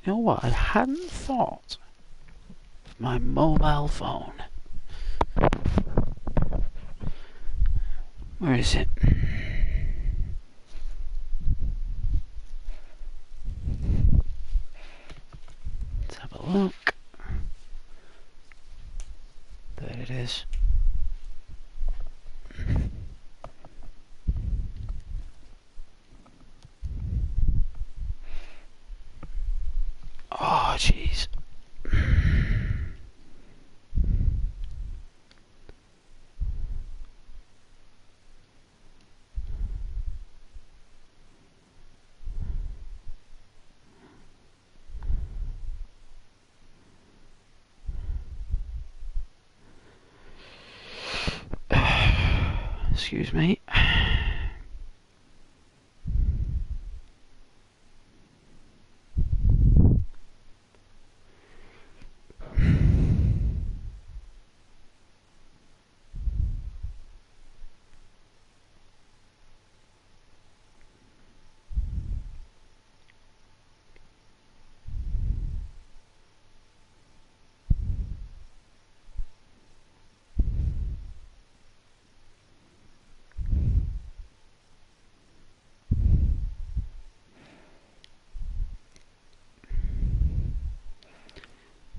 You know what? I hadn't thought of my mobile phone. Where is it? Let's have a look. There it is. Oh, jeez. Excuse me.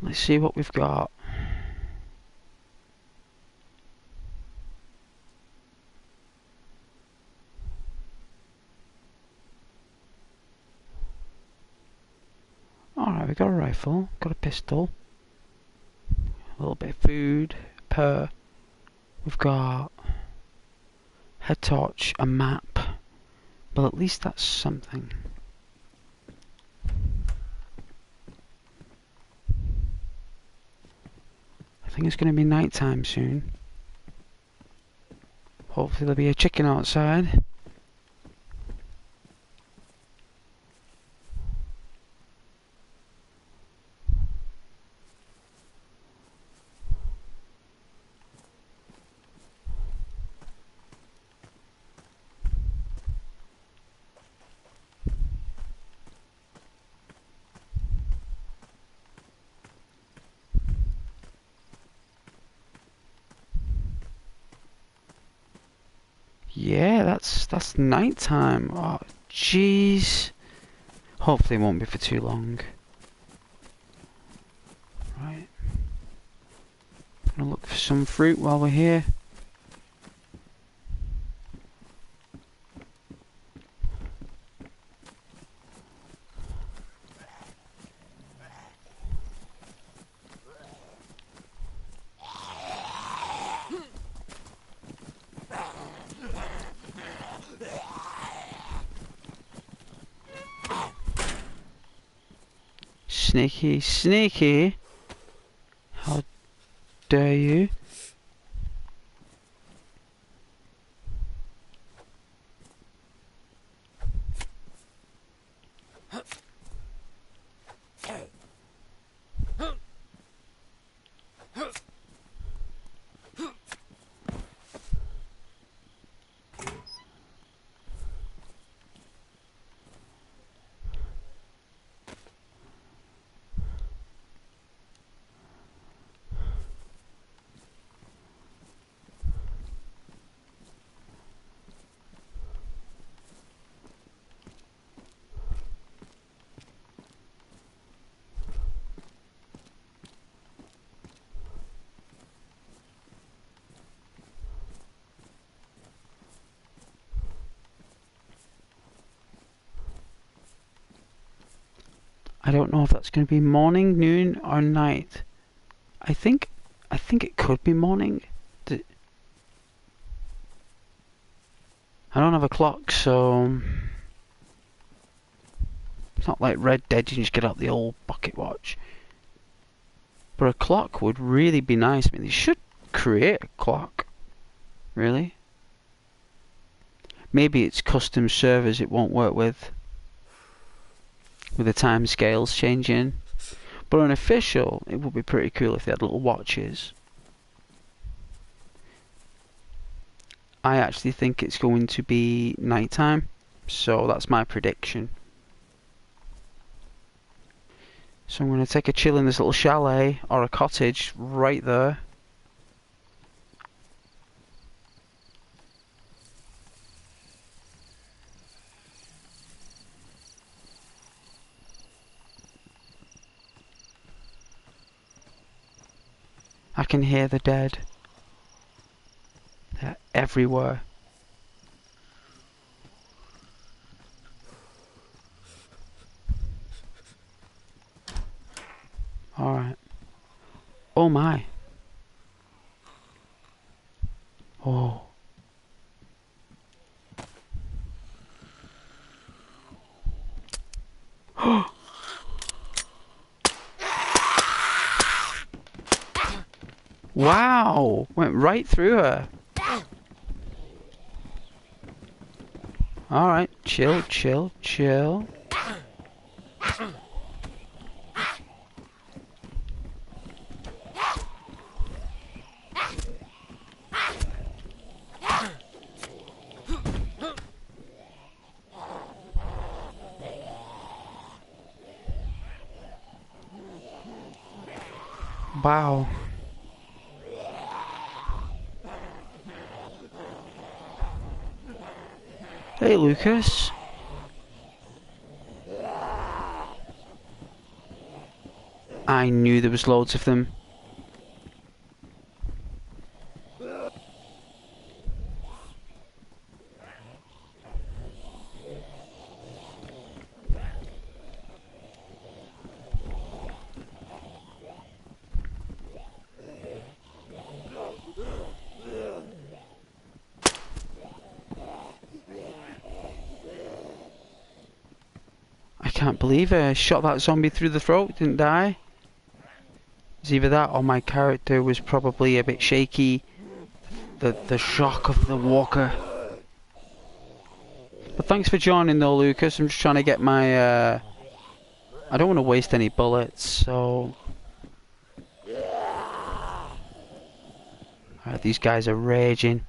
Let's see what we've got. Alright, we've got a rifle, got a pistol, a little bit of food, we've got head torch, a map, but at least that's something. I think it's going to be night time soon. Hopefully there'll be a chicken outside. Yeah, that's night time. Oh, jeez. Hopefully it won't be for too long. Right. I'm gonna look for some fruit while we're here. Sneaky, sneaky. How dare you? I don't know if that's going to be morning, noon, or night. I think it could be morning. I don't have a clock, so it's not like Red Dead. You can just get out the old pocket watch. But a clock would really be nice. I mean, they should create a clock. Really? Maybe it's custom servers it won't work with the time scales changing. But on official, it would be pretty cool if they had little watches. I actually think it's going to be nighttime, so that's my prediction. So I'm going to take a chill in this little chalet, or a cottage, right there. I can hear the dead. They're everywhere. Alright. Oh my. Oh. Wow! Went right through her. Alright, chill, chill, chill. Wow. Hey, Lucas. I knew there was loads of them. I can't believe I shot that zombie through the throat, didn't die. It's either that or my character was probably a bit shaky. The shock of the walker. But thanks for joining though, Lucas. I'm just trying to get my I don't want to waste any bullets, so alright, these guys are raging.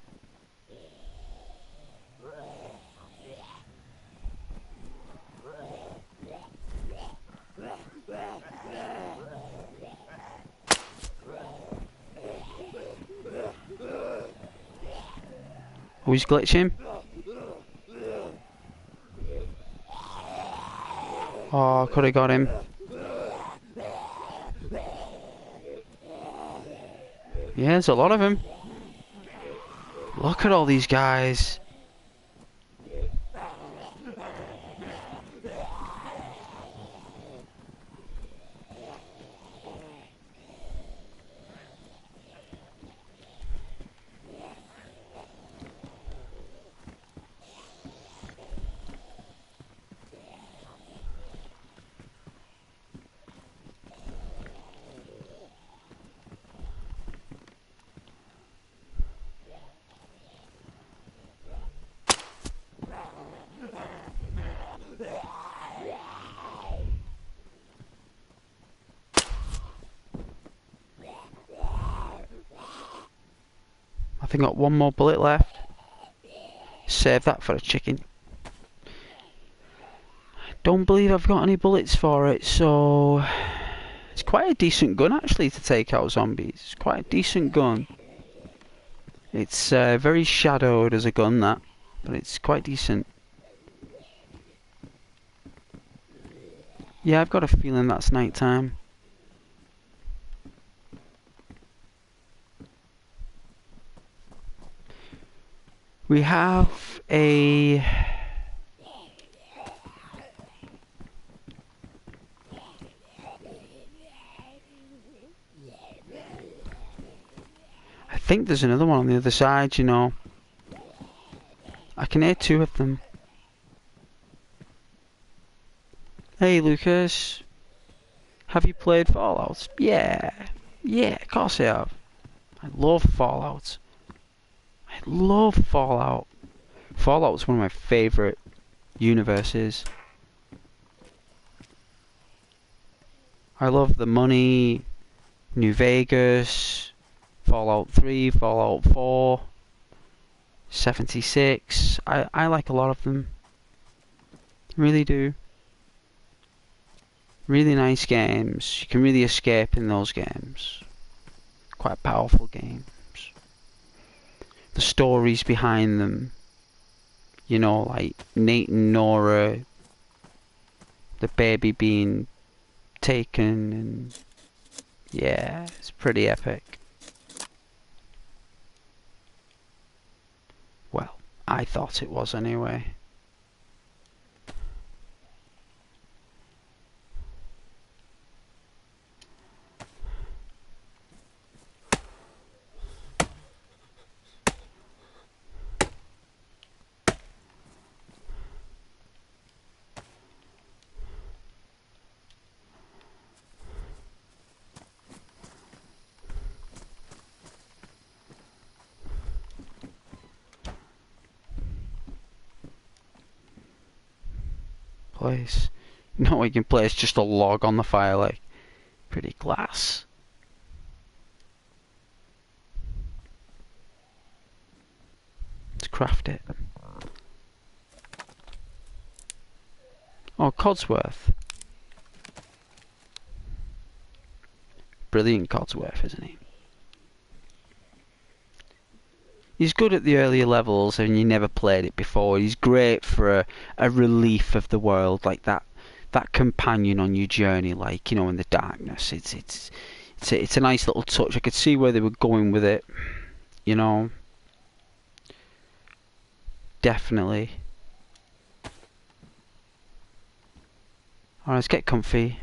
Oh, he's glitching. Oh, could have got him. Yeah, there's a lot of them. Look at all these guys. I think I got one more bullet left. Save that for a chicken. Don't believe I've got any bullets for it, so it's quite a decent gun actually to take out zombies. It's quite a decent gun. It's very shadowed as a gun, that, but it's quite decent. Yeah, I've got a feeling that's night time. We have a I think there's another one on the other side, you know. I can hear two of them. Hey Lucas, have you played Fallout? Yeah, of course I have. I love Fallout. I love Fallout. Fallout's one of my favourite universes. I love the money, New Vegas, Fallout 3, Fallout 4, 76. I like a lot of them. Really do. Really nice games. You can really escape in those games. Quite powerful games. The stories behind them, you know, like Nate and Nora, the baby being taken, and yeah, it's pretty epic. Well, I thought it was anyway. Place. No, we can place just a log on the fire, like pretty class. Let's craft it. Oh, Codsworth. Brilliant Codsworth, isn't he? He's good at the earlier levels and you never played it before. He's great for a relief of the world, like that companion on your journey, like, you know, in the darkness. It's a nice little touch. I could see where they were going with it, you know. Definitely. Alright, let's get comfy.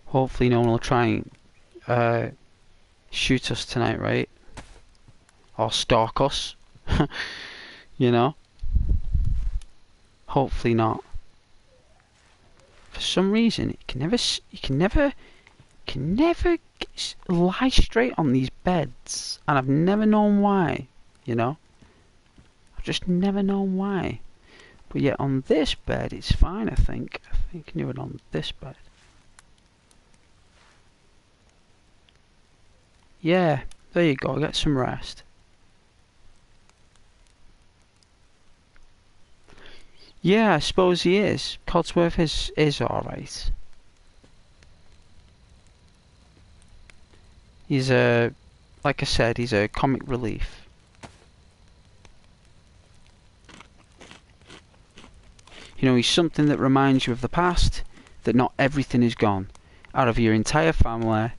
Hopefully no one will try and shoot us tonight, right? Or stalk us. You know? Hopefully not. For some reason, you can never lie straight on these beds, and I've never known why. You know? I've just never known why. But yet on this bed, it's fine. I think you can do it on this bed. Yeah, there you go, get some rest. Yeah, I suppose he is. Codsworth is alright. He's like I said, he's a comic relief. You know, he's something that reminds you of the past, that not everything is gone. Out of your entire family,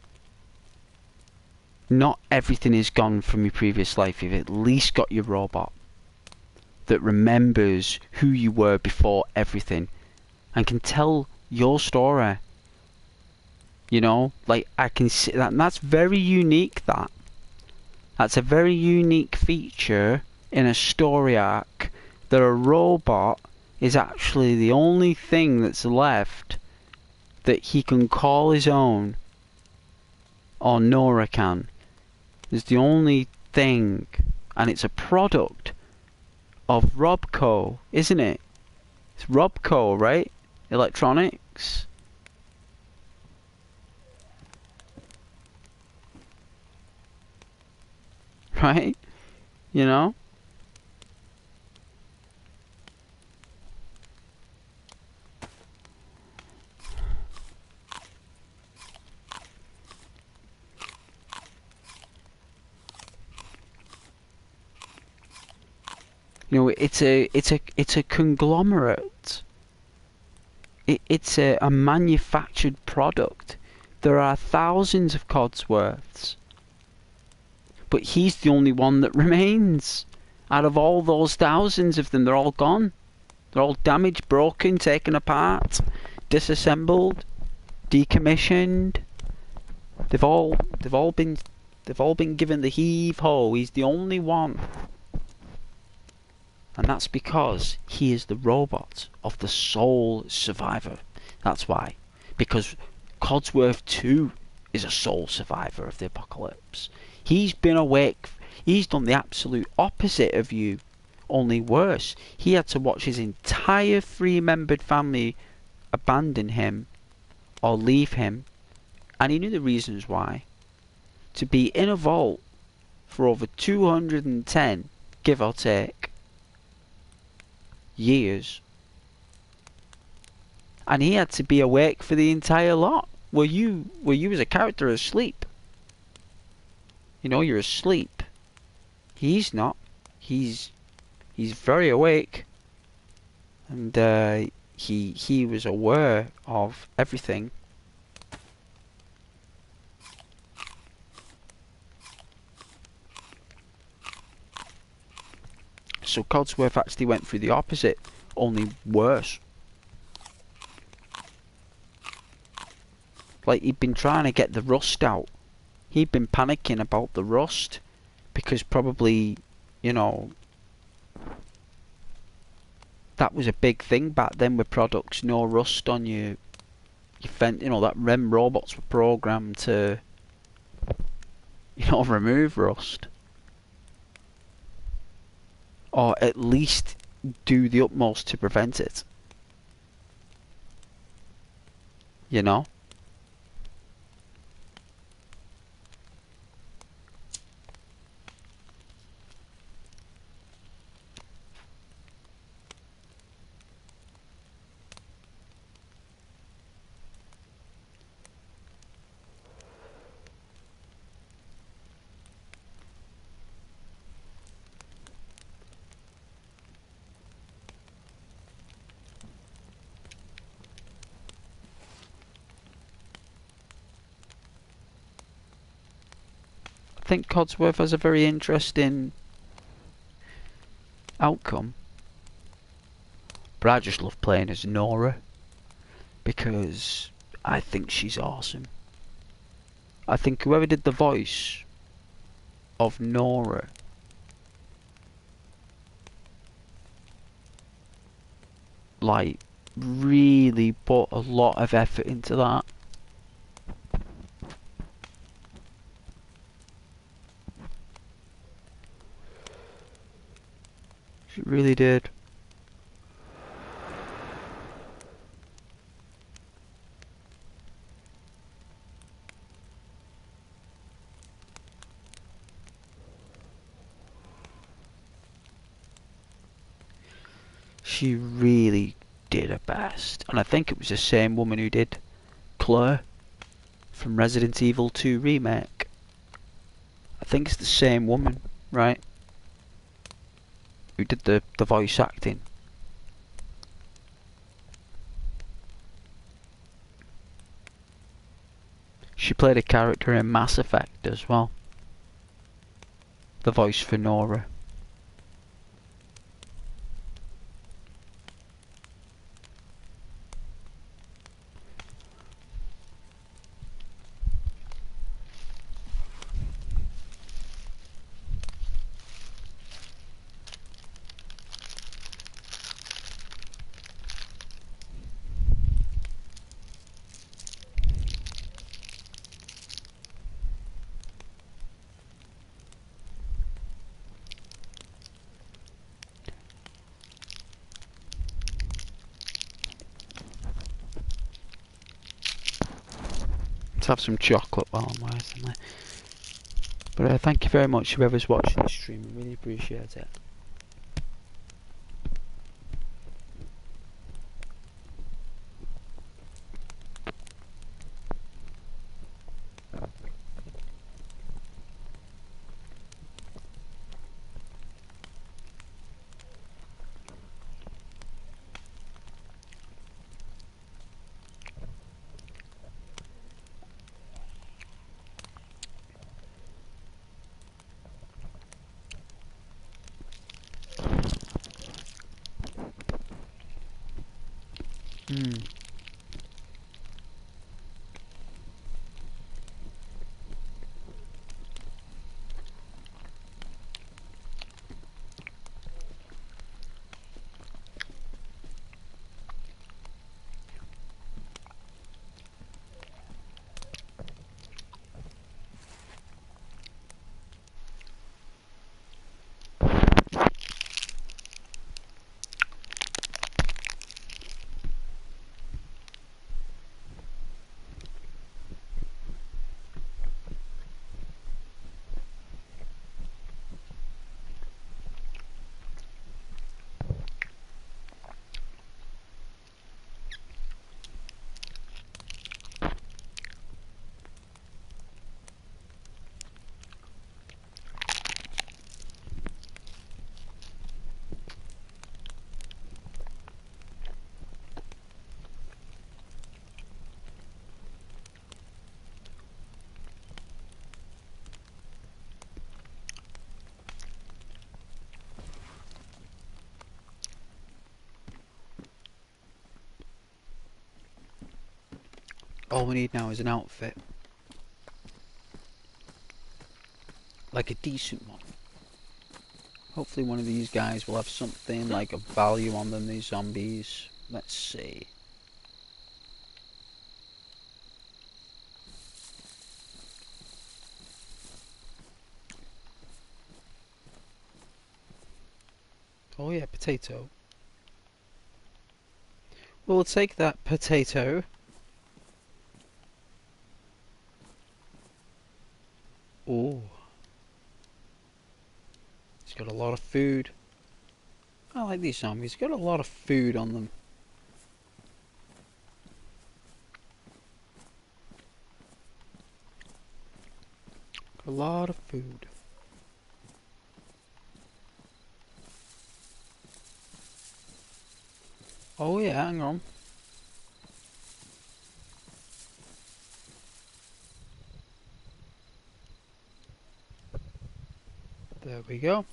not everything is gone from your previous life. You've at least got your robot that remembers who you were before everything and can tell your story. You know, like I can see that, and that's very unique. That's a very unique feature in a story arc, that a robot is actually the only thing that's left that he can call his own, or Nora can. It's the only thing, and it's a product of Robco, isn't it? It's Robco, right? Electronics. Right? You know? You know, it's a conglomerate. It's a manufactured product. There are thousands of Codsworths, but he's the only one that remains. Out of all those thousands of them, they're all gone. They're all damaged, broken, taken apart, disassembled, decommissioned. They've all been given the heave ho. He's the only one. And that's because he is the robot of the sole survivor. That's why. Because Codsworth too is a sole survivor of the apocalypse. He's been awake. He's done the absolute opposite of you. Only worse. He had to watch his entire three-membered family abandon him or leave him. And he knew the reasons why. to be in a vault for over 210, give or take, years. And he had to be awake for the entire lot. Were you as a character asleep? You know, you're asleep. He's not. He's very awake. And he was aware of everything. So Codsworth actually went through the opposite, only worse. Like, he'd been trying to get the rust out. He'd been panicking about the rust, because probably, you know, that was a big thing back then with products, no rust on your you know, that REM robots were programmed to, you know, remove rust. Or at least do the utmost to prevent it. You know? I think Codsworth has a very interesting outcome. But I just love playing as Nora, because I think she's awesome. I think whoever did the voice of Nora like really put a lot of effort into that. She really did. She really did her best. And I think it was the same woman who did Claire from Resident Evil 2 Remake. I think it's the same woman, right? Who did the voice acting. She played a character in Mass Effect as well. The voice for Nora. Let's have some chocolate while I'm waiting there. But thank you very much whoever's watching the stream, I really appreciate it. All we need now is an outfit. Like a decent one. Hopefully one of these guys will have something like a value on them, these zombies. Let's see. Oh yeah, potato. We'll take that potato. Oh. It's got a lot of food. I like these zombies. Got a lot of food on them. Got a lot of food. Oh yeah, hang on. There we go.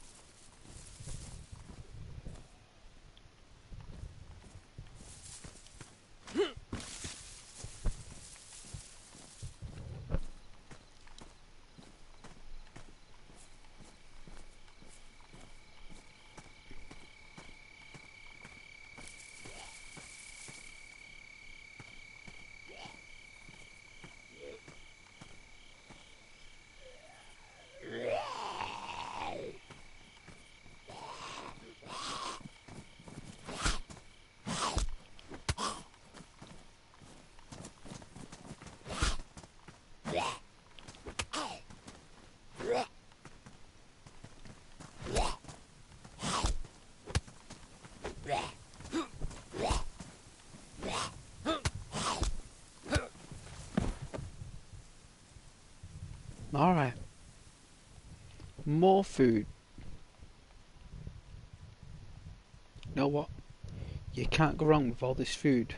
Alright. More food. You know what? You can't go wrong with all this food.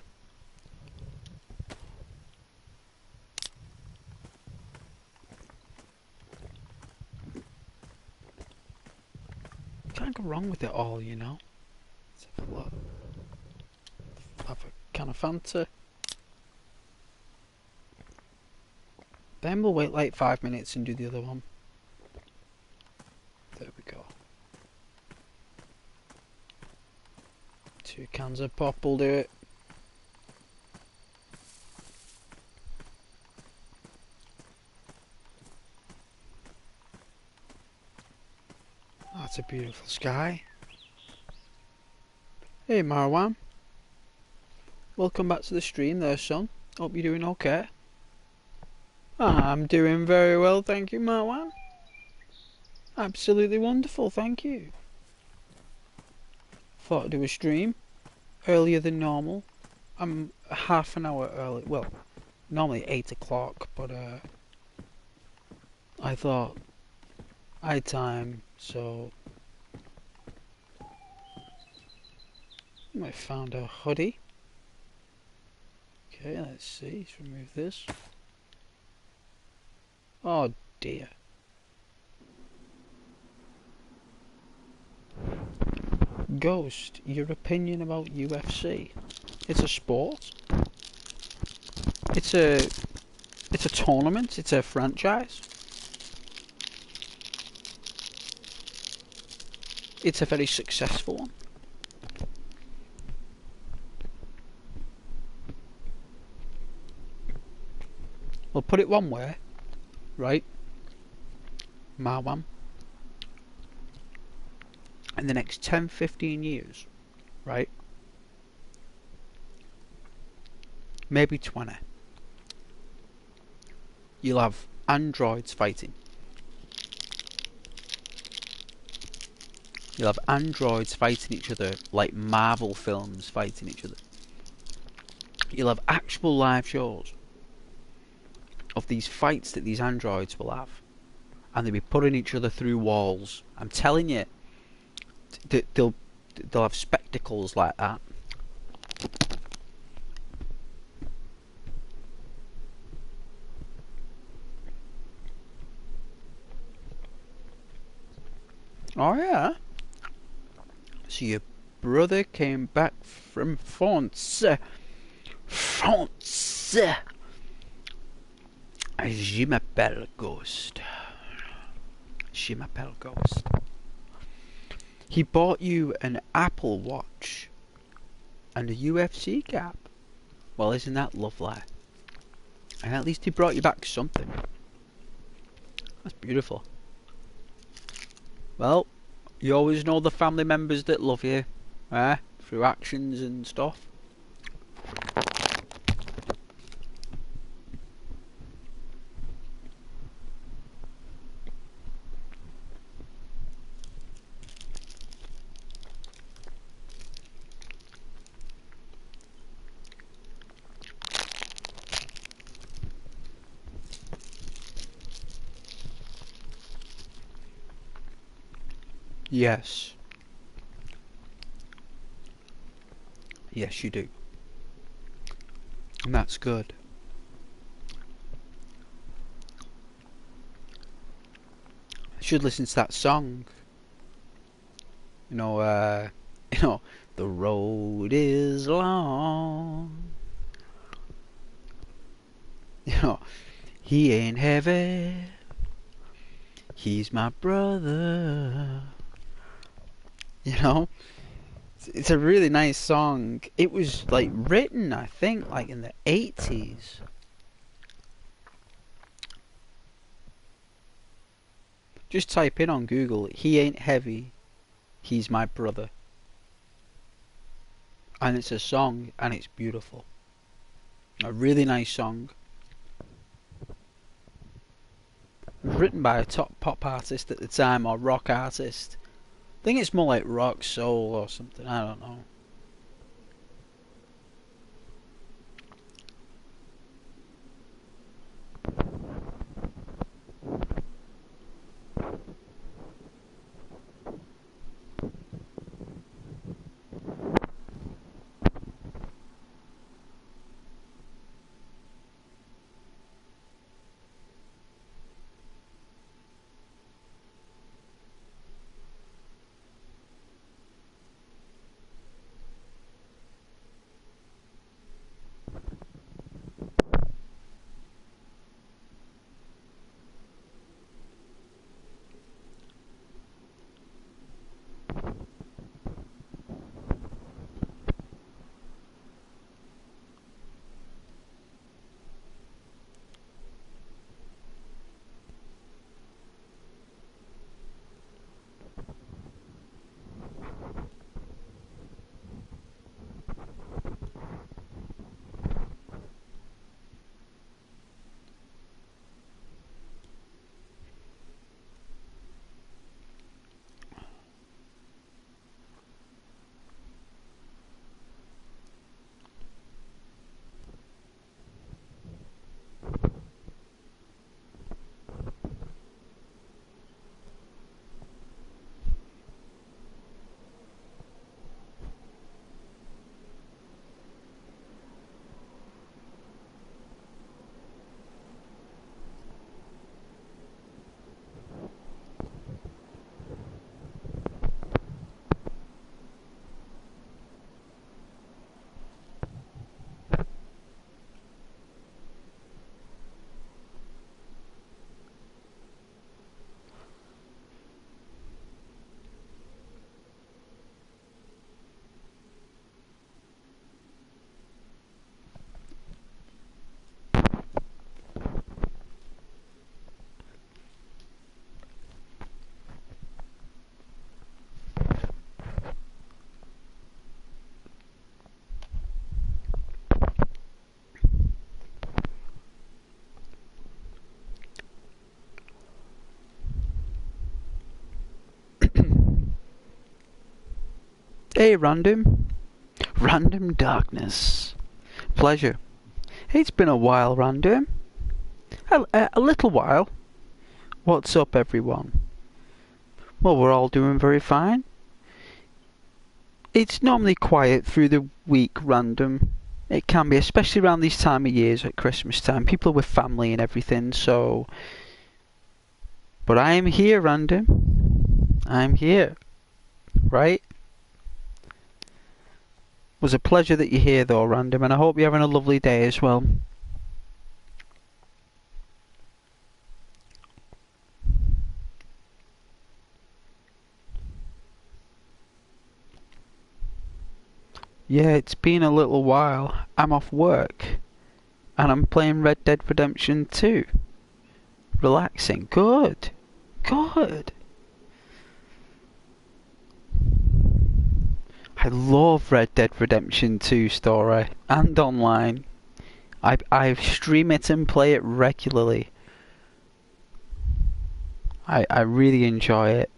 Can't go wrong with it all, you know. Let's have a look. Have a can of Fanta. Then we'll wait like 5 minutes and do the other one. There we go. 2 cans of pop will do it. That's a beautiful sky. Hey Marwan. Welcome back to the stream there, son. Hope you're doing okay. I'm doing very well, thank you, Marwan. Absolutely wonderful, thank you. Thought I'd do a stream earlier than normal. I'm half an hour early. Well, normally 8 o'clock, but I thought I had time, so I found a hoodie. Okay, let's see. Let's remove this. Oh dear. Ghost, your opinion about UFC? It's a sport. It's a tournament. It's a franchise. It's a very successful one. We'll put it one way. Right, Marwan, in the next 10-15 years, right, maybe 20, you'll have androids fighting. You'll have androids fighting each other like Marvel films fighting each other. You'll have actual live shows of these fights that these androids will have, and they'll be putting each other through walls. I'm telling you, they'll have spectacles like that. Oh yeah. So your brother came back from France. France. Je m'appelle Ghost. Je m'appelle Ghost. He bought you an Apple Watch and a UFC cap. Well, isn't that lovely? And at least he brought you back something. That's beautiful. Well, you always know the family members that love you, through actions and stuff. Yes. Yes, you do. And that's good. I should listen to that song. You know, the road is long. He ain't heavy. He's my brother. It's a really nice song. It was like written, I think, like in the 80s. Just type in on Google, he ain't heavy, he's my brother. And it's a song, and it's beautiful. A really nice song. It was written by a top pop artist at the time, or rock artist. I think it's more like rock, soul, or something, I don't know. Hey, Random. Random Darkness. Pleasure. Hey, it's been a while, Random. A little while. What's up, everyone? Well, we're all doing very fine. It's normally quiet through the week, Random. It can be, especially around these time of years at Christmas time. People are with family and everything, so... But I am here, Random. I'm here. Right? It was a pleasure that you're here though, Random, and I hope you're having a lovely day as well. Yeah, it's been a little while. I'm off work and I'm playing Red Dead Redemption 2. Relaxing. Good. Good. I love Red Dead Redemption 2 story and online. I stream it and play it regularly. I really enjoy it.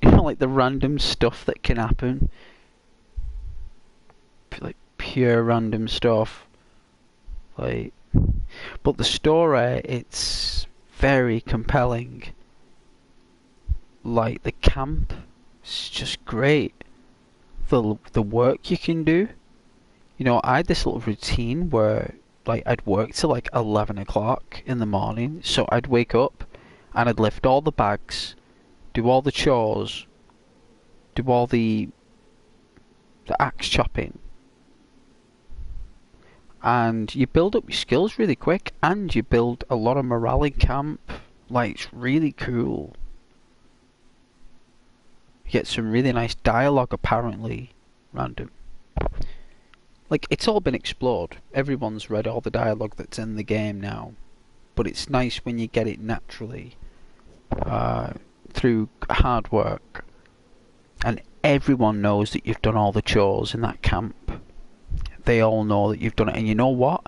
You know, like the random stuff that can happen. Like pure random stuff. Like, but the story, it's very compelling. Like the camp, it's just great. The work you can do. You know, I had this little routine where like I'd work till like 11 o'clock in the morning. So I'd wake up and I'd lift all the bags, do all the chores, do all the axe chopping. And you build up your skills really quick and you build a lot of morale in camp. Like, it's really cool. You get some really nice dialogue apparently. Random. Like, it's all been explored. Everyone's read all the dialogue that's in the game now. But it's nice when you get it naturally. Through hard work. And everyone knows that you've done all the chores in that camp. They all know that you've done it. And you know what?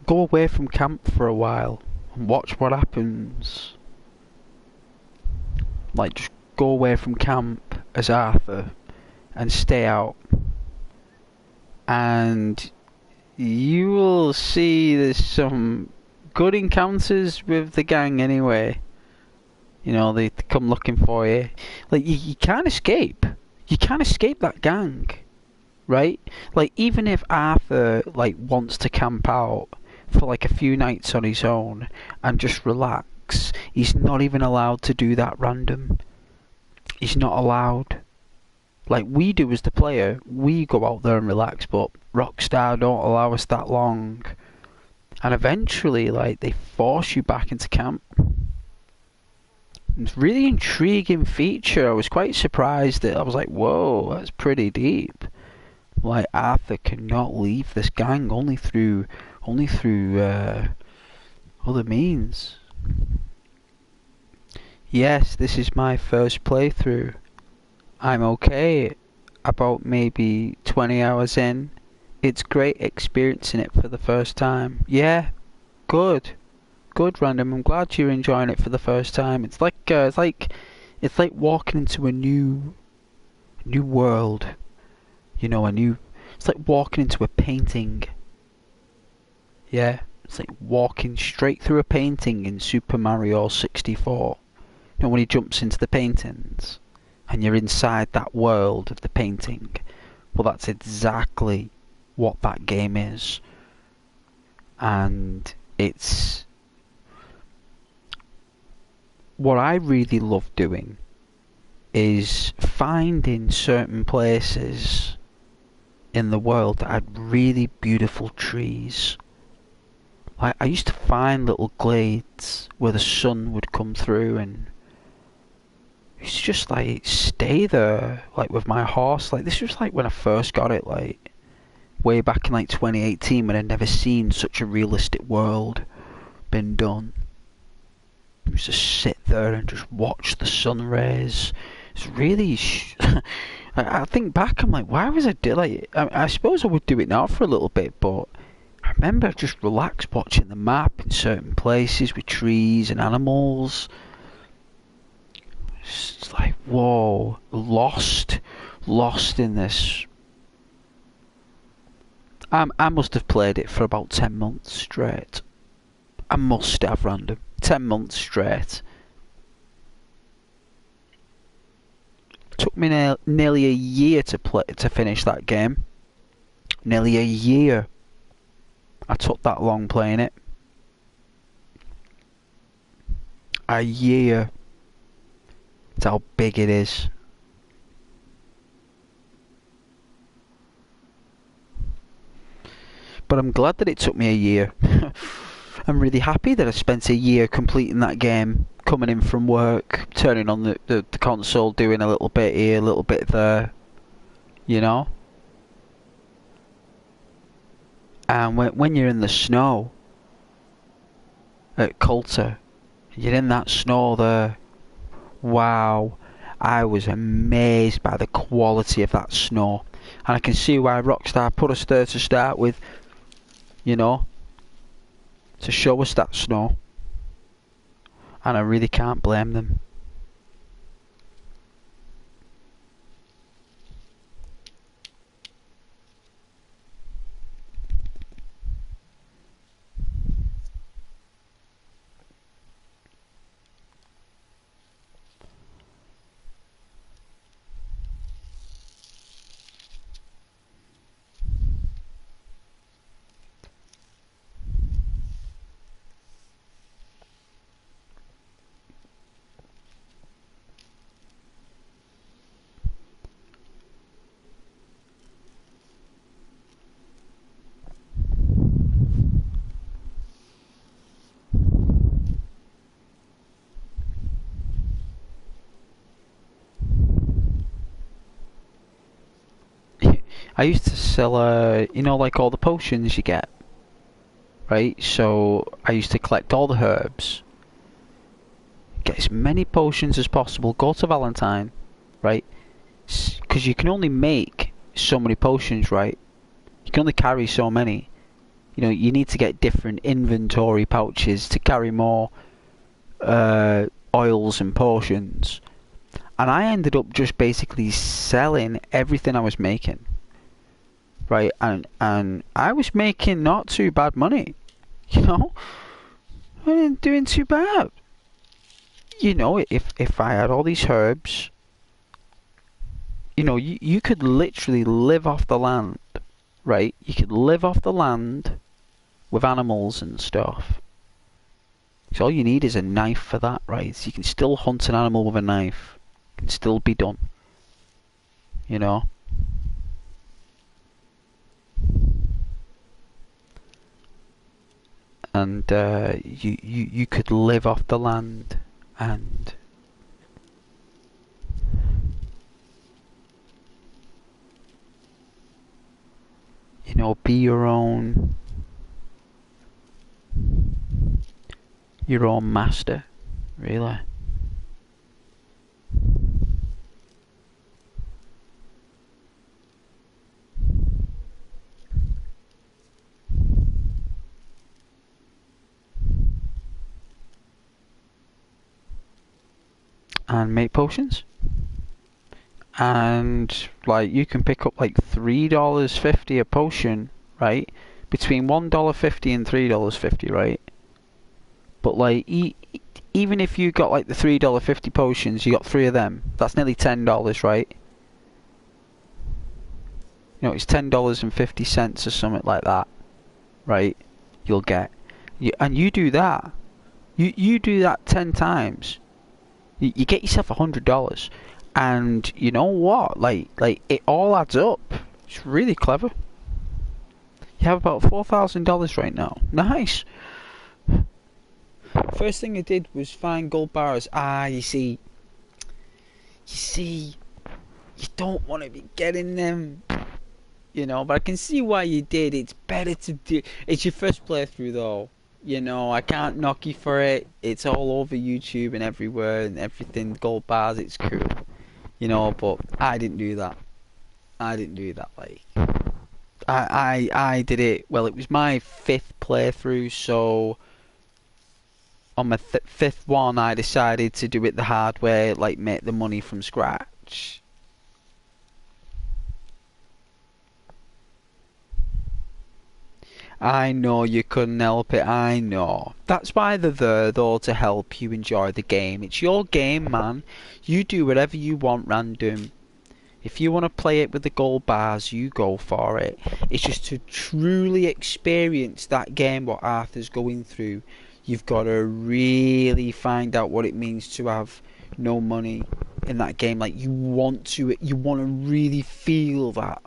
Go away from camp for a while and watch what happens. Like, just go away from camp as Arthur and stay out. And you will see there's some good encounters with the gang anyway. You know, they come looking for you. Like, you can't escape. You can't escape that gang. Right? Like, even if Arthur, like, wants to camp out for, like, a few nights on his own and just relax, he's not even allowed to do that random. He's not allowed. Like we do as the player, we go out there and relax, but Rockstar don't allow us that long. And eventually, like, they force you back into camp. It's a really intriguing feature. I was quite surprised that I was like, whoa, that's pretty deep. Like, Arthur cannot leave this gang only through other means. Yes, this is my first playthrough. I'm okay. About maybe 20 hours in. It's great experiencing it for the first time. Yeah, good. Good, Random. I'm glad you're enjoying it for the first time. It's like walking into a new world. You know, it's like walking into a painting. Yeah, it's like walking straight through a painting in Super Mario 64. You know, when he jumps into the paintings and you're inside that world of the painting. Well, that's exactly what that game is. And it's what I really love doing is finding certain places in the world that had really beautiful trees. Like, I used to find little glades where the sun would come through, and I used to just like stay there, like with my horse. Like, this was like when I first got it, like way back in like 2018, when I'd never seen such a realistic world been done. I used to sit there and just watch the sun rays. It's really I think back, I'm like, why was I doing it? I suppose I would do it now for a little bit, but I remember I just relaxed watching the map in certain places with trees and animals. It's like, whoa, lost in this. I must have played it for about 10 months straight. I must have, Random. 10 months straight. Took me nearly a year to finish that game. Nearly a year. I took that long playing it. A year. That's how big it is. But I'm glad that it took me a year. I'm really happy that I spent a year completing that game, coming in from work, turning on the console, doing a little bit here, a little bit there. you know? And when you're in the snow at Coulter, you're in that snow there. Wow, I was amazed by the quality of that snow. And I can see why Rockstar put us there to start with, you know, to show us that snow. And I really can't blame them. I used to sell, you know, like all the potions you get, right? So I used to collect all the herbs, get as many potions as possible, go to Valentine, right? Because you can only make so many potions, right? You can only carry so many. You know, you need to get different inventory pouches to carry more oils and potions. And I ended up just basically selling everything I was making. Right, and I was making not too bad money, you know. I wasn't doing too bad. You know, if I had all these herbs, you know, you could literally live off the land, right? You could live off the land with animals and stuff. So all you need is a knife for that, right? So you can still hunt an animal with a knife. It can still be done, you know. And you could live off the land and you know, be your own master, really. And make potions. And like you can pick up like $3.50 a potion, right? Between $1.50 and $3.50, right? But like even if you got like the $3.50 potions, you got 3 of them. That's nearly $10, right? You know, it's $10.50 or something like that, right? You'll get, and you do that. You do that 10 times. You get yourself $100, and you know what? Like it all adds up. It's really clever. You have about $4,000 right now. Nice. First thing I did was find gold bars. You see, you don't want to be getting them, you know. But I can see why you did. It's better to do. It's your first playthrough, though. You know, I can't knock you for it. It's all over YouTube and everywhere and everything. Gold bars, it's cool. You know, but I didn't do that. I didn't do that. Like, I did it. Well, it was my 5th playthrough, so on my 5th one, I decided to do it the hard way, like make the money from scratch. I know you couldn't help it, I know. That's why they're there, though, to help you enjoy the game. It's your game, man. You do whatever you want random. If you want to play it with the gold bars, you go for it. It's just to truly experience that game, what Arthur's going through. You've got to really find out what it means to have no money in that game. Like, you want to really feel that.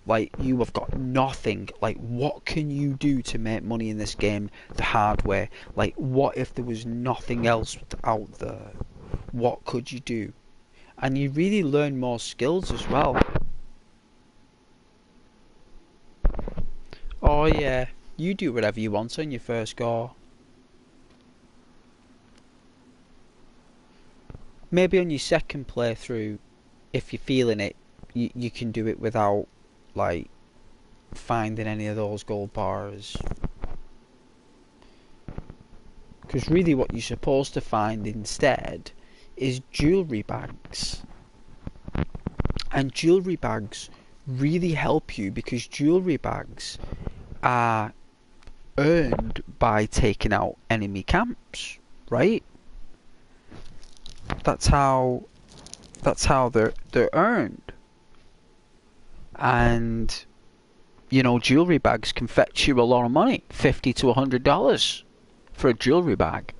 Like, you have got nothing. Like, what can you do to make money in this game the hard way? Like, what if there was nothing else out there? What could you do? And you really learn more skills as well. Oh yeah, you do whatever you want on your first go. Maybe on your second playthrough, if you're feeling it, you can do it without, like, finding any of those gold bars. Because really what you're supposed to find instead is jewellery bags. And jewellery bags really help you because jewellery bags are earned by taking out enemy camps, right? That's how they're earned. And you know, jewellery bags can fetch you a lot of money, $50 to $100 for a jewellery bag.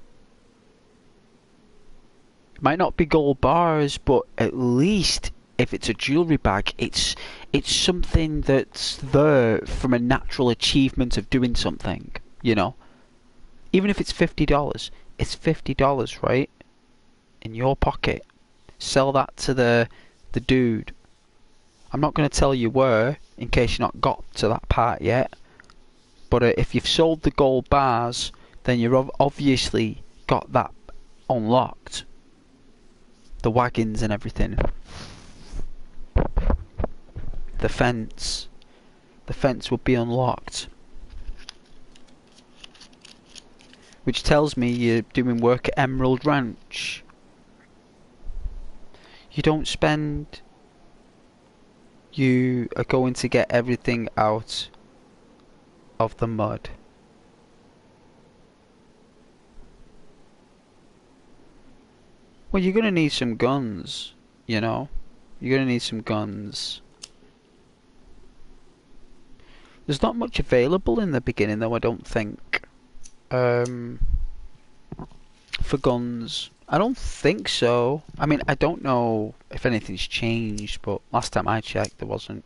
It might not be gold bars, but at least if it's a jewellery bag, it's something that's there from a natural achievement of doing something, you know. Even if it's $50, it's $50, right? In your pocket. Sell that to the dude. I'm not going to tell you where, in case you've not got to that part yet. But if you've sold the gold bars, then you've obviously got that unlocked. The wagons and everything. The fence. The fence will be unlocked. Which tells me you're doing work at Emerald Ranch. You don't spend... You are going to get everything out of the mud. Well, you're going to need some guns, you know. You're going to need some guns. There's not much available in the beginning, though, I don't think. For guns. I don't think so. I mean, I don't know if anything's changed, but last time I checked, there wasn't.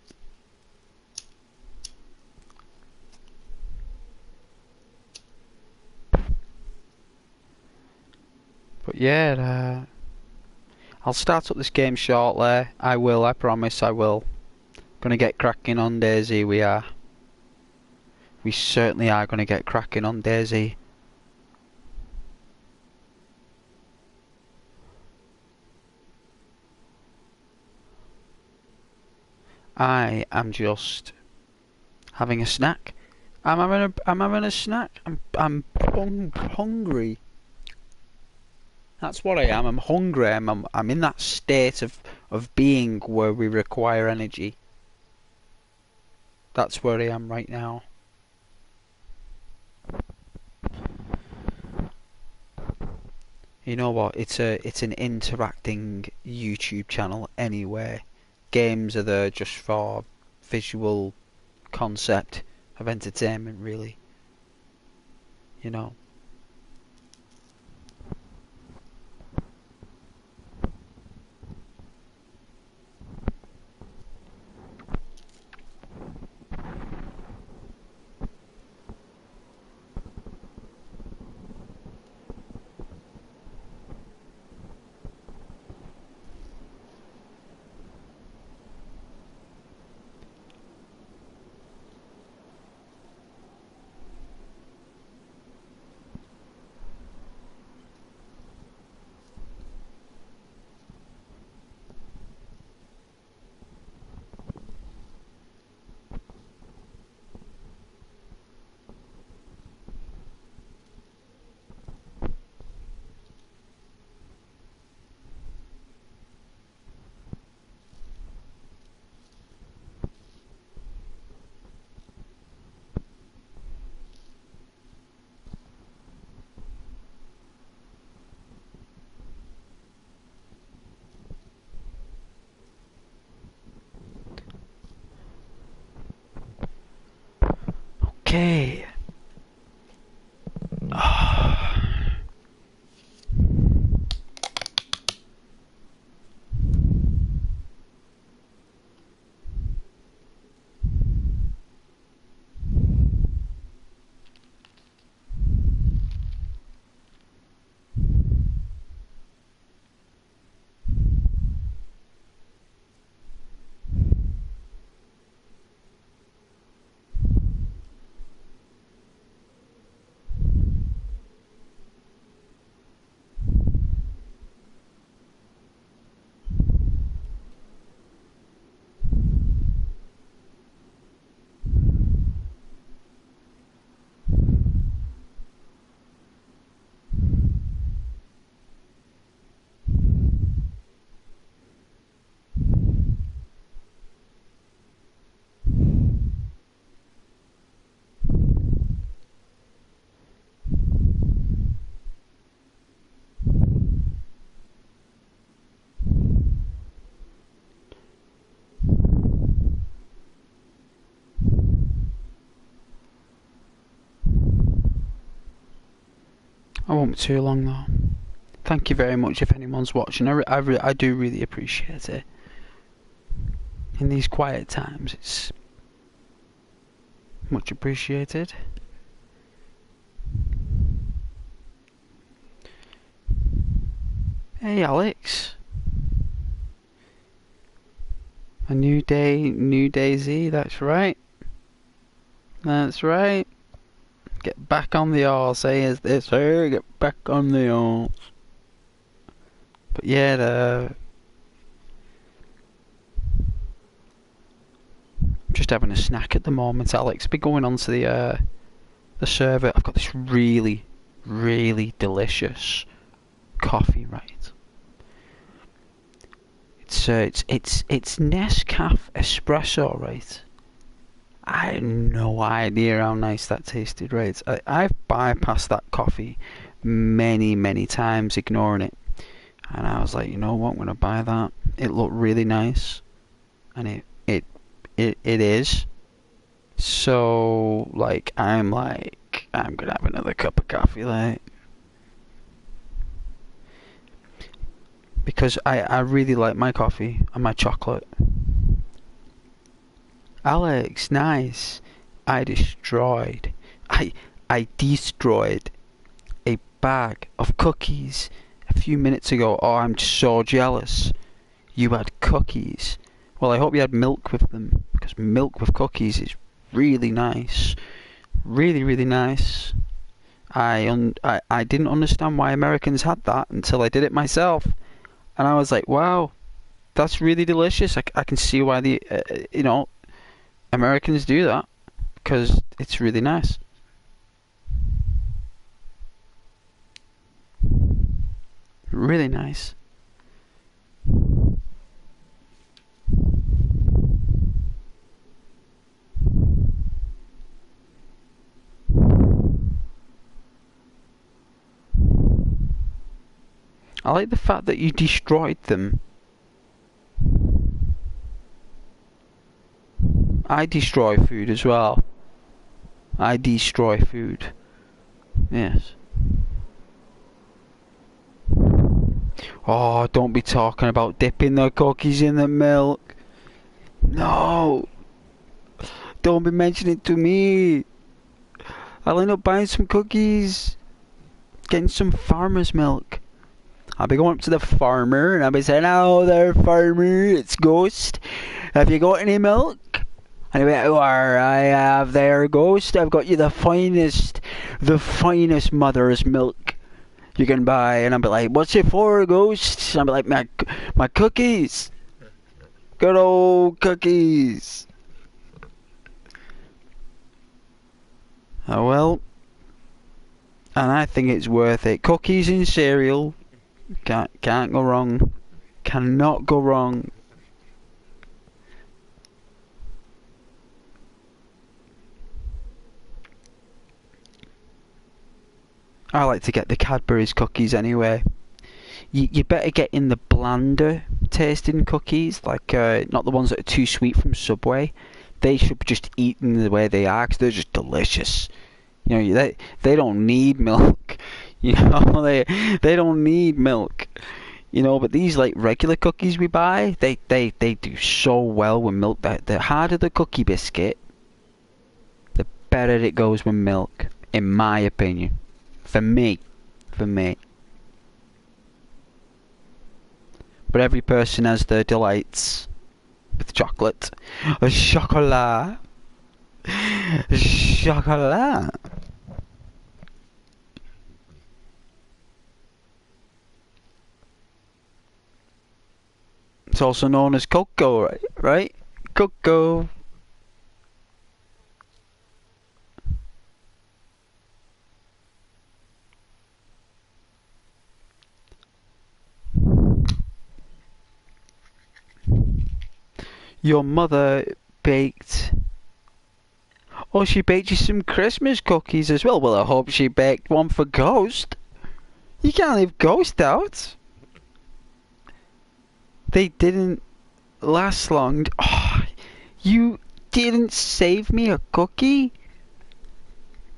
But yeah, I'll start up this game shortly. I will, I promise I will. Gonna get cracking on DayZ, we are. We certainly are gonna get cracking on DayZ. I am just having a snack. I'm having a snack. I'm hungry. That's what I am. I'm hungry. I'm in that state of being where we require energy. That's where I am right now. You know what? It's an interacting YouTube channel anyway. Games are there just for visual concept of entertainment, really. You know. Okay. won't be too long though. Thank you very much if anyone's watching. I do really appreciate it. In these quiet times, it's much appreciated. Hey Alex. A new day, new DayZ, that's right. That's right. Get back on the horse, eh, as they say, get back on the horse. But yeah, just having a snack at the moment, Alex. Be going on to the server. I've got this really, really delicious coffee, right? It's Nescafe espresso, right? I had no idea how nice that tasted, right? I've bypassed that coffee many times, ignoring it. And I was like, you know what, I'm gonna buy that. It looked really nice, and it is. So like, I'm gonna have another cup of coffee, like, because I really like my coffee and my chocolate. Alex, nice. I destroyed a bag of cookies a few minutes ago. Oh, I'm so jealous. You had cookies. Well, I hope you had milk with them, because milk with cookies is really nice. Really nice. I didn't understand why Americans had that until I did it myself. And I was like, wow, that's really delicious. I can see why the, Americans do that, because it's really nice. Really nice. I like the fact that you destroyed them. I destroy food as well. I destroy food. Yes. Oh, don't be talking about dipping the cookies in the milk. No. Don't be mentioning it to me. I'll end up buying some cookies. Getting some farmer's milk. I'll be going up to the farmer and I'll be saying, "Hello there, farmer, it's Ghost. Have you got any milk?" And he'll be like, "Oh, I have there, Ghost. I've got you the finest mother's milk you can buy." And I'll be like, "What's it for, Ghost?" And I'll be like, my cookies. Good old cookies. Oh well. And I think it's worth it. Cookies and cereal. Can't go wrong. Cannot go wrong. I like to get the Cadbury's cookies anyway. You better get in the blander tasting cookies, like not the ones that are too sweet from Subway. They should be just eaten the way they are, 'cause they're just delicious. You know, they don't need milk. You know, they don't need milk. You know, but these like regular cookies we buy, they do so well with milk. The harder the cookie biscuit, the better it goes with milk, in my opinion. For me. But every person has their delights with chocolate. Chocolat. Chocolat. It's also known as cocoa, right? Cocoa. Your mother baked... Oh, she baked you some Christmas cookies as well. Well, I hope she baked one for Ghost. You can't leave Ghost out. They didn't last long. Oh, you didn't save me a cookie?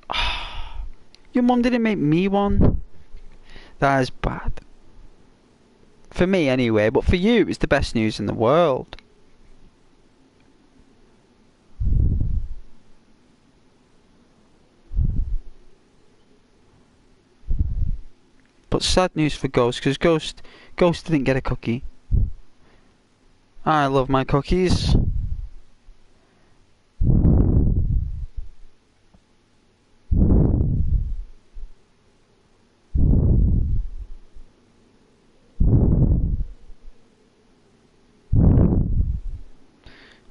Oh, your mum didn't make me one. That is bad. For me anyway, but for you it's the best news in the world. But sad news for Ghost, because Ghost didn't get a cookie. I love my cookies.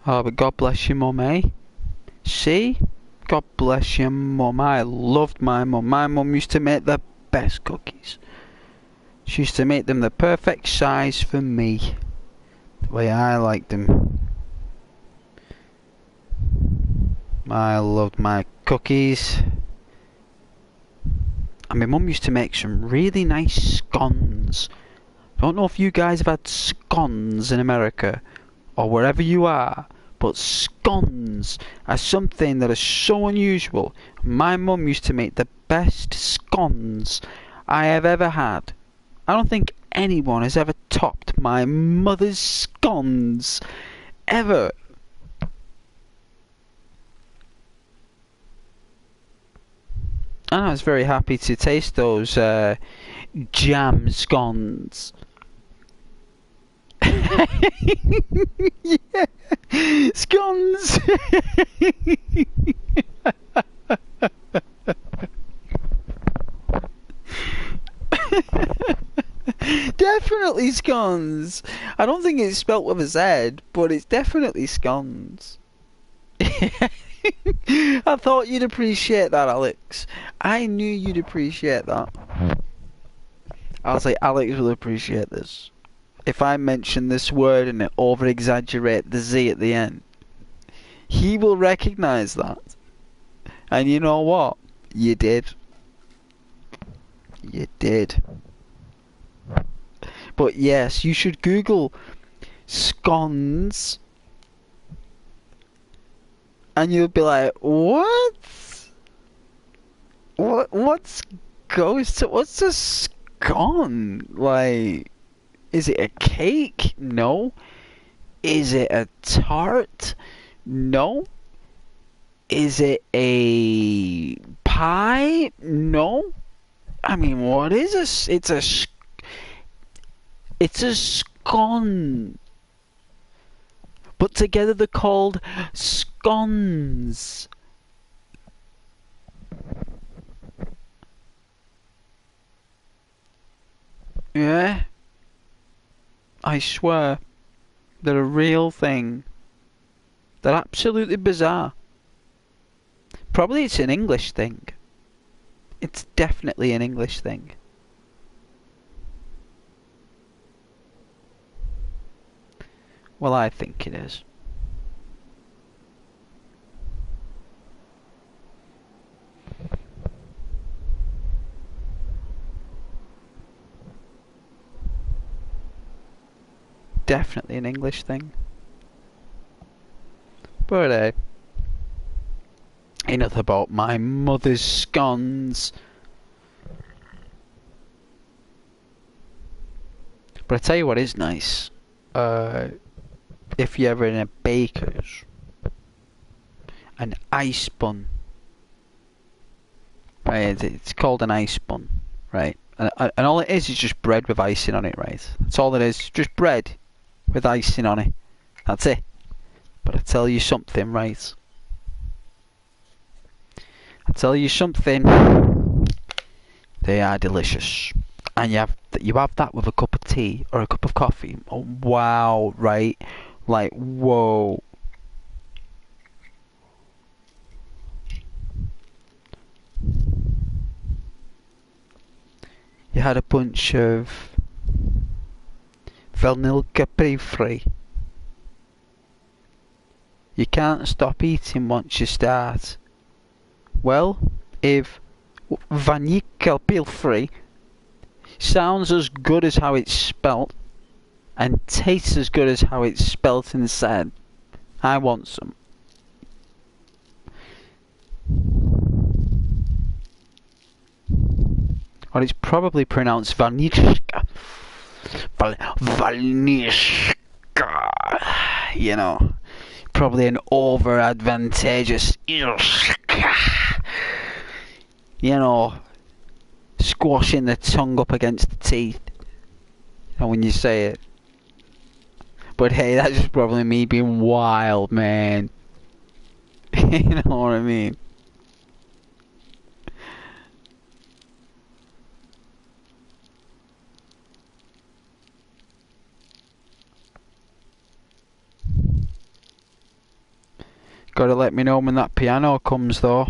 Oh, but God bless your mum, eh? See? God bless your mum. I loved my mum. My mum used to make the best cookies. She used to make them the perfect size for me. The way I liked them. I loved my cookies. And my mum used to make some really nice scones. I don't know if you guys have had scones in America or wherever you are, but scones are something that is so unusual. My mum used to make the best scones I have ever had. I don't think anyone has ever topped my mother's scones. Ever. And I was very happy to taste those jam scones. Yeah. Scones. Definitely scones. I don't think it's spelt with a Z, but it's definitely scones. I thought you'd appreciate that, Alex. I knew you'd appreciate that. I was like, Alex will appreciate this. If I mention this word and over-exaggerate the Z at the end, he will recognise that. And you know what? You did. You did. But yes, you should Google scones. And you'll be like, what? What's what's a scone? Like, is it a cake? No. Is it a tart? No. Is it a pie? No. I mean, what is a? It's a scone. But together they're called scones. Yeah. I swear. They're a real thing. They're absolutely bizarre. Probably it's an English thing. It's definitely an English thing. Well, I think it is. Definitely an English thing. But enough about my mother's scones. But I tell you what is nice. If you're ever in a baker's, an ice bun. Right, it's called an ice bun, right? And all it is just bread with icing on it, right? That's all it is, just bread with icing on it. That's it. But I tell you something, right? I tell you something. They are delicious, and you have that with a cup of tea or a cup of coffee. Oh wow, right? Like whoa. You had a bunch of vanilla Ps4. You can't stop eating once you start. Well, if vanilla Ps4 sounds as good as how it's spelt and tastes as good as how it's spelt inside, I want some. Or it's probably pronounced Vanishka. Vanishka. You know, probably an over advantageous, you know, squashing the tongue up against the teeth, you know, when you say it. But hey, that's just probably me being wild, man. You know what I mean? Gotta let me know when that piano comes, though.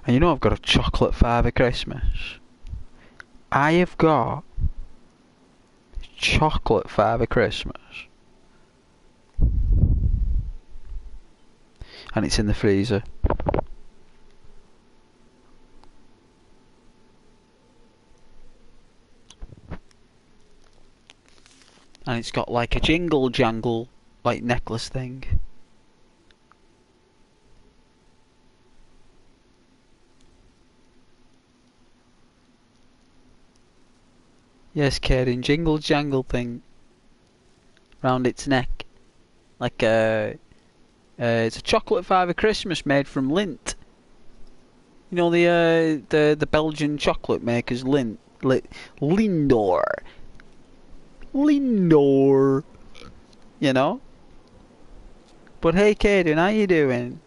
And you know I've got a chocolate Father Christmas. I have got chocolate Father Christmas. And it's in the freezer. And it's got like a jingle jangle like necklace thing. Yes, Kaden, jingle jangle thing round its neck. Like it's a chocolate Father Christmas made from Lindt. You know the Belgian chocolate makers Lindt, Lindor. Lindor. You know? But hey Kaden, how you doing?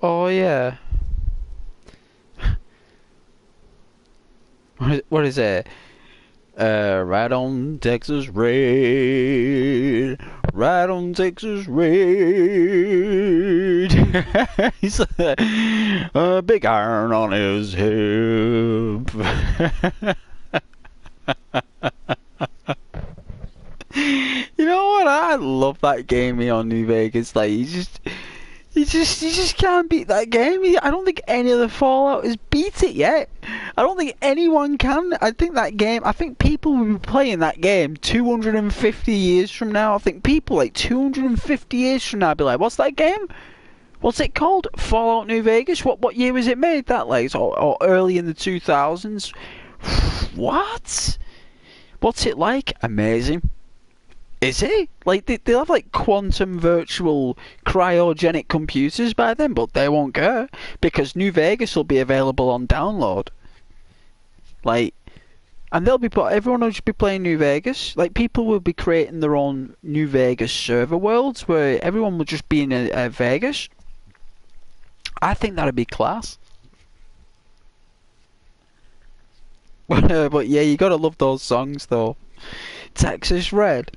Oh yeah. What is it? Right on Texas red. Right on Texas red. He's a big iron on his hip. You know what? I love that game here on New Vegas. Like you just can't beat that game. I don't think any of the Fallout has beat it yet. I don't think anyone can. I think people will be playing that game 250 years from now. I think people like 250 years from now be like, what's that game? What's it called? Fallout New Vegas? What year was it made? That like or early in the 2000s? What? What's it like? Amazing. Is it? Like, they'll have, like, quantum virtual cryogenic computers by then, but they won't care, because New Vegas will be available on download. Like, and everyone will just be playing New Vegas. Like, people will be creating their own New Vegas server worlds, where everyone will just be in a Vegas. I think that'd be class. But yeah, you gotta love those songs, though. Texas Red.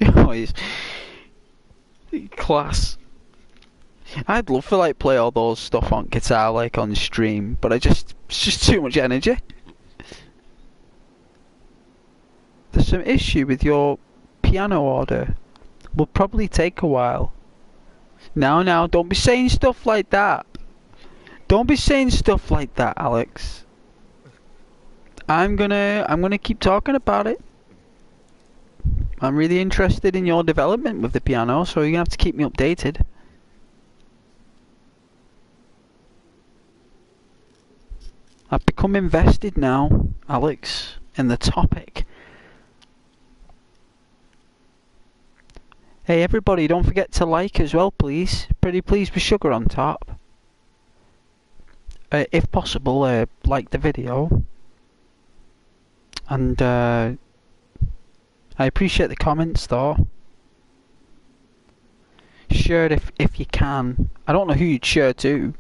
Oh, he's class. I'd love to like play all those stuff on guitar like on stream, but it's just too much energy. There's some issue with your piano order. Will probably take a while. Now, don't be saying stuff like that. Don't be saying stuff like that, Alex. I'm gonna keep talking about it. I'm really interested in your development with the piano, so you're gonna have to keep me updated. I've become invested now, Alex, in the topic. Hey everybody, don't forget to like as well, please. Pretty please with sugar on top. If possible, like the video. And I appreciate the comments though. Share it if you can. I don't know who you'd share to.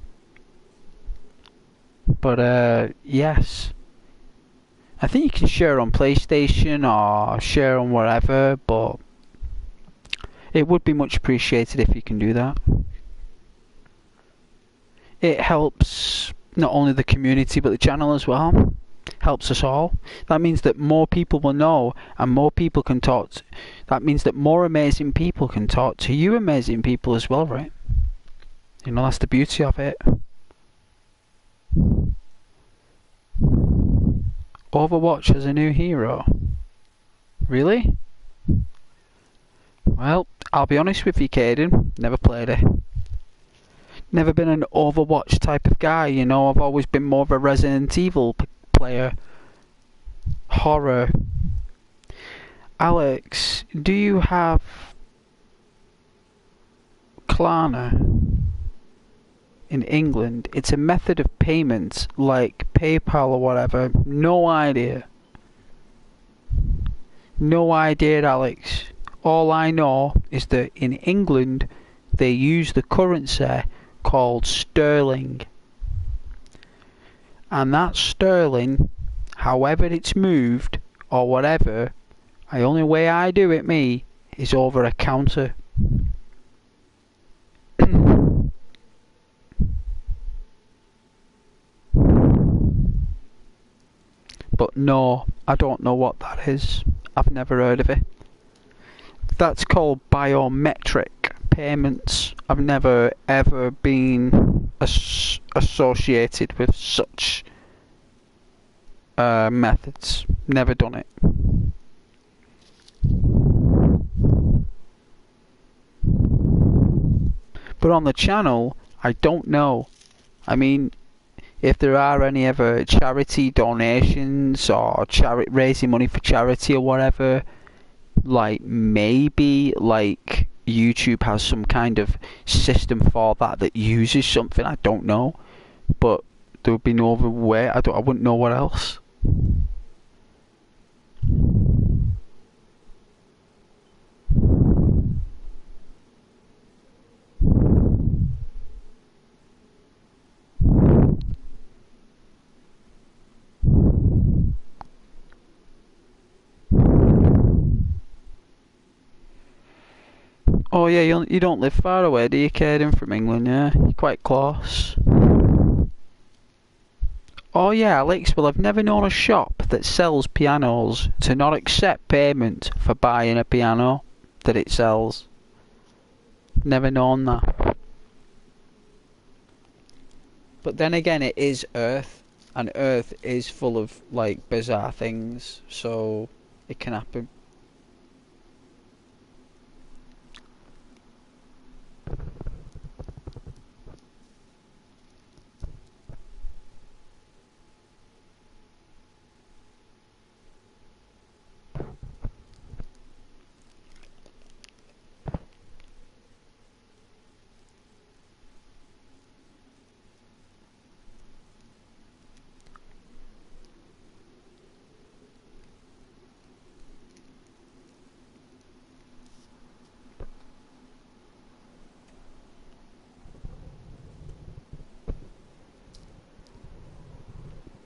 But yes. I think you can share on PlayStation or share on wherever, but it would be much appreciated if you can do that. It helps not only the community but the channel as well. helps us all. That means that more people will know and more people can talk. That means that more amazing people can talk to you amazing people as well, right? You know, that's the beauty of it. Overwatch as a new hero? Really? Well, I'll be honest with you, Caden. Never played it. Never been an Overwatch type of guy, you know. I've always been more of a Resident Evil player. Horror. Alex, do you have Klarna in England? It's a method of payment like PayPal or whatever. No idea. No idea, Alex. All I know is that in England they use the currency called sterling. And that sterling, however it's moved or whatever, the only way I do it, me, is over a counter. But no, I don't know what that is. I've never heard of it. That's called biometric payments. I've never ever been associated with such methods. Never done it. But on the channel, I don't know. I mean, if there are any ever charity donations or raising money for charity or whatever, like maybe like YouTube has some kind of system for that uses something, I don't know, but there would be no other way. I wouldn't know what else. Oh yeah, you don't live far away, do you, Caden, from England? Yeah, you're quite close. Oh yeah, Alex, well I've never known a shop that sells pianos to not accept payment for buying a piano that it sells. Never known that. But then again, it is Earth, and Earth is full of like bizarre things, so it can happen.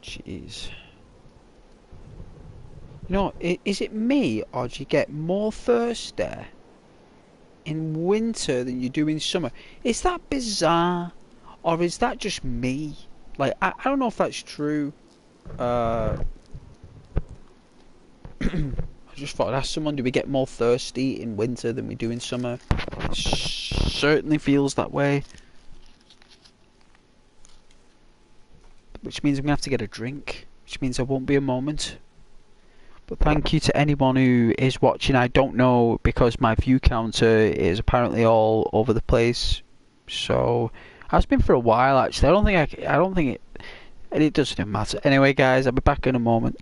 Jeez. You know, is it me, or do you get more thirsty in winter than you do in summer? Is that bizarre, or is that just me? Like, I don't know if that's true. I just thought I'd ask someone, do we get more thirsty in winter than we do in summer? It certainly feels that way. Which means I'm going to have to get a drink. Which means there won't be a moment. But thank you to anyone who is watching. I don't know, because my view counter is apparently all over the place. So it has been for a while actually. I don't think it doesn't matter. Anyway guys, I'll be back in a moment.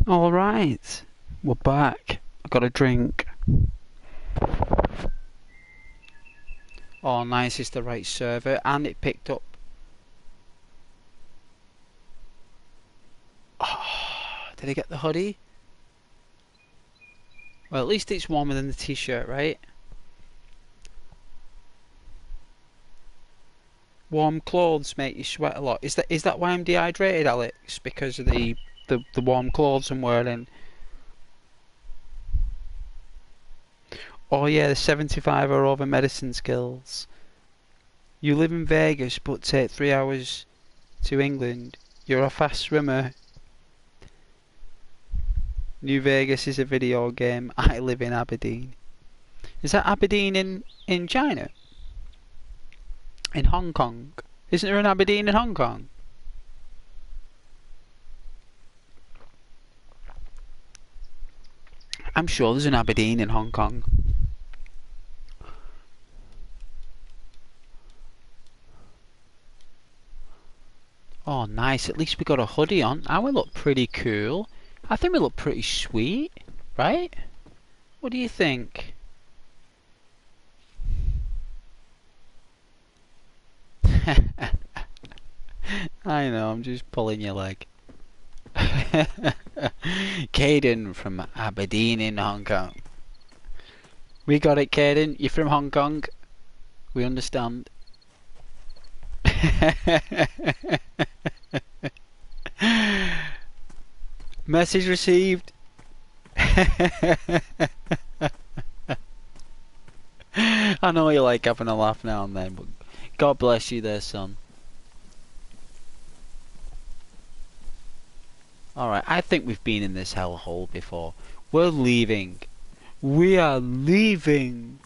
Alright, we're back. I got a drink. Oh, nice, it's the right server, and it picked up. Oh, did I get the hoodie? Well, at least it's warmer than the t-shirt, right? Warm clothes make you sweat a lot. Is that why I'm dehydrated, Alex? Because of the warm clothes I'm wearing. Oh yeah, the 75 or over medicine skills. You live in Vegas but take 3 hours to England. You're a fast swimmer. New Vegas is a video game. I live in Aberdeen. Is that Aberdeen in China? In Hong Kong? Isn't there an Aberdeen in Hong Kong? I'm sure there's an Aberdeen in Hong Kong. Oh, nice. At least we got a hoodie on. And we look pretty cool. I think we look pretty sweet, right? What do you think? I know, I'm just pulling your leg. Caden from Aberdeen in Hong Kong. We got it, Caden. You're from Hong Kong. We understand. Message received. I know you like having a laugh now and then, but God bless you there, son. Alright, I think we've been in this hellhole before. We're leaving. We are leaving.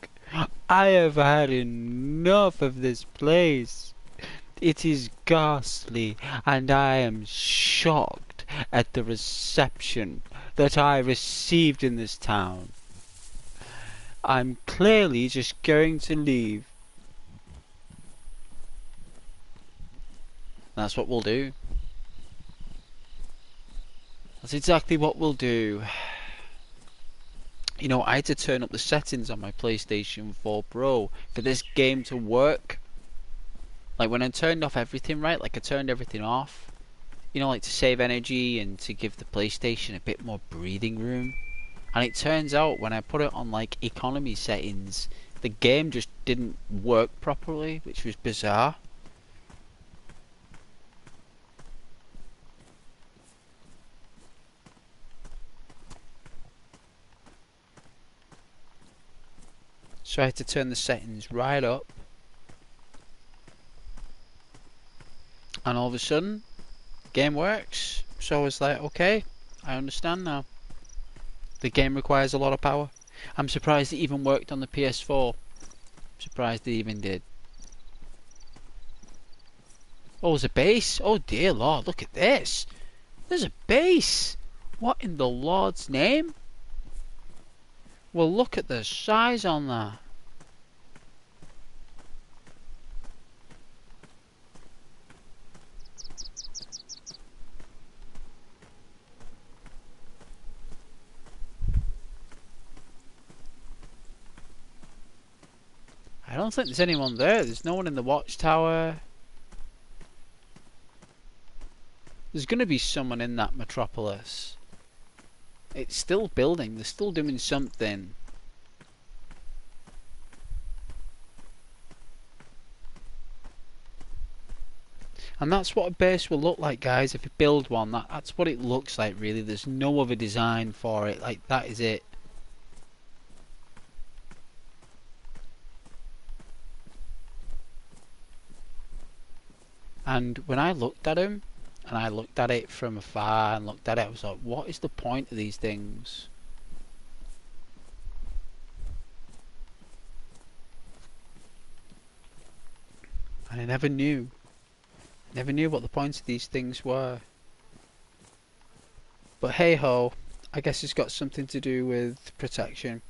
I have had enough of this place. It is ghastly, and I am shocked at the reception that I received in this town. I'm clearly just going to leave. That's what we'll do. That's exactly what we'll do. You know, I had to turn up the settings on my PlayStation 4 Pro for this game to work. Like when I turned off everything, right? Like I turned everything off. You know, like to save energy and to give the PlayStation a bit more breathing room. And it turns out when I put it on like economy settings, the game just didn't work properly, which was bizarre. So I had to turn the settings right up. And all of a sudden, game works. So I was like, okay, I understand now. The game requires a lot of power. I'm surprised it even worked on the Ps4. Surprised it even did. Oh, there's a base? Oh dear Lord, look at this. There's a base. What in the Lord's name? Well, look at the size on that. I don't think there's anyone there. There's no one in the watchtower. There's going to be someone in that metropolis. It's still building. They're still doing something. And that's what a base will look like, guys. If you build one, that's what it looks like, really. There's no other design for it. Like, that is it. And when I looked at him, and I looked at it from afar and looked at it, I was like, what is the point of these things? And I never knew. Never knew what the point of these things were. But hey ho, I guess it's got something to do with protection.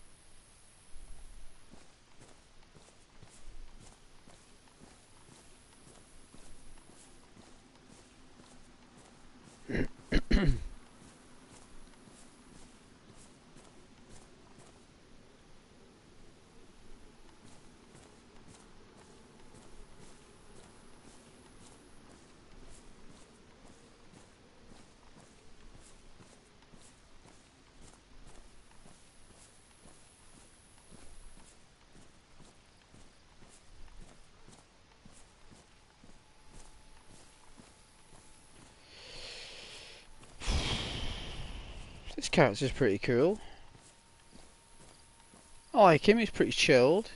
character's pretty cool. I like him, he's pretty chilled.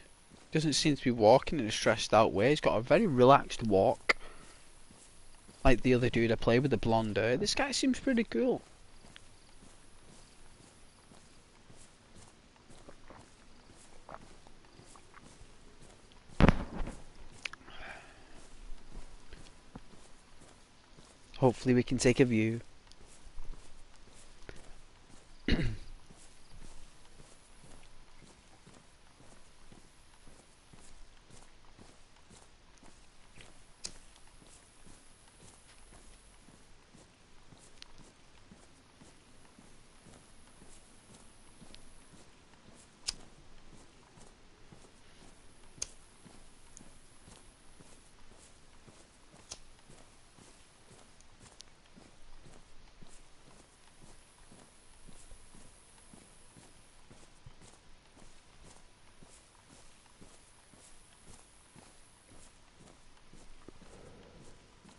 Doesn't seem to be walking in a stressed out way. He's got a very relaxed walk. Like the other dude I played with, the blonde hair. This guy seems pretty cool. Hopefully we can take a view.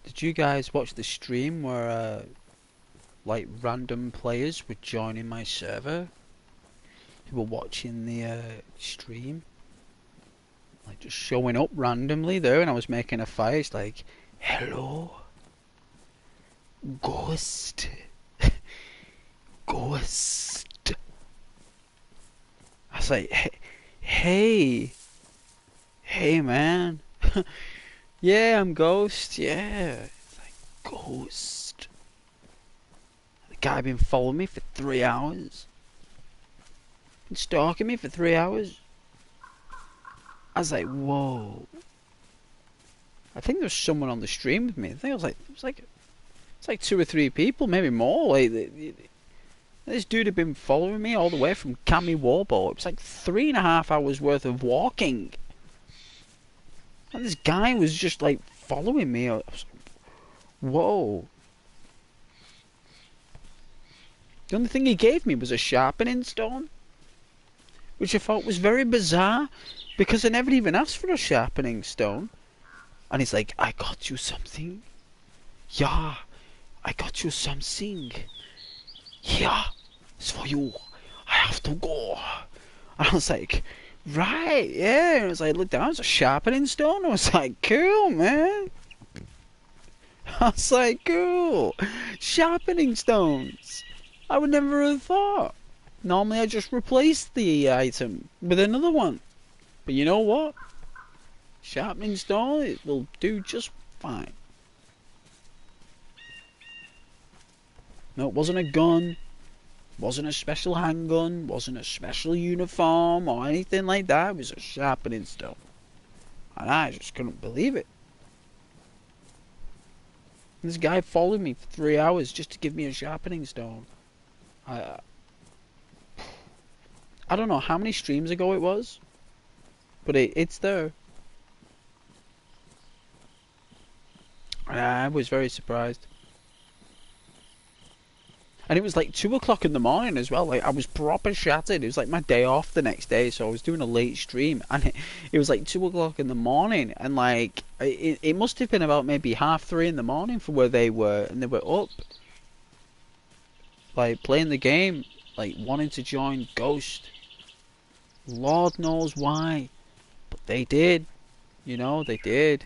Did you guys watch the stream where like random players were joining my server? Who were watching the stream? Like just showing up randomly there, and I was making a fire. It's like, hello, ghost, ghost. I was like, hey, hey man. Yeah, I'm Ghost, yeah. It's like, Ghost. The guy been following me for 3 hours. Been stalking me for 3 hours. I was like, whoa. I think there was someone on the stream with me. I think it's like 2 or 3 people, maybe more. Like, this dude had been following me all the way from Cami Warbo. It was like 3.5 hours worth of walking. And this guy was just like following me. I was like, whoa. The only thing he gave me was a sharpening stone, which I thought was very bizarre, because I never even asked for a sharpening stone. And he's like, I got you something. Yeah, I got you something. Yeah, it's for you. I have to go. And I was like, right, yeah. And I was like, look down, it's a sharpening stone. I was like, cool, man. I was like, cool. Sharpening stones. I would never have thought. Normally I just replace the item with another one. But you know what? Sharpening stone, it will do just fine. No, it wasn't a gun. Wasn't a special handgun. Wasn't a special uniform or anything like that. It was a sharpening stone. And I just couldn't believe it. This guy followed me for 3 hours just to give me a sharpening stone. I don't know how many streams ago it was, but it's there. I was very surprised. And it was like 2 o'clock in the morning as well. Like, I was proper shattered. It was like my day off the next day, so I was doing a late stream. And it was like 2 o'clock in the morning. And like, it must have been about maybe 3:30 in the morning for where they were. And they were up, like, playing the game, like, wanting to join Ghost. Lord knows why. But they did. You know, they did.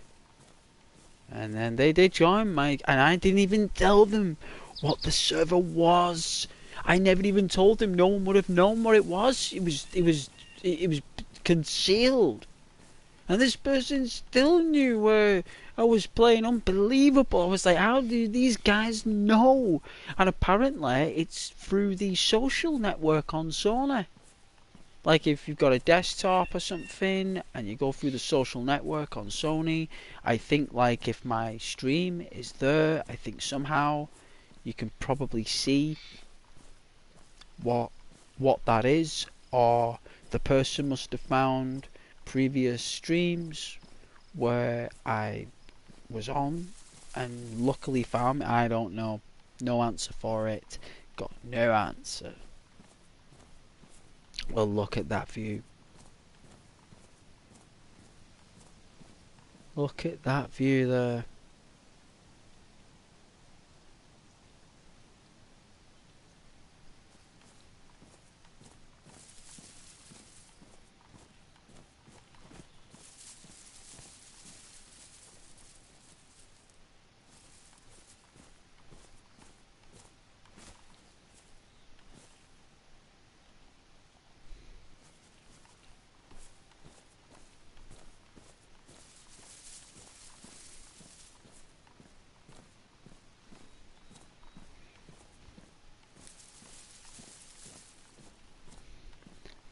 And then they did join my... And I didn't even tell them what the server was. I never even told them. No one would have known what it was. It was concealed. And this person still knew where I was playing. Unbelievable. I was like, how do these guys know? And apparently it's through the social network on Sony. Like, if you've got a desktop or something and you go through the social network on Sony, I think, like, if my stream is there, I think somehow you can probably see what that is, or the person must have found previous streams where I was on and luckily found me. I don't know. No answer for it. Got no answer. Well, look at that view. Look at that view there.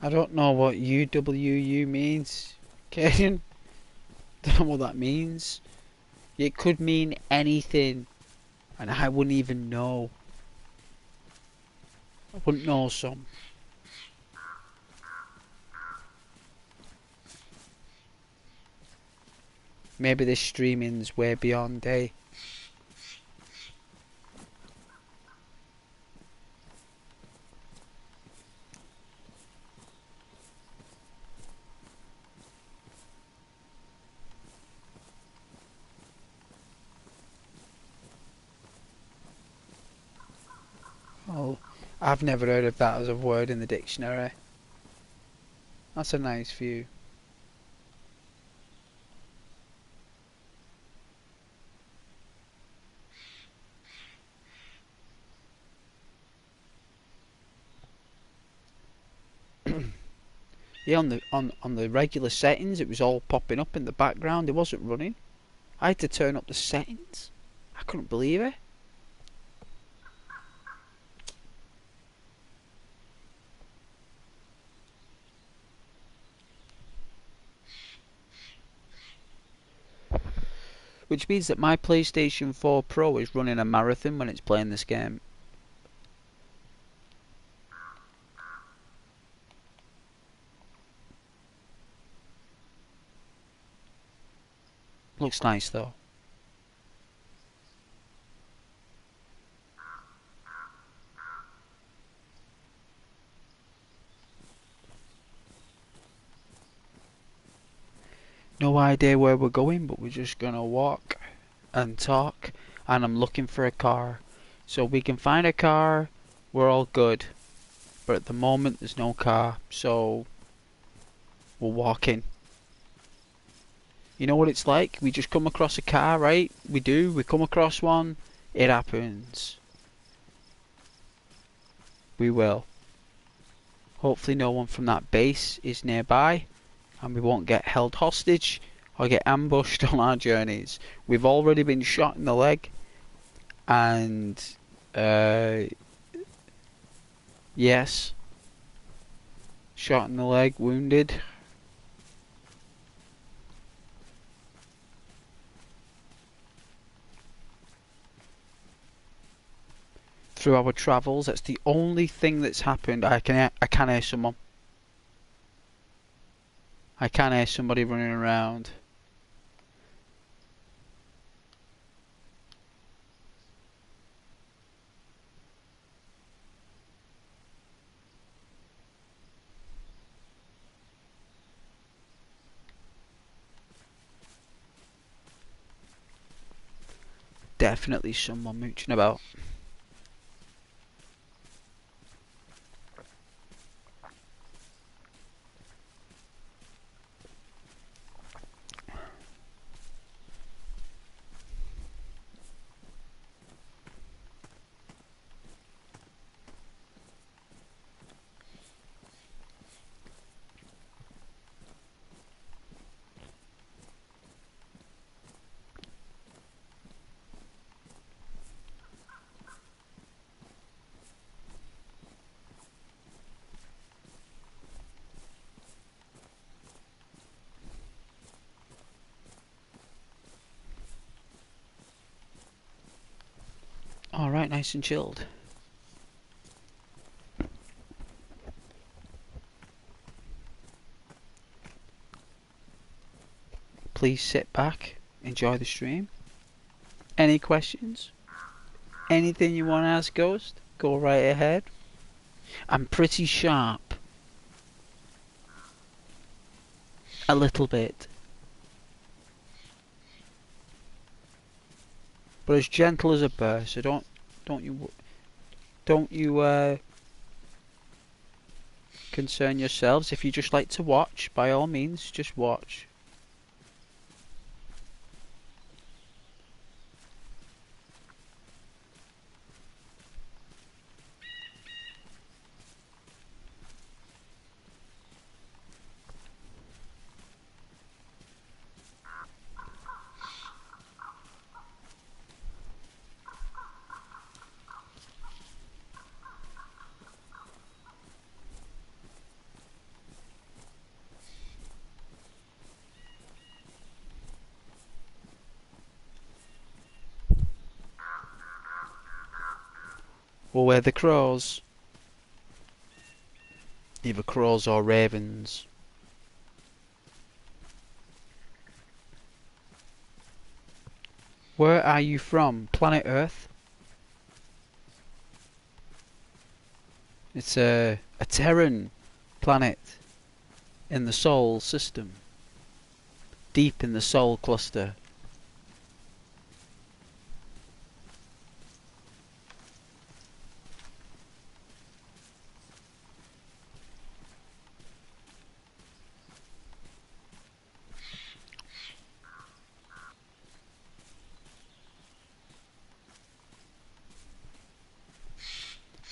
I don't know what UWU means, Kaden. Don't know what that means. It could mean anything, and I wouldn't even know. I wouldn't know some. Maybe this streaming's way beyond day. Oh, I've never heard of that as a word in the dictionary. That's a nice view. Yeah, on the regular settings, it was all popping up in the background. It wasn't running. I had to turn up the settings. I couldn't believe it. Which means that my PlayStation 4 Pro is running a marathon when it's playing this game. Looks nice though. No idea where we're going, but we're just gonna walk and talk. And I'm looking for a car. So we can find a car, we're all good. But at the moment there's no car, so we're walking. You know what it's like? We just come across a car, right? We do, we come across one, it happens. We will. Hopefully no one from that base is nearby, and we won't get held hostage or get ambushed on our journeys. We've already been shot in the leg, and yes, shot in the leg, wounded. Through our travels, that's the only thing that's happened. I can hear someone. I can hear somebody running around. Definitely someone mooching about. Alright, nice and chilled. Please sit back, enjoy the stream. Any questions? Anything you want to ask Ghost? Go right ahead. I'm pretty sharp. A little bit. But as gentle as a bird, so don't you concern yourselves. If you just like to watch, by all means, just watch. Or where the crows? Either crows or ravens. Where are you from? Planet Earth? It's a Terran planet in the Sol system. Deep in the Sol cluster.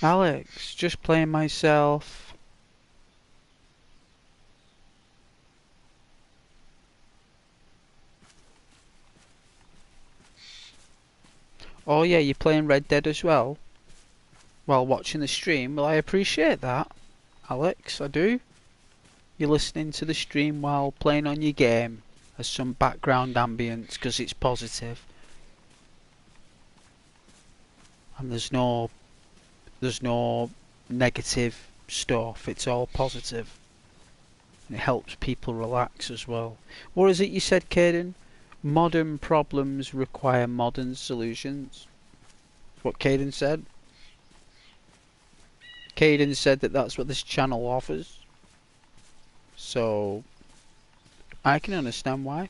Alex, just playing myself. Oh yeah, you're playing Red Dead as well? While watching the stream? Well, I appreciate that, Alex, I do. You're listening to the stream while playing on your game as some background ambience because it's positive. And there's no negative stuff, it's all positive. And it helps people relax as well. What is it you said, Caden? Modern problems require modern solutions. What Caden said? Caden said that that's what this channel offers. So I can understand why.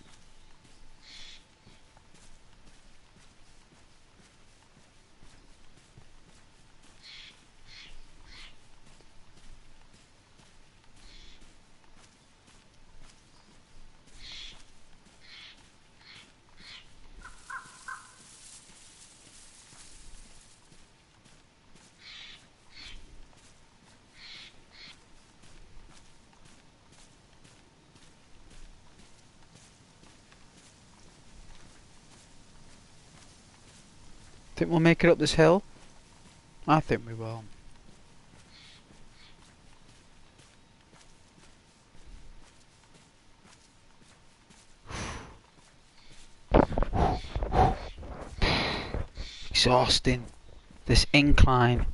Think we'll make it up this hill? I think we will. Exhausting. This incline.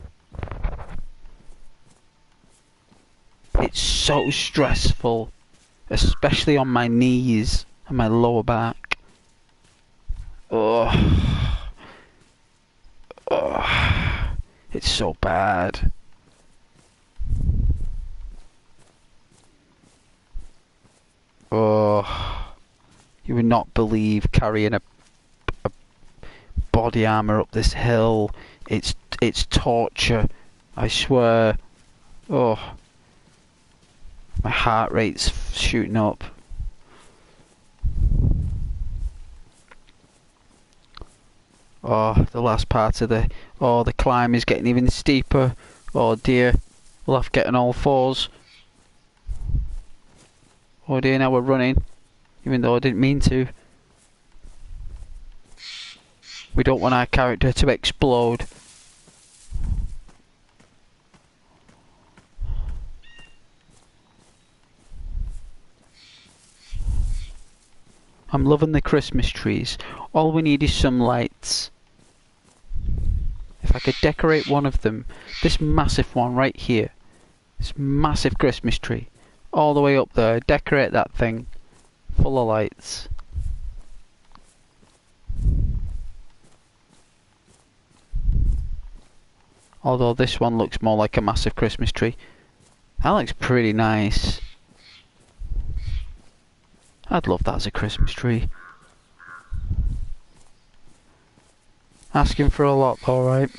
It's so stressful. Especially on my knees and my lower back. Oh. Oh. It's so bad. Oh. You would not believe carrying a body armor up this hill. It's torture. I swear. Oh. My heart rate's shooting up. Oh, the last part of the climb is getting even steeper. Oh dear. We'll have to get on all fours. Oh dear, now we're running. Even though I didn't mean to. We don't want our character to explode. I'm loving the Christmas trees. All we need is some lights. If I could decorate one of them, this massive one right here, this massive Christmas tree, all the way up there, decorate that thing full of lights. Although this one looks more like a massive Christmas tree. That looks pretty nice. I'd love that as a Christmas tree. Asking for a lot though, right?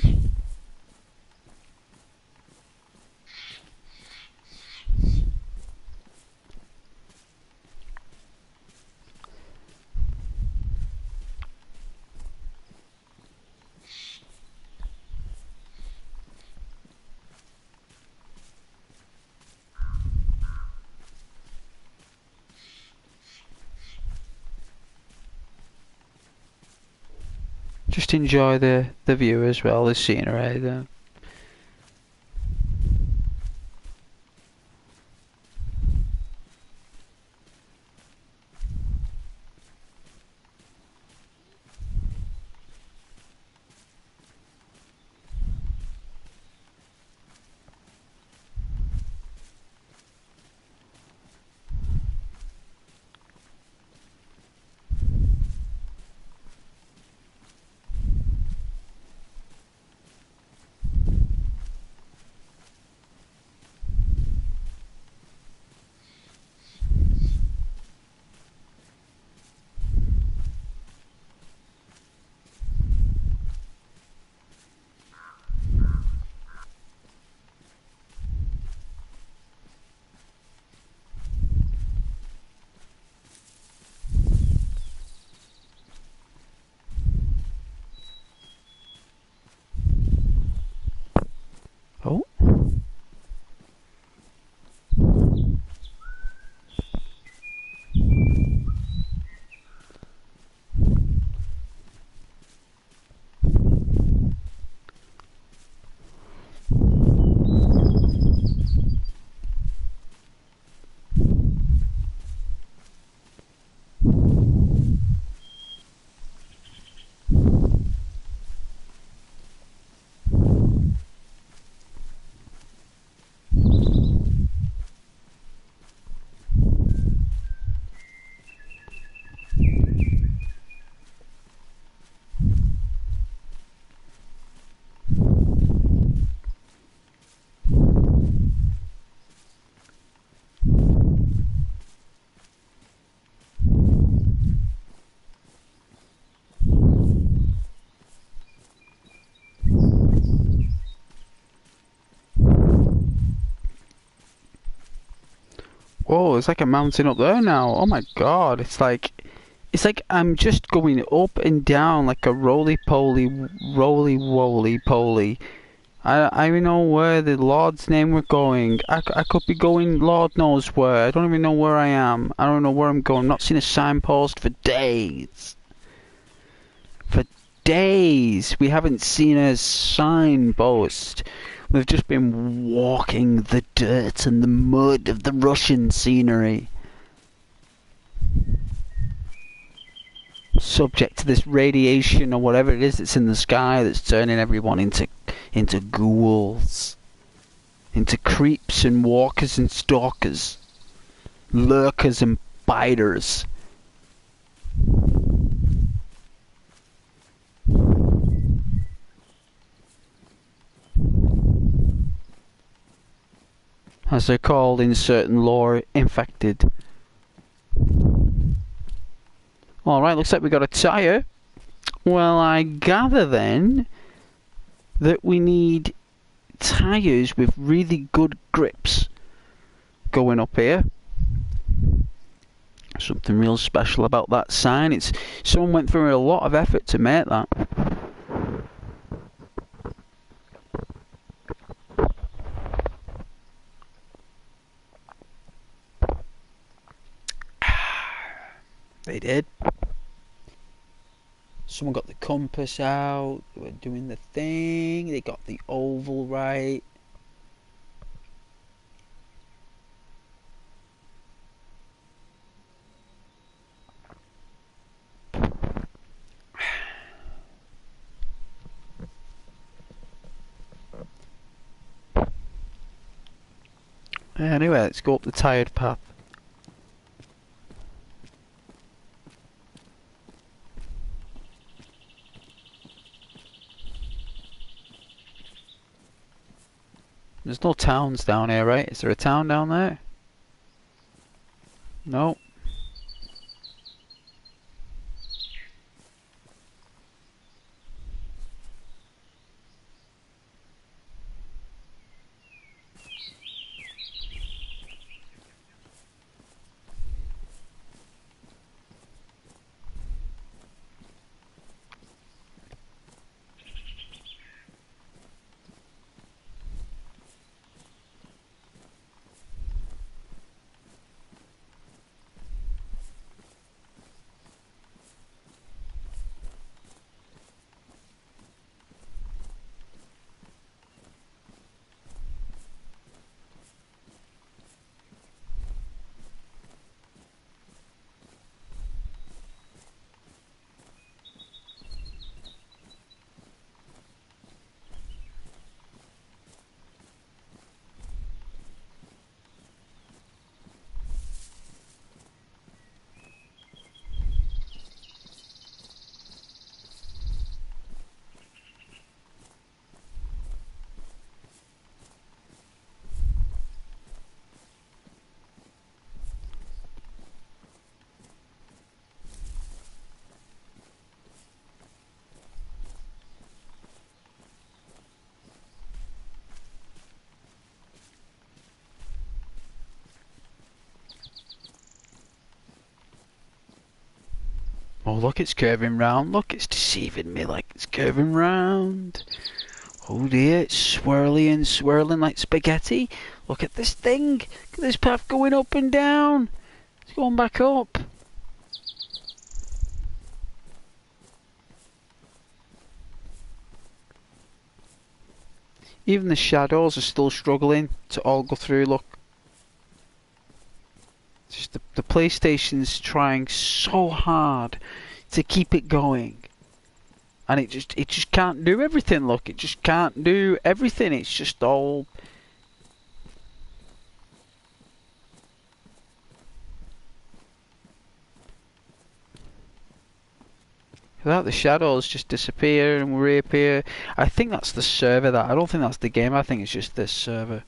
Just enjoy the view as well, the scenery there. Oh, it's like a mountain up there now. Oh my god, it's like I'm just going up and down like a roly-poly, roly-woly-poly. I don't know where the Lord's name we're going. I could be going Lord knows where. I don't even know where I am. I don't know where I'm going. I've not seen a signpost for days. For days. We haven't seen a signpost. We've just been walking the dirt and the mud of the Russian scenery. Subject to this radiation or whatever it is that's in the sky that's turning everyone into ghouls, into creeps and walkers and stalkers, lurkers and biters. As they're called in certain lore, infected. Alright, looks like we got a tyre. Well, I gather then that we need tyres with really good grips going up here. Something real special about that sign. Someone went through a lot of effort to make that. They did. Someone got the compass out. They were doing the thing. They got the oval right. Anyway, let's go up the tired path. There's no towns down here, right? Is there a town down there? No. Oh, look, it's curving round. Look, it's deceiving me like it's curving round. Oh dear, it's swirly and swirling like spaghetti. Look at this thing. Look at this path going up and down. It's going back up. Even the shadows are still struggling to all go through, look. Just the PlayStation's trying so hard to keep it going, and it just can't do everything. Look, it just can't do everything. It's just all. Without the shadows just disappear and reappear. I think that's the server. That I don't think that's the game. I think it's just this server.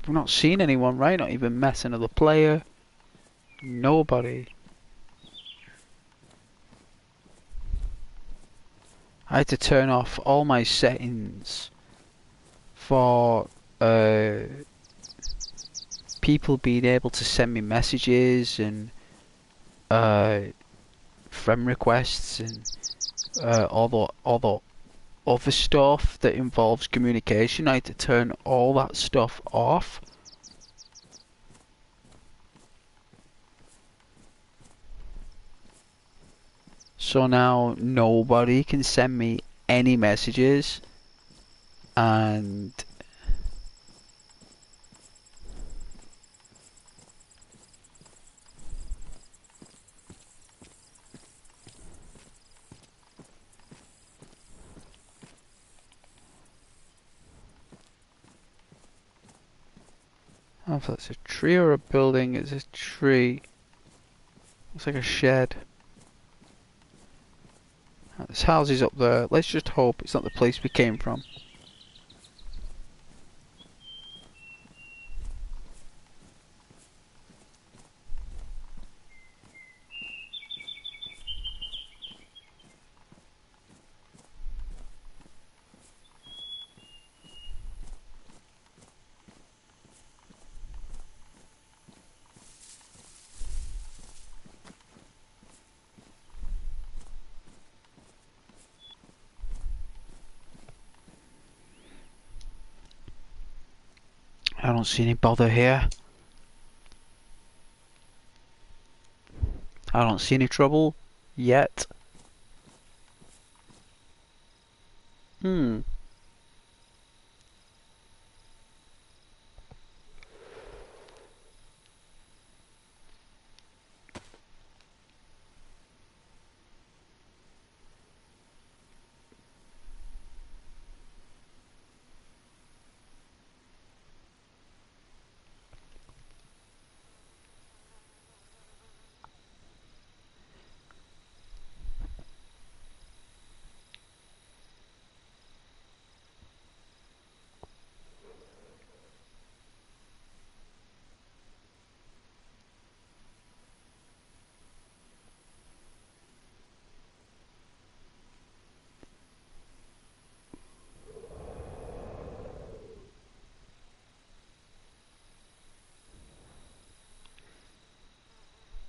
We've not seen anyone, right? Not even Mess, another player. Nobody. I had to turn off all my settings for people being able to send me messages and friend requests and all the other stuff that involves communication. I had to turn all that stuff off. So now nobody can send me any messages, and I don't know if that's a tree or a building. It's a tree. Looks like a shed. There's houses up there. Let's just hope it's not the place we came from. I don't see any bother here. I don't see any trouble yet.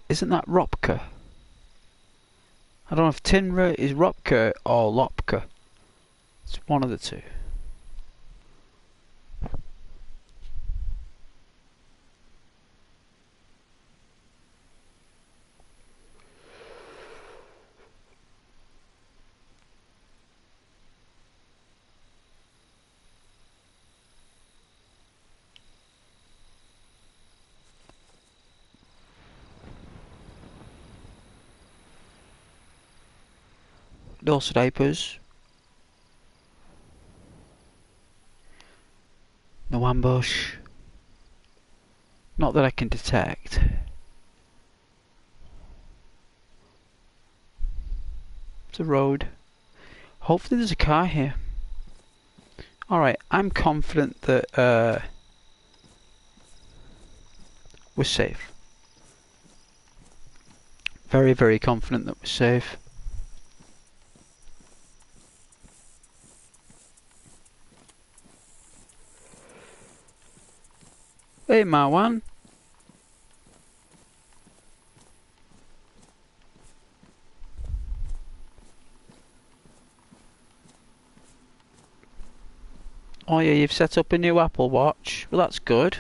Isn't that Ropka? I don't know if Tinra is Ropka or Lopka. It's one of the two. Dorset diapers. No ambush. Not that I can detect. It's a road. Hopefully there's a car here. Alright, I'm confident that we're safe. Very, very confident that we're safe. Hey, Marwan. Oh yeah, you've set up a new Apple Watch. Well, that's good.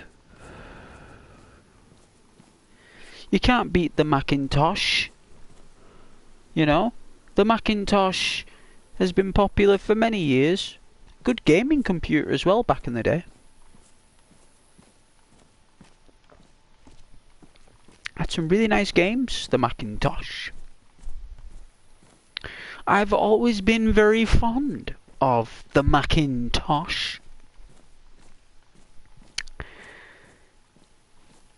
You can't beat the Macintosh. You know? The Macintosh has been popular for many years. Good gaming computer as well back in the day. Had some really nice games, the Macintosh. I've always been very fond of the Macintosh.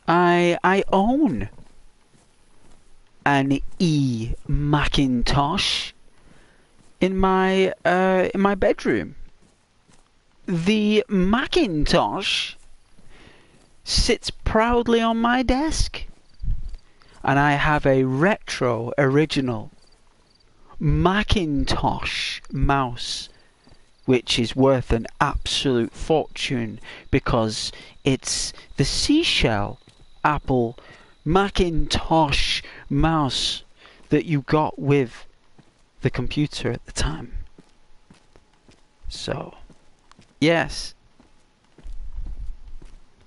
I own an Macintosh in my bedroom. The Macintosh sits proudly on my desk, and I have a retro original Macintosh mouse, which is worth an absolute fortune because it's the seashell Apple Macintosh mouse that you got with the computer at the time. So, yes,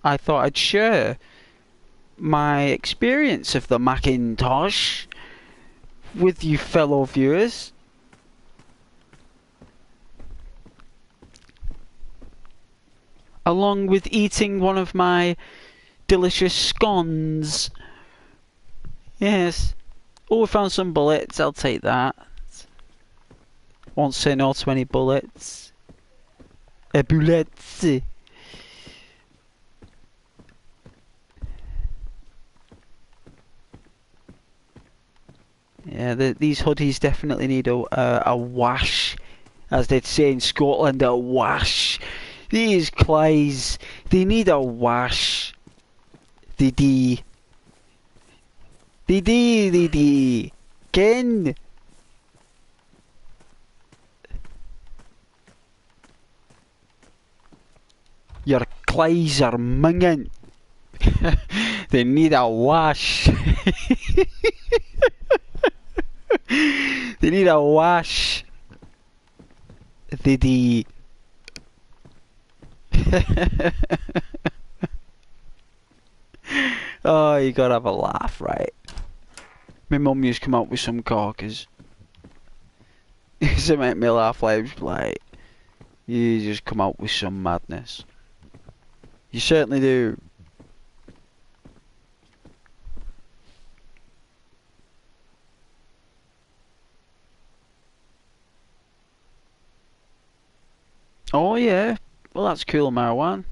I thought I'd share my experience of the Macintosh with you fellow viewers. Along with eating one of my delicious scones. Yes. Oh, we found some bullets. I'll take that. Won't say no to any bullets. Bullets. Yeah, these hoodies definitely need a wash. As they'd say in Scotland, a wash. These clothes, they need a wash. They do. Ken? Your clothes are minging. They need a wash. They need a wash. They do. Oh, you gotta have a laugh, right? My mum used to come out with some corkers. Used to make me laugh like, you just come out with some madness. You certainly do. Oh yeah, well that's cool, marijuana.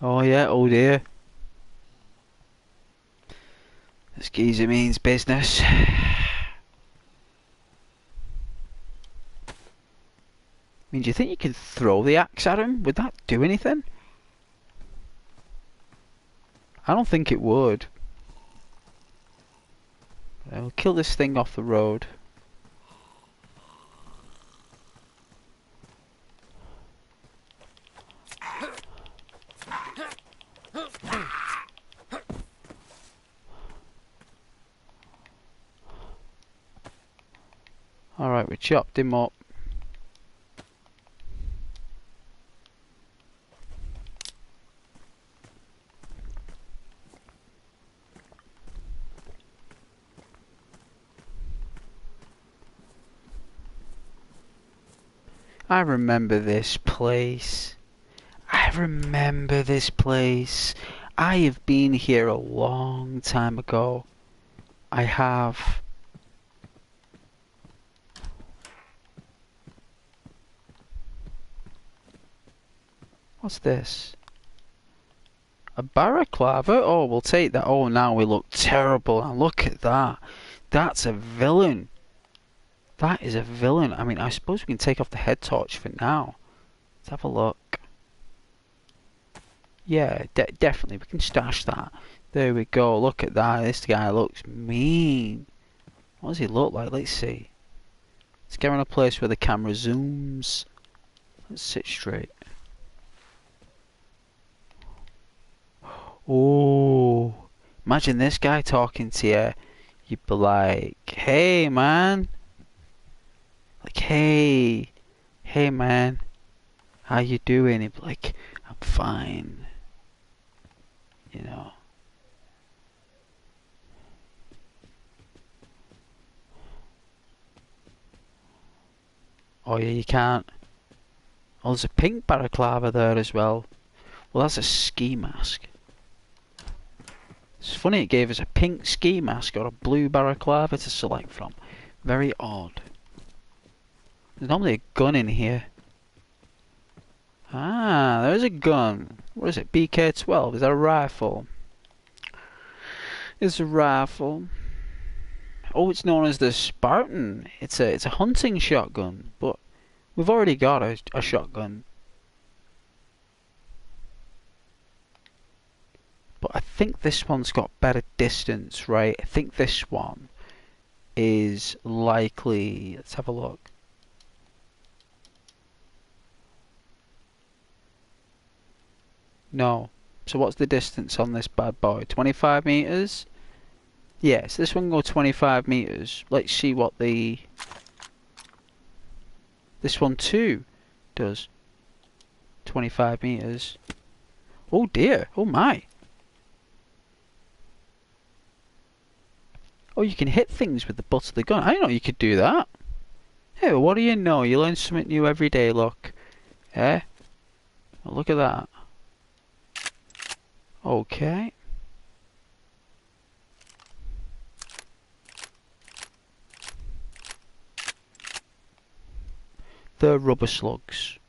Oh yeah, oh dear. This geezer means business. I mean, do you think you could throw the axe at him? Would that do anything? I don't think it would. I'll kill this thing off the road. Alright, we chopped him up. I remember this place. I remember this place. I have been here a long time ago. I have. What's this? A balaclava? Oh, we'll take that. Oh, now we look terrible. Now look at that. That's a villain. That is a villain. I mean, I suppose we can take off the head torch for now. Let's have a look. Yeah, definitely. We can stash that. There we go. Look at that. This guy looks mean. What does he look like? Let's see. Let's get in a place where the camera zooms. Let's sit straight. Oh, imagine this guy talking to you. You'd be like, hey man. Like, hey man. How you doing? He'd be like, I'm fine. You know. Oh yeah, you can't. Oh, there's a pink balaclava there as well. Well, that's a ski mask. It's funny it gave us a pink ski mask or a blue balaclava to select from. Very odd. There's normally a gun in here. Ah, there's a gun. What is it? BK-12. Is that a rifle? It's a rifle. Oh, it's known as the Spartan. It's a hunting shotgun, but we've already got a shotgun. But I think this one's got better distance, right? I think this one is likely... Let's have a look. No. So what's the distance on this bad boy? 25 meters? Yes, this one can go 25 meters. Let's see what the... This one too does. 25 meters. Oh dear. Oh my. Oh, you can hit things with the butt of the gun. I didn't know you could do that. Hey, well, what do you know? You learn something new every day, look. Eh? Well, look at that. Okay. The rubber slugs.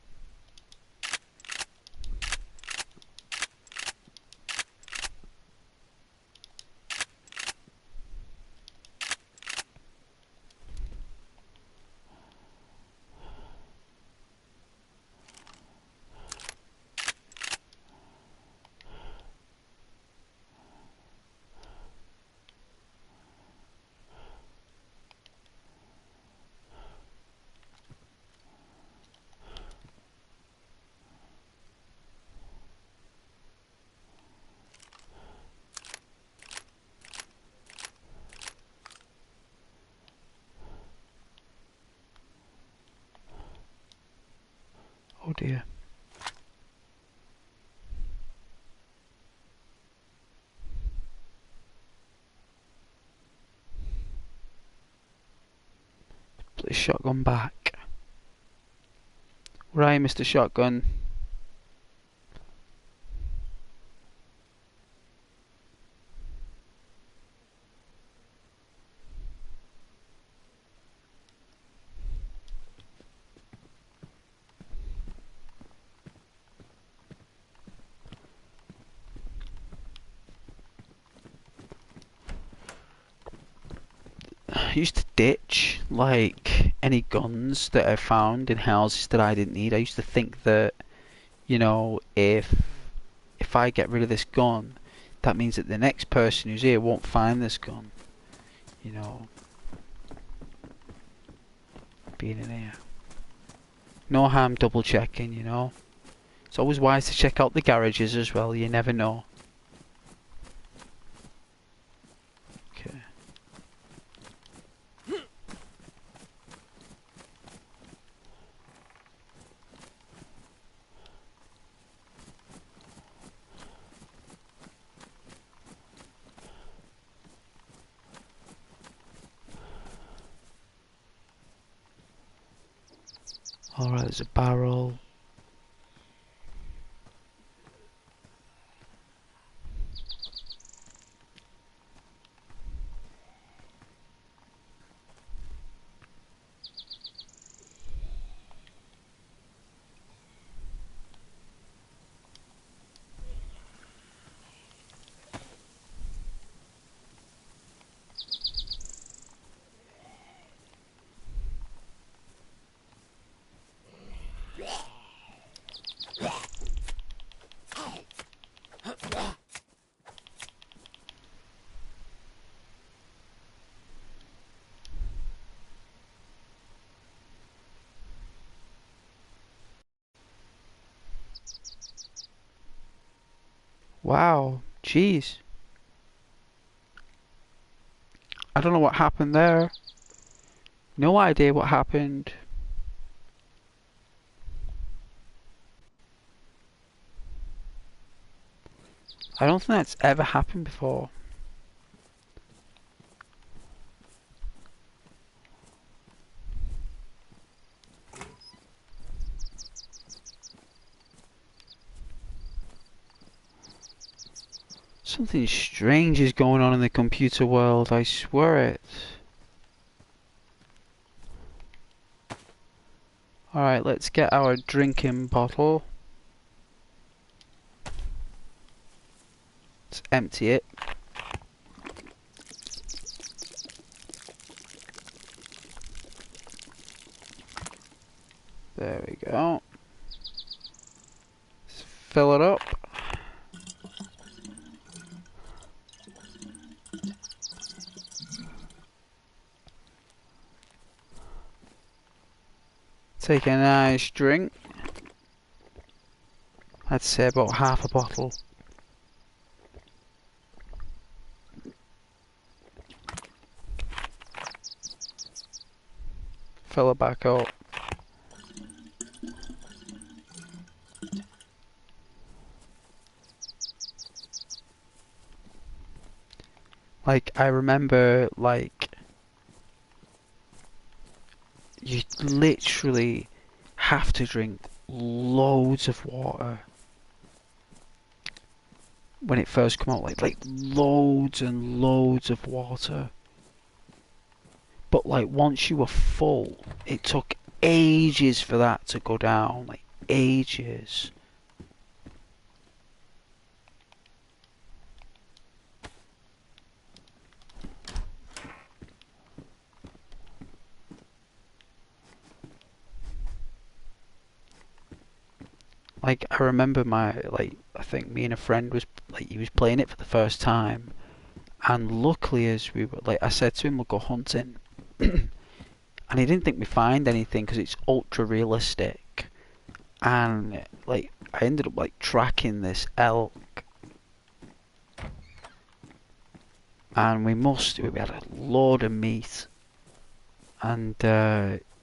Oh dear. Put the shotgun back. Right, Mr. Shotgun. I used to ditch like any guns that I found in houses that I didn't need. I used to think that, you know, if I get rid of this gun, that means that the next person who's here won't find this gun. You know, being in here. No harm double checking, you know. It's always wise to check out the garages as well, you never know. Okay. Alright, there's a barrel. Wow, jeez. I don't know what happened there. No idea what happened. I don't think that's ever happened before. Something strange is going on in the computer world, I swear it. Alright, let's get our drinking bottle. Let's empty it. There we go. Let's fill it up. Take a nice drink. I'd say about half a bottle. Fill it back up. Like, I remember, like, you literally have to drink loads of water when it first come out, like loads and loads of water. But like once you were full, it took ages for that to go down, like ages. Like I remember I think me and a friend was he was playing it for the first time, and luckily as we were I said to him we'll go hunting, and he didn't think we find anything because it's ultra realistic, and I ended up tracking this elk, and we had a load of meat, and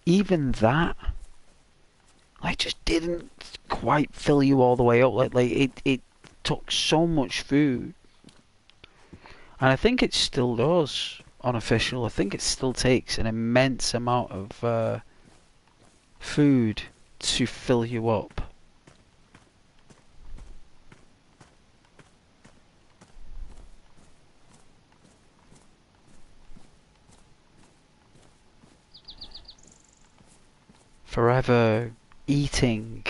even that just didn't quite fill you all the way up. It took so much food, and I think it still does. Unofficial, I think it still takes an immense amount of food to fill you up. Forever eating.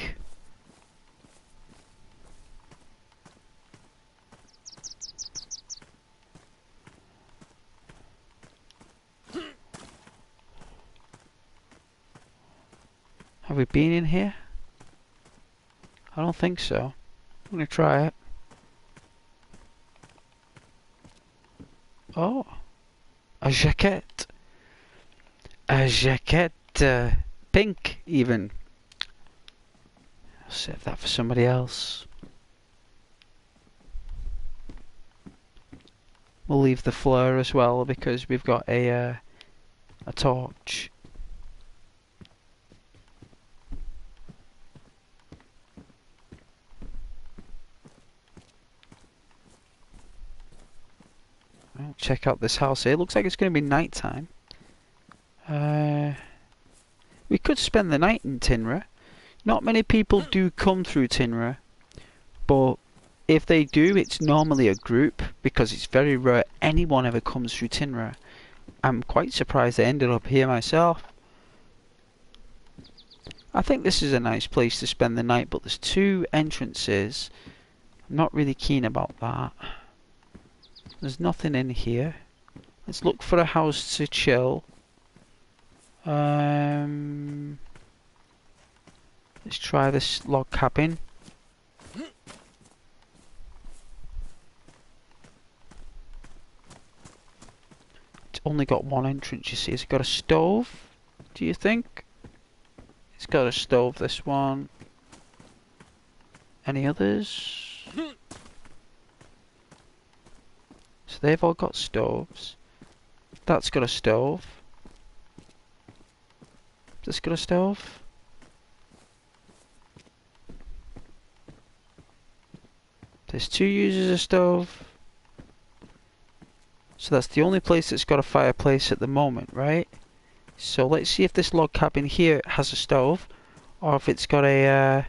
Have we been in here? I don't think so. I'm gonna try it. Oh, a jacket. A jacket, pink even. I'll save that for somebody else. We'll leave the flare as well because we've got a torch. Well, check out this house here. It looks like it's going to be night time. We could spend the night in Tinra. Not many people do come through Tinra, but if they do, it's normally a group because it's very rare anyone ever comes through Tinra. I'm quite surprised I ended up here myself. I think this is a nice place to spend the night, but there's two entrances. I'm not really keen about that. There's nothing in here. Let's look for a house to chill. Let's try this log cabin. It's only got one entrance, you see. Has it got a stove, do you think? It's got a stove, this one. Any others? So they've all got stoves. That's got a stove. This got a stove? There's two uses a stove. So that's the only place that's got a fireplace at the moment, right? So let's see if this log cabin here has a stove, or if it's got a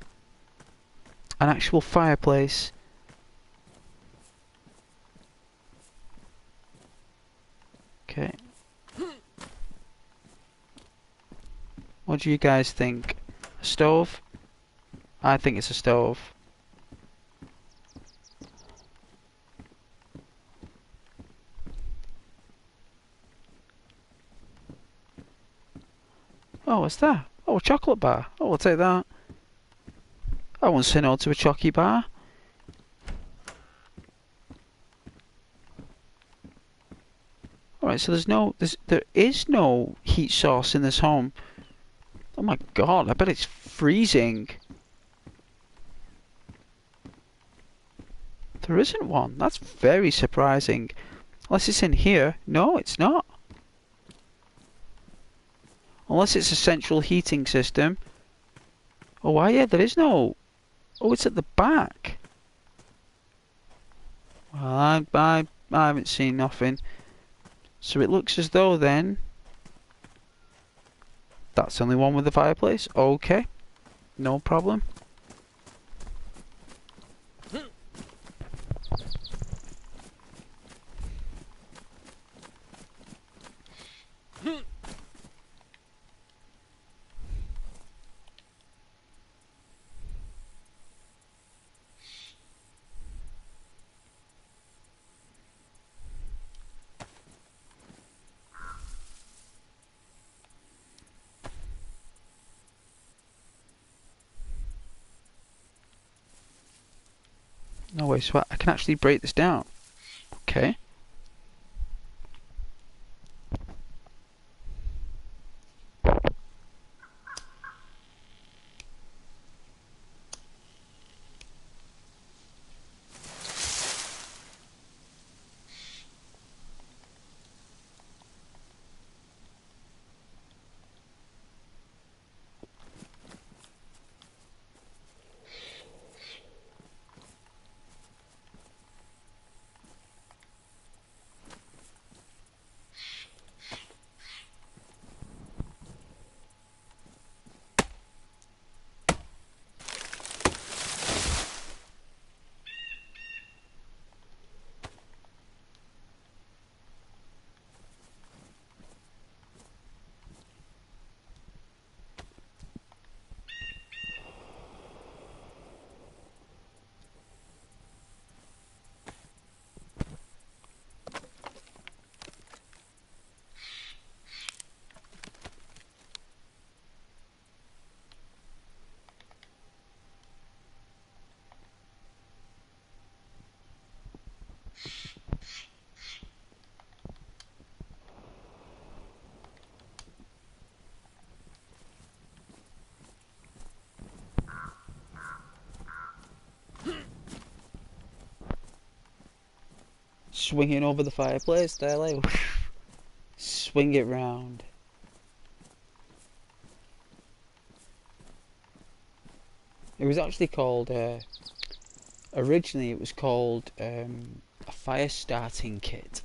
an actual fireplace. Okay. What do you guys think? A stove? I think it's a stove. Oh, what's that? Oh, a chocolate bar. Oh, I'll take that. I won't say no to a chocky bar. Alright, so there is no heat source in this home. my god, I bet it's freezing. There isn't one. That's very surprising. Unless it's in here. No, it's not. Unless it's a central heating system. Oh, yeah, there is no... Oh, it's at the back. Well, I haven't seen nothing. So it looks as though then... That's the only one with the fireplace. Okay. No problem. No way, so I can actually break this down. Okay. Swinging over the fireplace there, like... Swing it round. It was actually called... originally it was called a fire starting kit.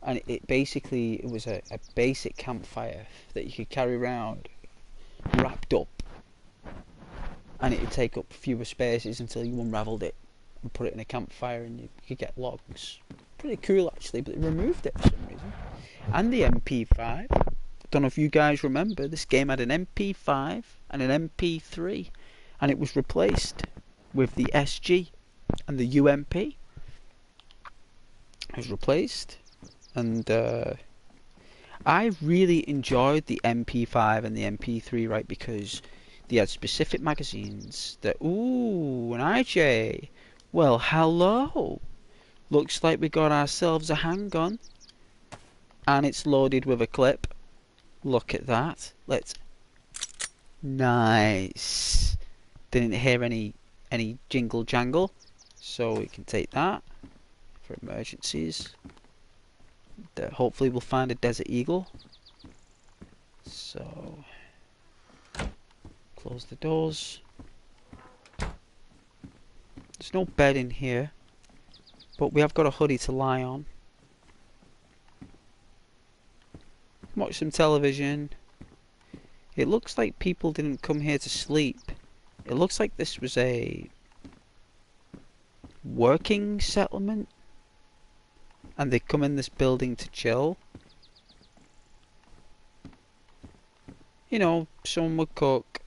And it basically, it was a basic campfire that you could carry around, wrapped up. And it would take up fewer spaces until you unravelled it and put it in a campfire and you could get logs. Pretty cool actually, but they removed it for some reason. And the MP5. Don't know if you guys remember, this game had an MP5 and an MP3. And it was replaced with the SG and the UMP. It was replaced. And I really enjoyed the MP5 and the MP3, right, because they had specific magazines that... Ooh, an IJ. Well, hello. Looks like we got ourselves a handgun. And it's loaded with a clip. Look at that. Let's... Nice. Didn't hear any jingle jangle. So we can take that for emergencies. Hopefully we'll find a desert eagle. So... Close the doors. There's no bed in here. But we have got a hoodie to lie on. Watch some television. It looks like people didn't come here to sleep. It looks like this was a working settlement. And they come in this building to chill. You know, someone would cook.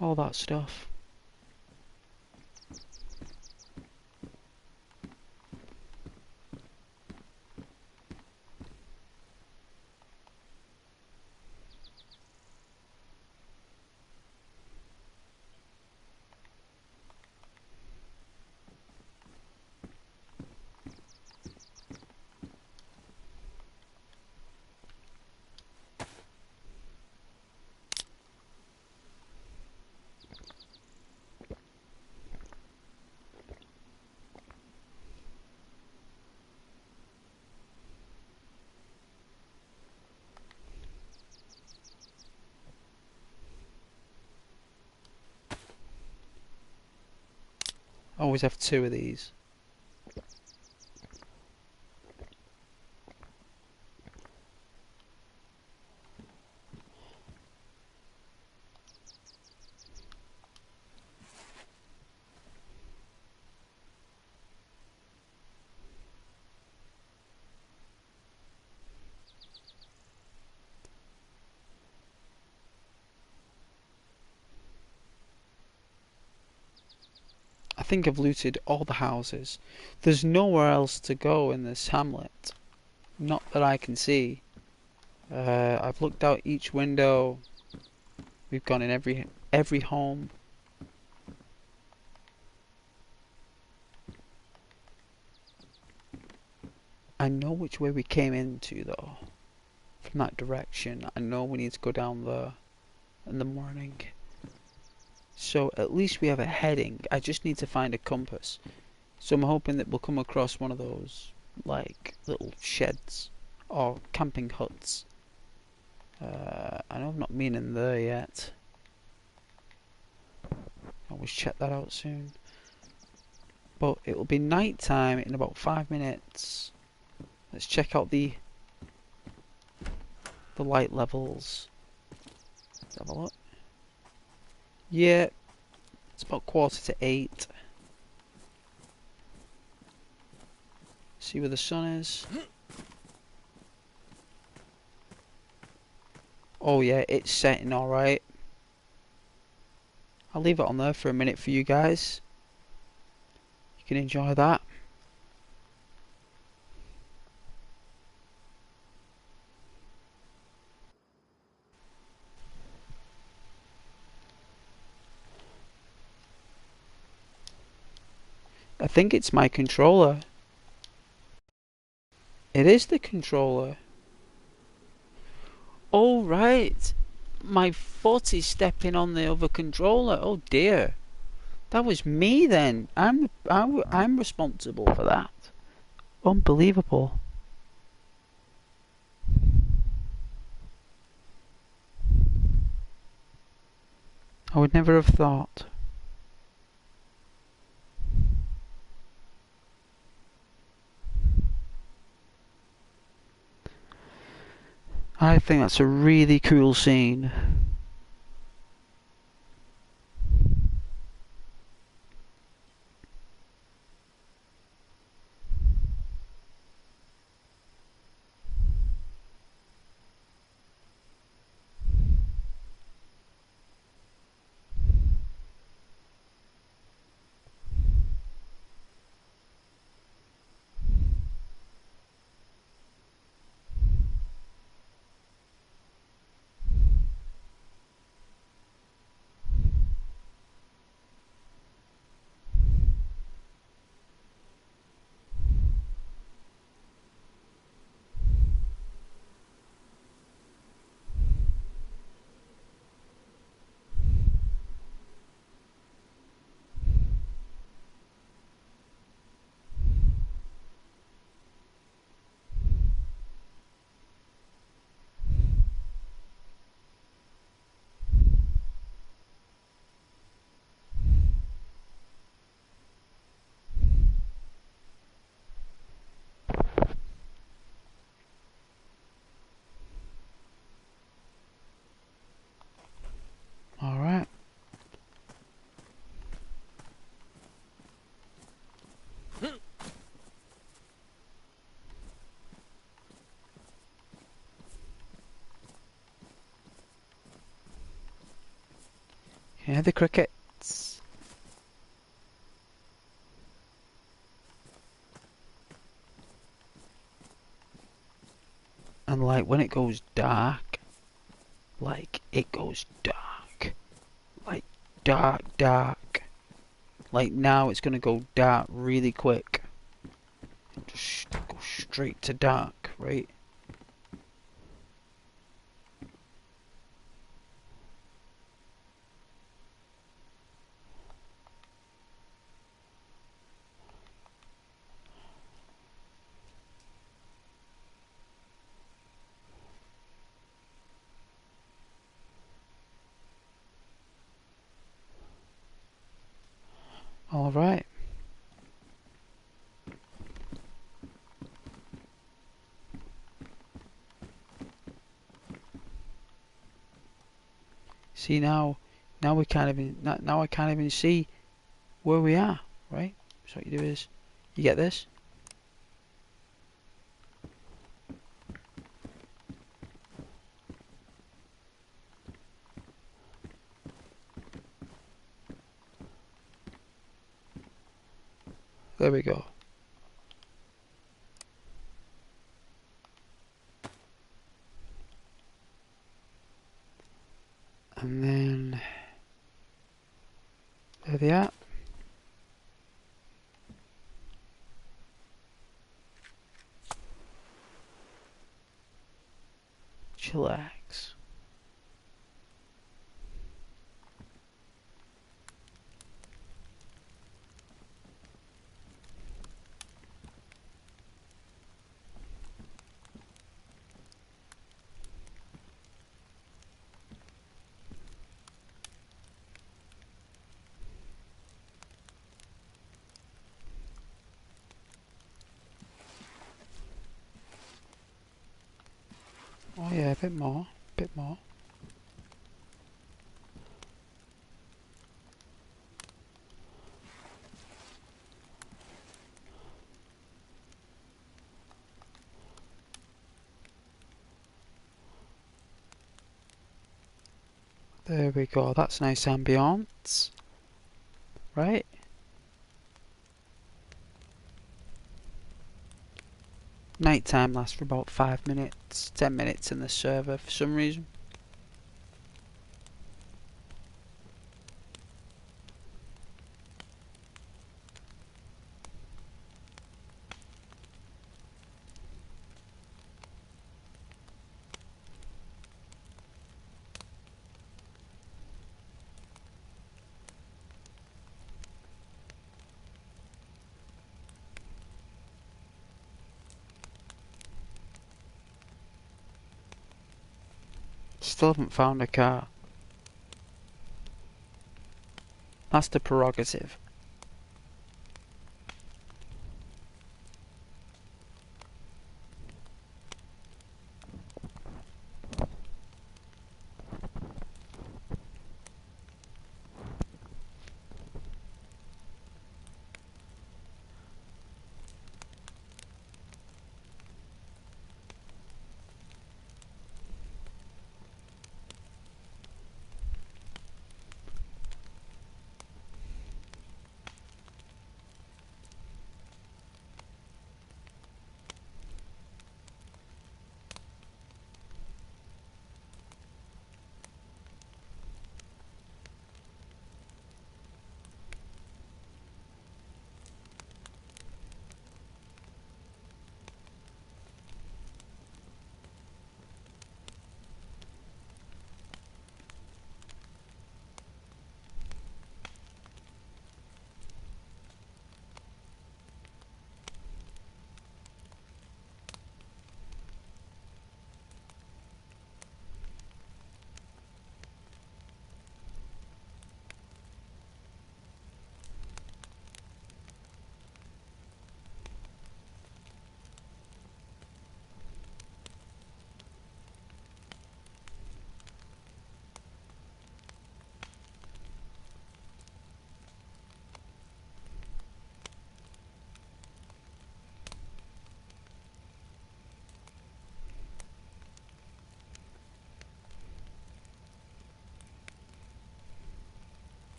All that stuff. I always have 2 of these. I think I've looted all the houses. There's nowhere else to go in this hamlet. Not that I can see. I've looked out each window. We've gone in every home. I know which way we came into though. From that direction. I know we need to go down there in the morning. So at least we have a heading. I just need to find a compass. So I'm hoping that we'll come across one of those like little sheds or camping huts. I know I've not been in there yet. I'll always check that out soon. But it will be night time in about 5 minutes. Let's check out the light levels. Let's have a look. Yeah, it's about 7:45. See where the sun is. Oh yeah, it's setting alright. I'll leave it on there for a minute for you guys. You can enjoy that. I think it's my controller. It is the controller. Oh right, my foot is stepping on the other controller. Oh dear, that was me then. I'm responsible for that. Unbelievable. I would never have thought. I think that's a really cool scene. Alright. Hear the crickets. And like when it goes dark, like it goes dark. Like dark. Like now it's gonna go dark really quick. Just go straight to dark, right? Alright. See now we can't even now I can't even see where we are, right? So what you do is you get this. There we go. And then there they are. Chillax. Oh yeah, a bit more, a bit more. There we go, that's nice ambience, right? Nighttime lasts for about 5 minutes, 10 minutes in the server for some reason. Still haven't found a car. That's the prerogative.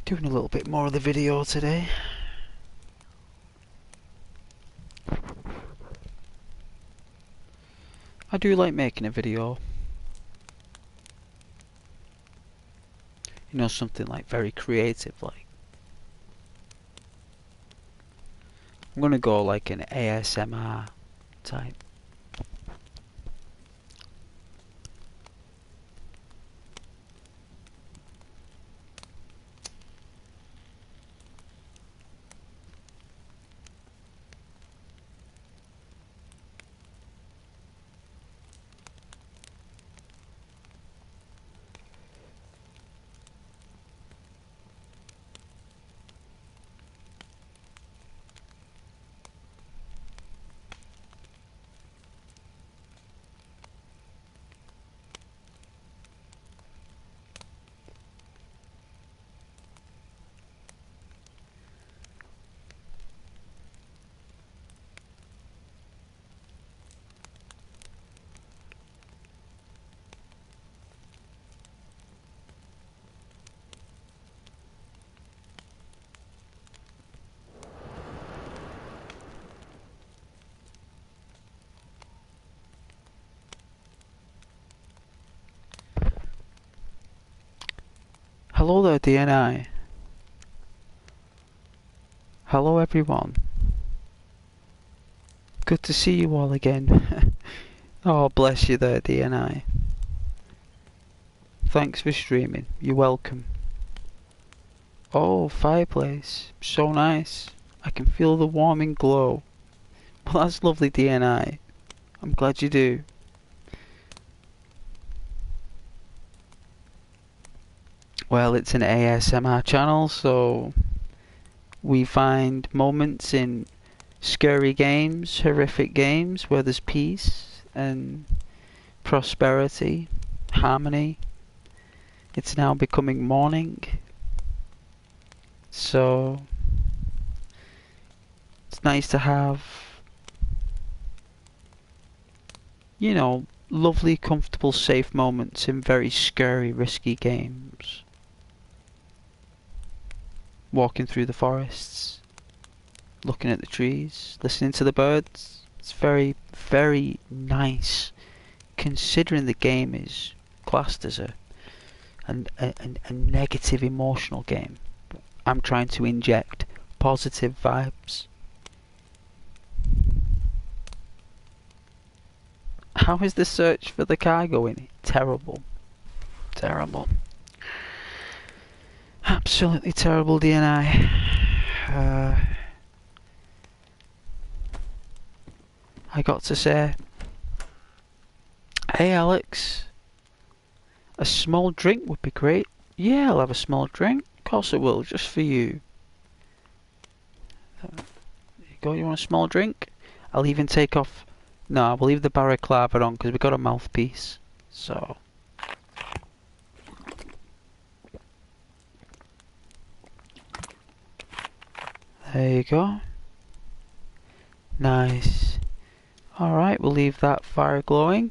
Doing a little bit more of the video today. I do like making a video. You know, something like very creative, like. I'm gonna go like an ASMR type. Hello there, DNI. Hello everyone. Good to see you all again. Oh, bless you there, DNI. Thanks for streaming. You're welcome. Oh, fireplace. So nice. I can feel the warming glow. Well, that's lovely, DNI. I'm glad you do. Well, it's an ASMR channel, so we find moments in scary games, horrific games, where there's peace and prosperity, harmony. It's now becoming morning, so it's nice to have, you know, lovely, comfortable, safe moments in very scary, risky games. Walking through the forests, looking at the trees, listening to the birds. It's very, very nice, considering the game is classed as a negative emotional game. I'm trying to inject positive vibes. How is the search for the car going? Terrible. Terrible. Absolutely terrible, DNI. I got to say, hey Alex, a small drink would be great. Yeah, I'll have a small drink. Of course I will, just for you. There you go, you want a small drink? I'll even take off... No, I will leave the balaclava on because we got a mouthpiece. So... there you go. Nice. Alright, we'll leave that fire glowing.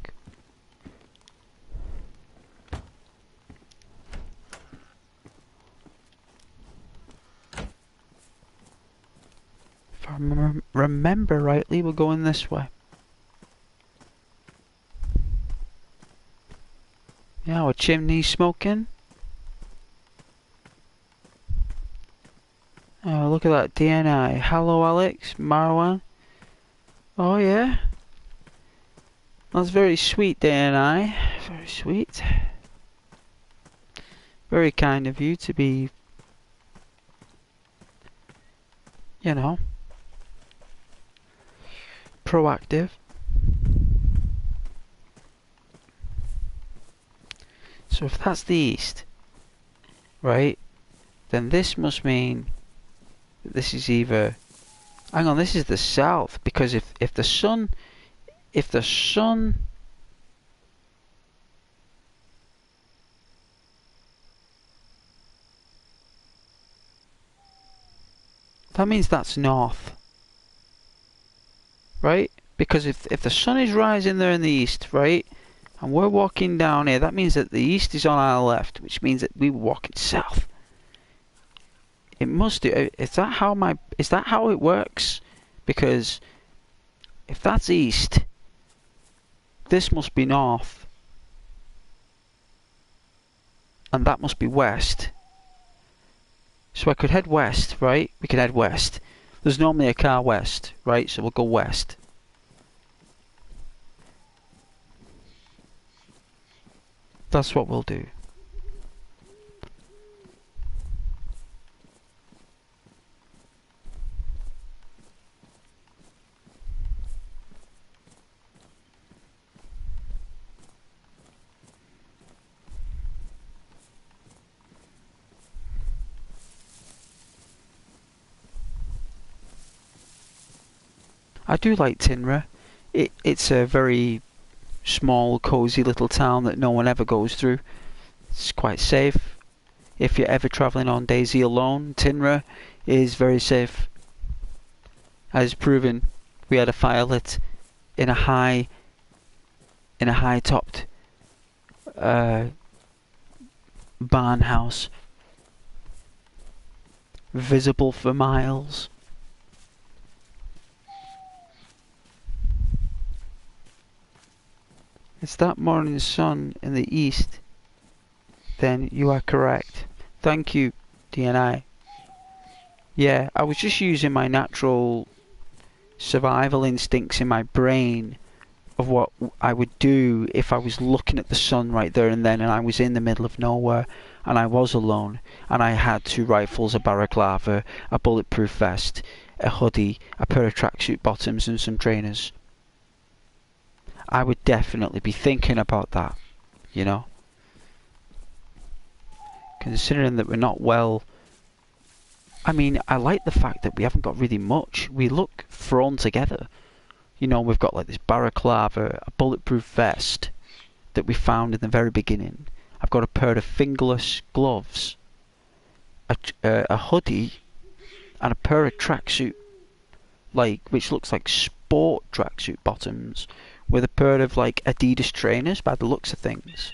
If I remember rightly, we're going this way. Yeah, our chimney's smoking. Oh, look at that, DNI. Hello, Alex, Marwan. Oh, yeah. That's very sweet, DNI. Very sweet. Very kind of you to be, you know, proactive. So if that's the east, right, then this must mean this is either... hang on, this is the south, because if the sun... that means that's north. Right? Because if the sun is rising there in the east, right, and we're walking down here, that means that the east is on our left, which means that we're walking south. It must do. Is that how it works? Because if that's east, this must be north, and that must be west. So I could head west, right? We could head west. There's normally a car west, right? So we'll go west. That's what we'll do. I do like Tinra. It's a very small, cosy little town that no one ever goes through. It's quite safe. If you're ever travelling on DayZ alone, Tinra is very safe. As proven, we had a fire lit in a high-topped barn house, visible for miles. It's that morning sun in the east. Then you are correct. Thank you, DNI. Yeah, I was just using my natural survival instincts in my brain of what I would do if I was looking at the sun right there and then, and I was in the middle of nowhere and I was alone and I had 2 rifles, a balaclava, a bulletproof vest, a hoodie, a pair of tracksuit bottoms and some trainers. I would definitely be thinking about that, you know. Considering that we're not well... I mean, I like the fact that we haven't got really much. We look thrown together. You know, we've got like this balaclava, a bulletproof vest that we found in the very beginning. I've got a pair of fingerless gloves, a hoodie, and a pair of tracksuit, like, which looks like sport tracksuit bottoms, with a pair of like Adidas trainers by the looks of things.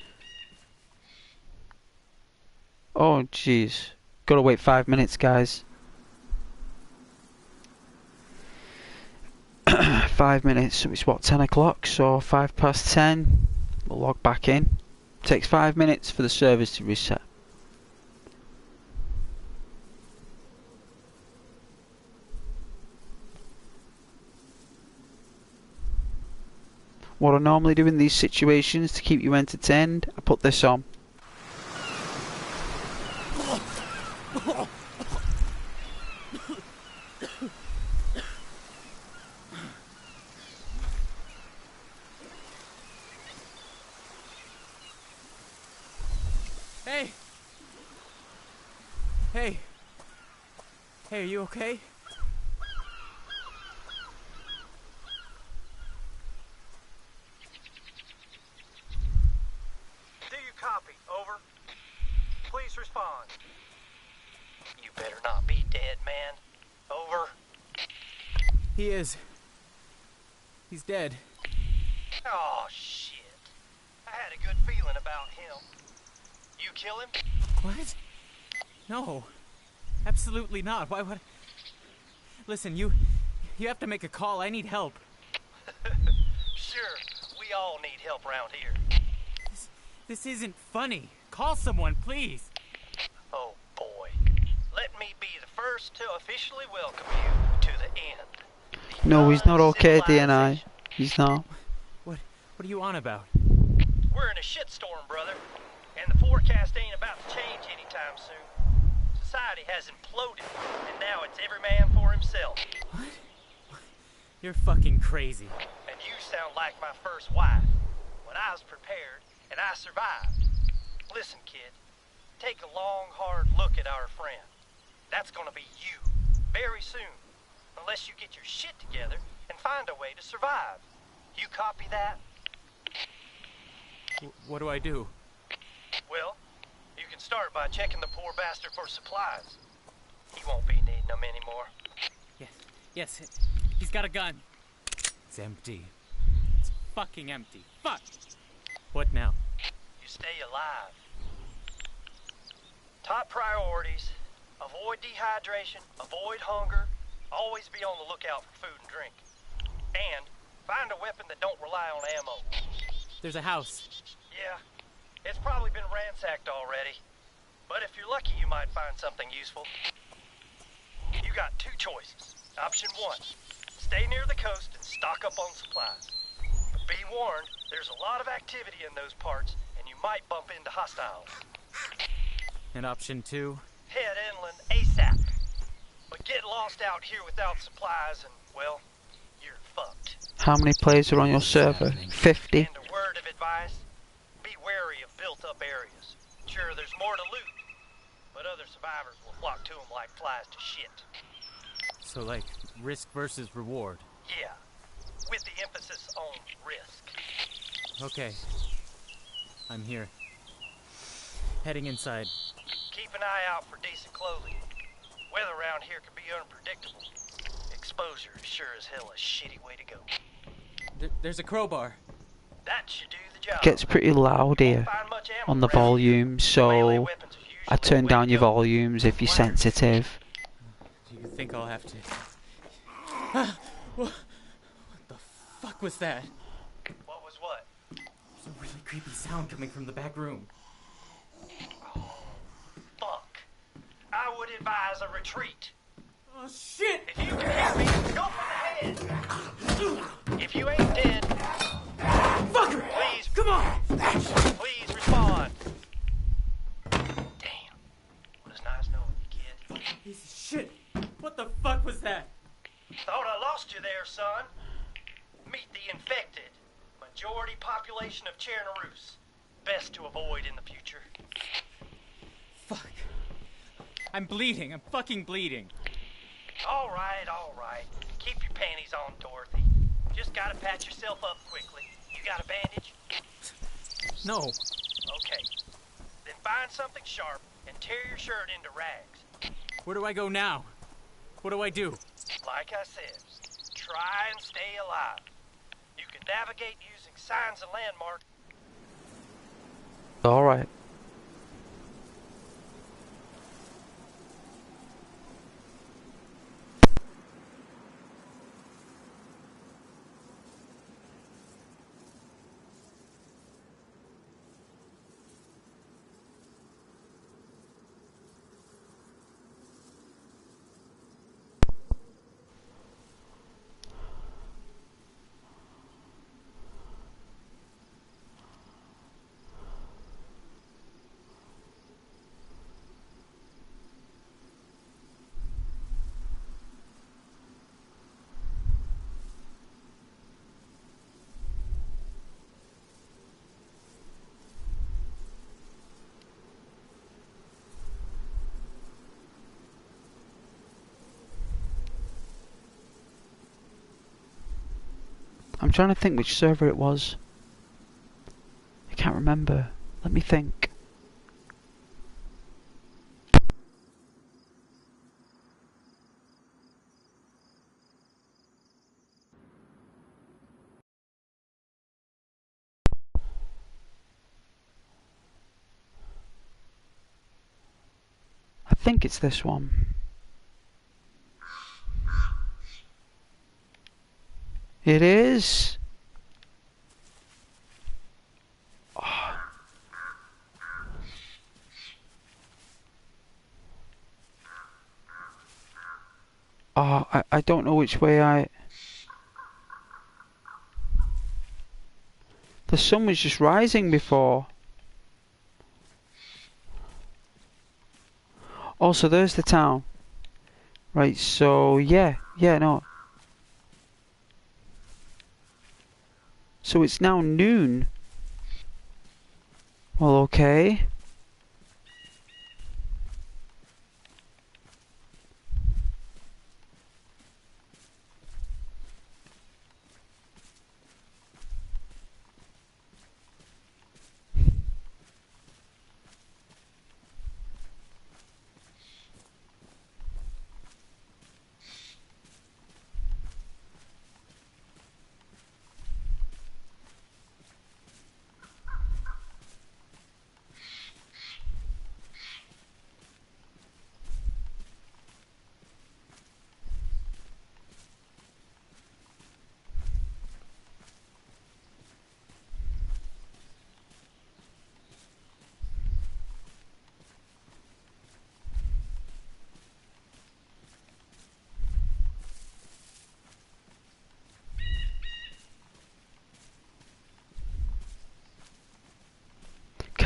Oh jeez. Gotta wait 5 minutes, guys. 5 minutes, so it's what, 10 o'clock? So 5 past 10. We'll log back in. Takes 5 minutes for the servers to reset. What I normally do in these situations to keep you entertained, I put this on. Hey! Hey! Hey, are you okay? Do you copy? Over. Please respond. You better not be dead, man. Over. He is. He's dead. Oh, shit. I had a good feeling about him. You kill him? What? No. Absolutely not. Why would... Listen, you have to make a call. I need help. Sure. We all need help around here. This isn't funny. Call someone, please. Oh, boy. Let me be the first to officially welcome you to the end. No, he's not okay, DNI. He's not. What are you on about? We're in a shitstorm, brother. And the forecast ain't about to change anytime soon. Society has imploded, and now it's every man for himself. What? You're fucking crazy. And you sound like my first wife. When I was prepared, and I survived. Listen, kid. Take a long, hard look at our friend. That's gonna be you. Very soon. Unless you get your shit together and find a way to survive. You copy that? What do I do? Well, you can start by checking the poor bastard for supplies. He won't be needing them anymore. Yes, he's got a gun. It's empty. It's fucking empty. Fuck! What now? You stay alive. Top priorities, Avoid dehydration, avoid hunger, always be on the lookout for food and drink. And find a weapon that don't rely on ammo. There's a house. Yeah, it's probably been ransacked already. But if you're lucky, you might find something useful. You got two choices. Option one, stay near the coast and stock up on supplies. But be warned, there's a lot of activity in those parts, and you might bump into hostiles. And option 2? Head inland ASAP. But get lost out here without supplies and, well, you're fucked. How many players are on your server? 50. And a word of advice, be wary of built-up areas. Sure, there's more to loot, but other survivors will flock to them like flies to shit. So like, risk versus reward. Yeah, with the emphasis on risk. Okay. I'm here. Heading inside. Keep an eye out for decent clothing. Weather around here can be unpredictable. Exposure is sure as hell a shitty way to go. There's a crowbar. That should do the job. It gets pretty loud here Find much ammo on the around here. volume, Melee so weapons are usually I turn the way down to your go. volumes if you're sensitive. Do you think I'll have to... What the fuck was that? What was what? There's a really creepy sound coming from the back room. Fuck. I would advise a retreat. Oh shit! If you can hear me, go for the head. If you ain't dead, Fucker! please, Come on! please respond. Damn. Well, it's nice knowing you, kid. Piece of shit! What the fuck was that? Thought I lost you there, son. Meet the infected. Majority population of Chernaroos. Best to avoid in the future. Fuck. I'm bleeding. I'm fucking bleeding. All right, all right. Keep your panties on, Dorothy. Just gotta patch yourself up quickly. You got a bandage? No. Okay. Then find something sharp and tear your shirt into rags. Where do I go now? What do I do? Like I said, try and stay alive. You can navigate using signs and landmarks. Alright. I'm trying to think which server it was. I can't remember. Let me think. I think it's this one. It is. Oh. I don't know which way the sun was just rising before. Oh, so there's the town. Right, so yeah, no. So it's now noon. Well, okay.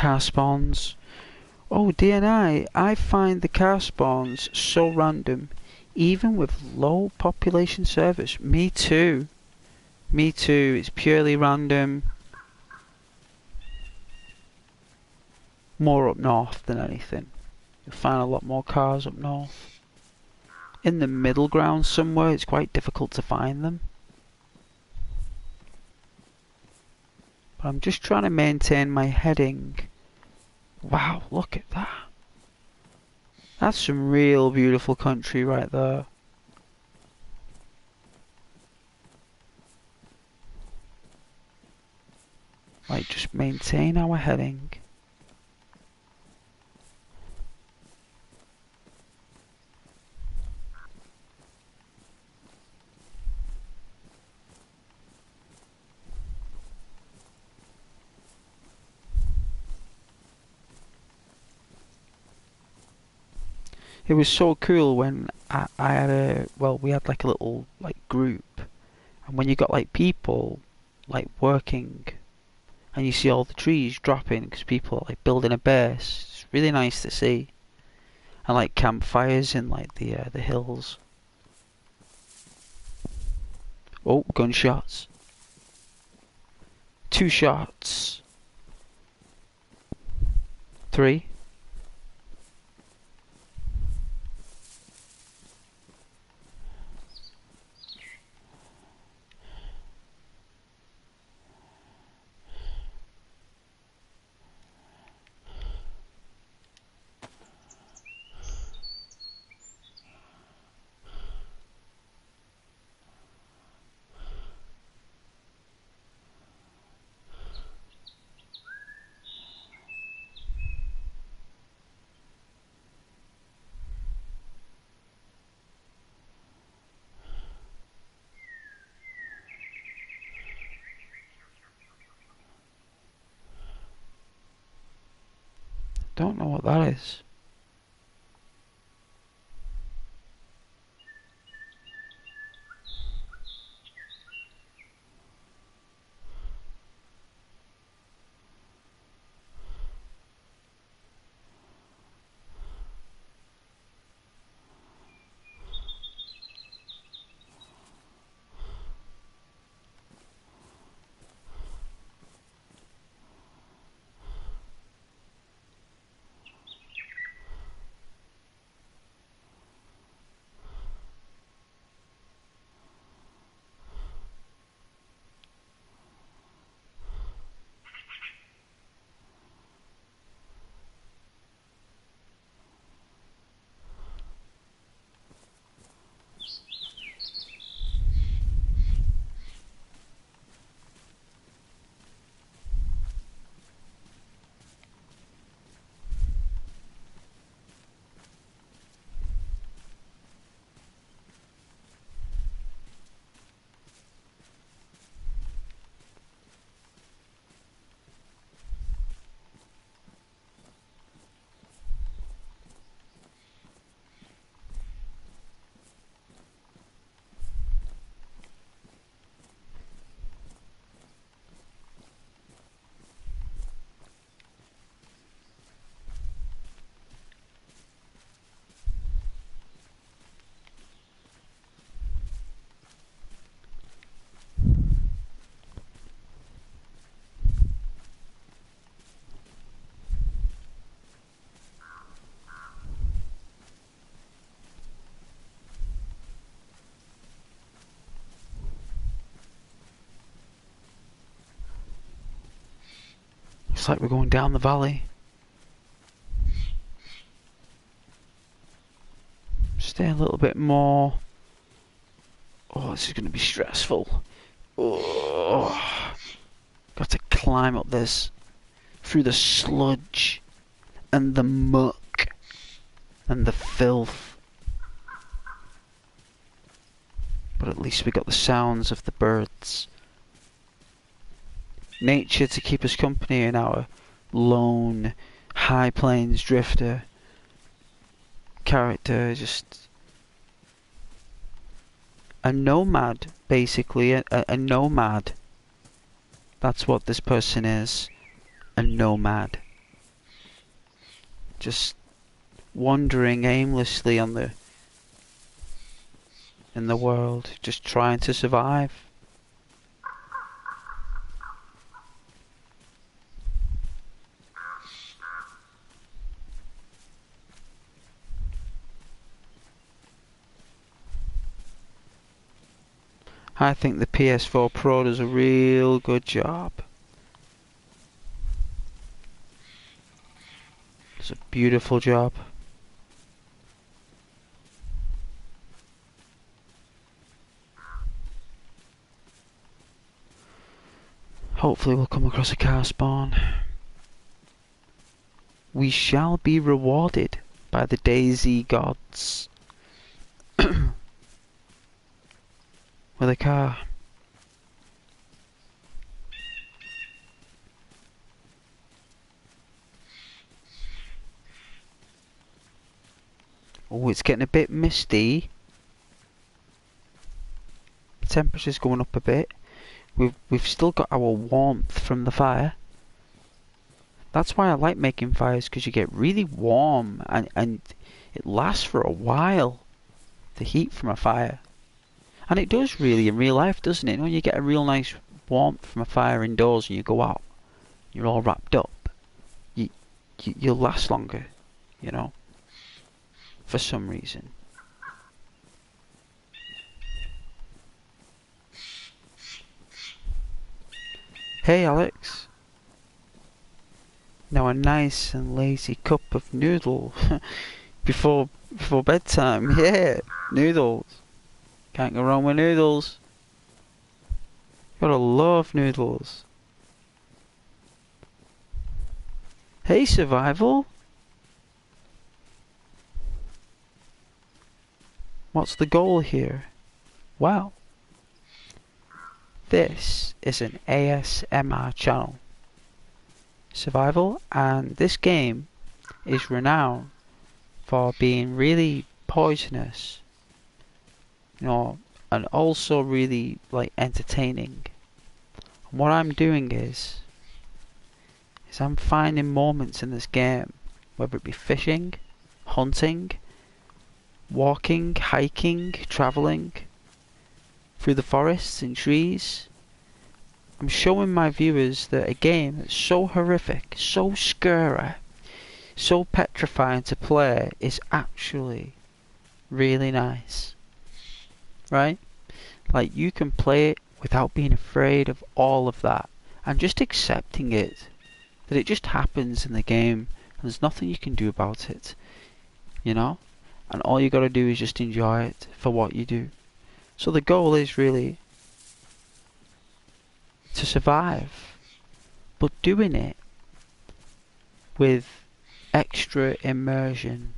car spawns. Oh, DNI, I find the car spawns so random, even with low population servers. Me too. Me too. It's purely random. More up north than anything. You'll find a lot more cars up north. In the middle ground somewhere, it's quite difficult to find them. But I'm just trying to maintain my heading. Wow, look at that. That's some real beautiful country right there. Like, just maintain our heading. It was so cool when I had we had like a little like group, and when you got like people like working, and you see all the trees dropping because people are like building a base. It's really nice to see, and like campfires in like the hills. Oh, gunshots! 2 shots. 3. Don't know what that is. Looks like we're going down the valley. Stay a little bit more. Oh, this is going to be stressful. Oh, got to climb up this through the sludge and the muck and the filth. But at least we got the sounds of the birds. Nature to keep us company in our lone high plains drifter character. Just a nomad, basically. A nomad. That's what this person is. A nomad. just wandering aimlessly in the world, just trying to survive. I think the PS4 Pro does a real good job. It's a beautiful job. Hopefully we'll come across a car spawn. We shall be rewarded by the DayZ gods with a car. Oh, it's getting a bit misty. The temperature's going up a bit. We've still got our warmth from the fire. That's why I like making fires, because you get really warm and it lasts for a while, the heat from a fire. And it does really in real life, doesn't it? When you get a real nice warmth from a fire indoors and you go out, you're all wrapped up, you'll last longer, you know, for some reason. Hey Alex. Now a nice and lazy cup of noodle before bedtime. Yeah, noodles. Can't go wrong with noodles. Gotta love noodles. Hey survival. What's the goal here? Well, this is an ASMR channel, survival, and this game is renowned for being really poisonous, you know, and also really like entertaining. And what I'm doing is I'm finding moments in this game, whether it be fishing, hunting, walking, hiking, travelling through the forests and trees. I'm showing my viewers that a game that's so horrific, so scary, so petrifying to play is actually really nice. Right? Like, you can play it without being afraid of all of that and just accepting it, that it just happens in the game and there's nothing you can do about it, you know? And all you gotta do is just enjoy it for what you do. So the goal is really to survive, but doing it with extra immersion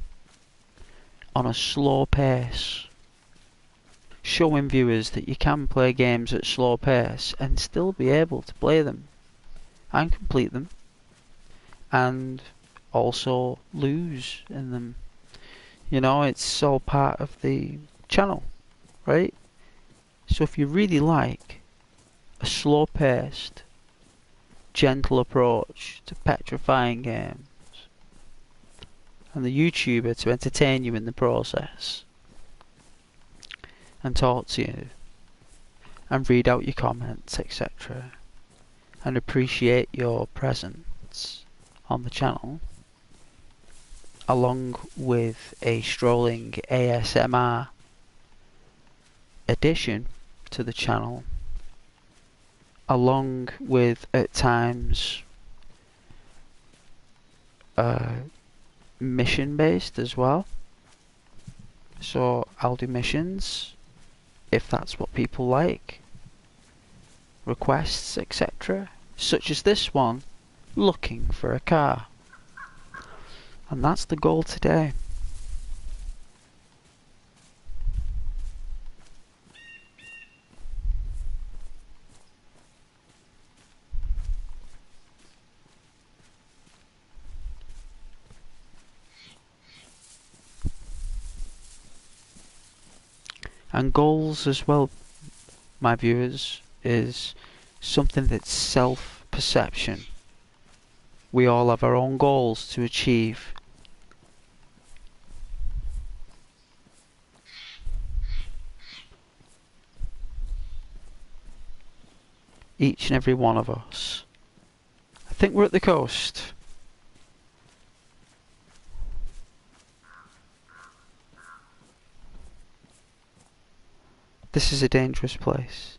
on a slow pace, showing viewers that you can play games at slow pace and still be able to play them and complete them and also lose in them. You know, it's all part of the channel, right? So if you really like a slow-paced, gentle approach to petrifying games, and the YouTuber to entertain you in the process, and talk to you, and read out your comments, etc., and appreciate your presence on the channel, along with a strolling ASMR addition to the channel, along with at times mission based as well. So I'll do missions if that's what people like, requests, etc., such as this one, looking for a car. And that's the goal today. And goals as well, my viewers, is something that's self-perception. We all have our own goals to achieve Each and every one of us. I think we're at the coast. This is a dangerous place.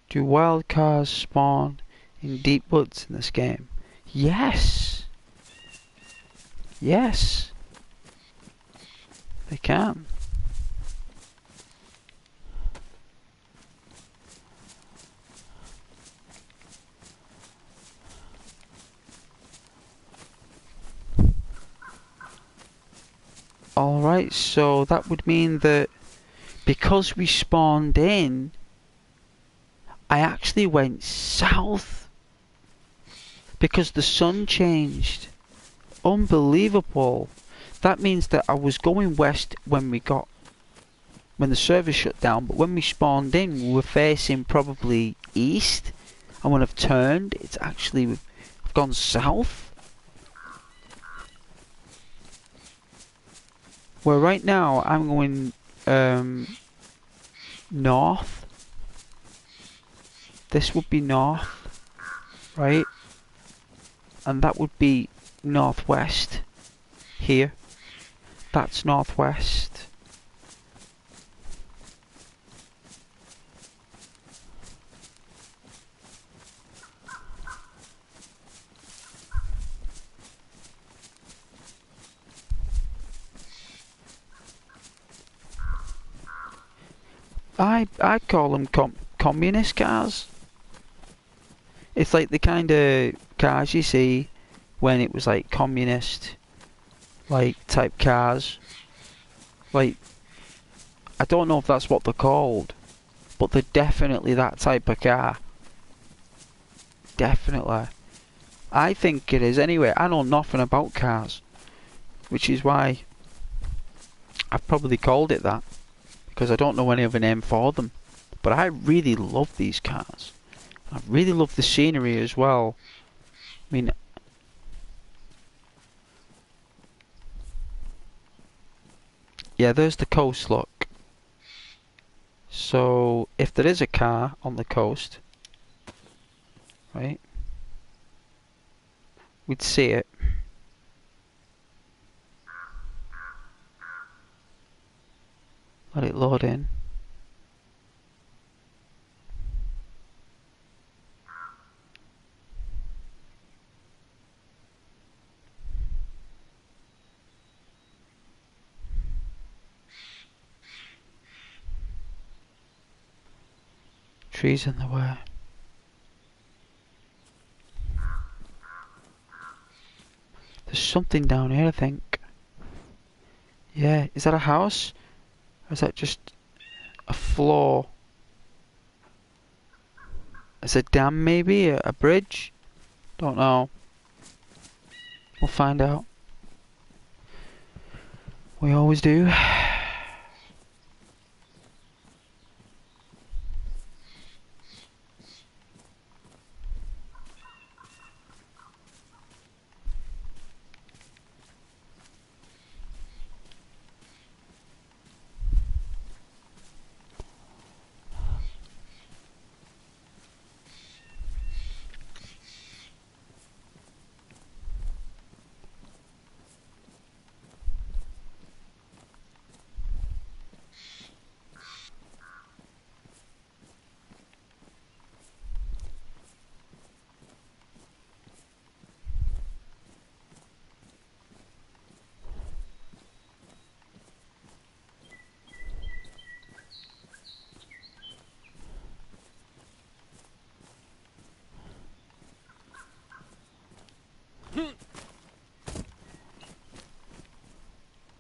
Do wild cars spawn in deep woods in this game? Yes! Yes! They can. Alright, so that would mean that because we spawned in, I actually went south because the sun changed. Unbelievable. That means that I was going west when the server shut down, but when we spawned in, we were facing probably east, and when I've turned, it's actually, I've gone south. Where right now, I'm going north. This would be north, right? And that would be northwest here. That's northwest. I call them communist cars. It's like the kind of cars you see when it was like communist, like type cars. Like, I don't know if that's what they're called, but they're definitely that type of car. Definitely. I think it is anyway. I know nothing about cars, which is why I've probably called it that, because I don't know any other name for them. But I really love these cars. I really love the scenery as well. I mean, yeah, there's the coast, look. So, if there is a car on the coast, right, we'd see it. Let it load in. Trees in the way. There's something down here, I think. Yeah, is that a house? Or is that just a floor? Is it a dam maybe? A bridge? Don't know. We'll find out. We always do.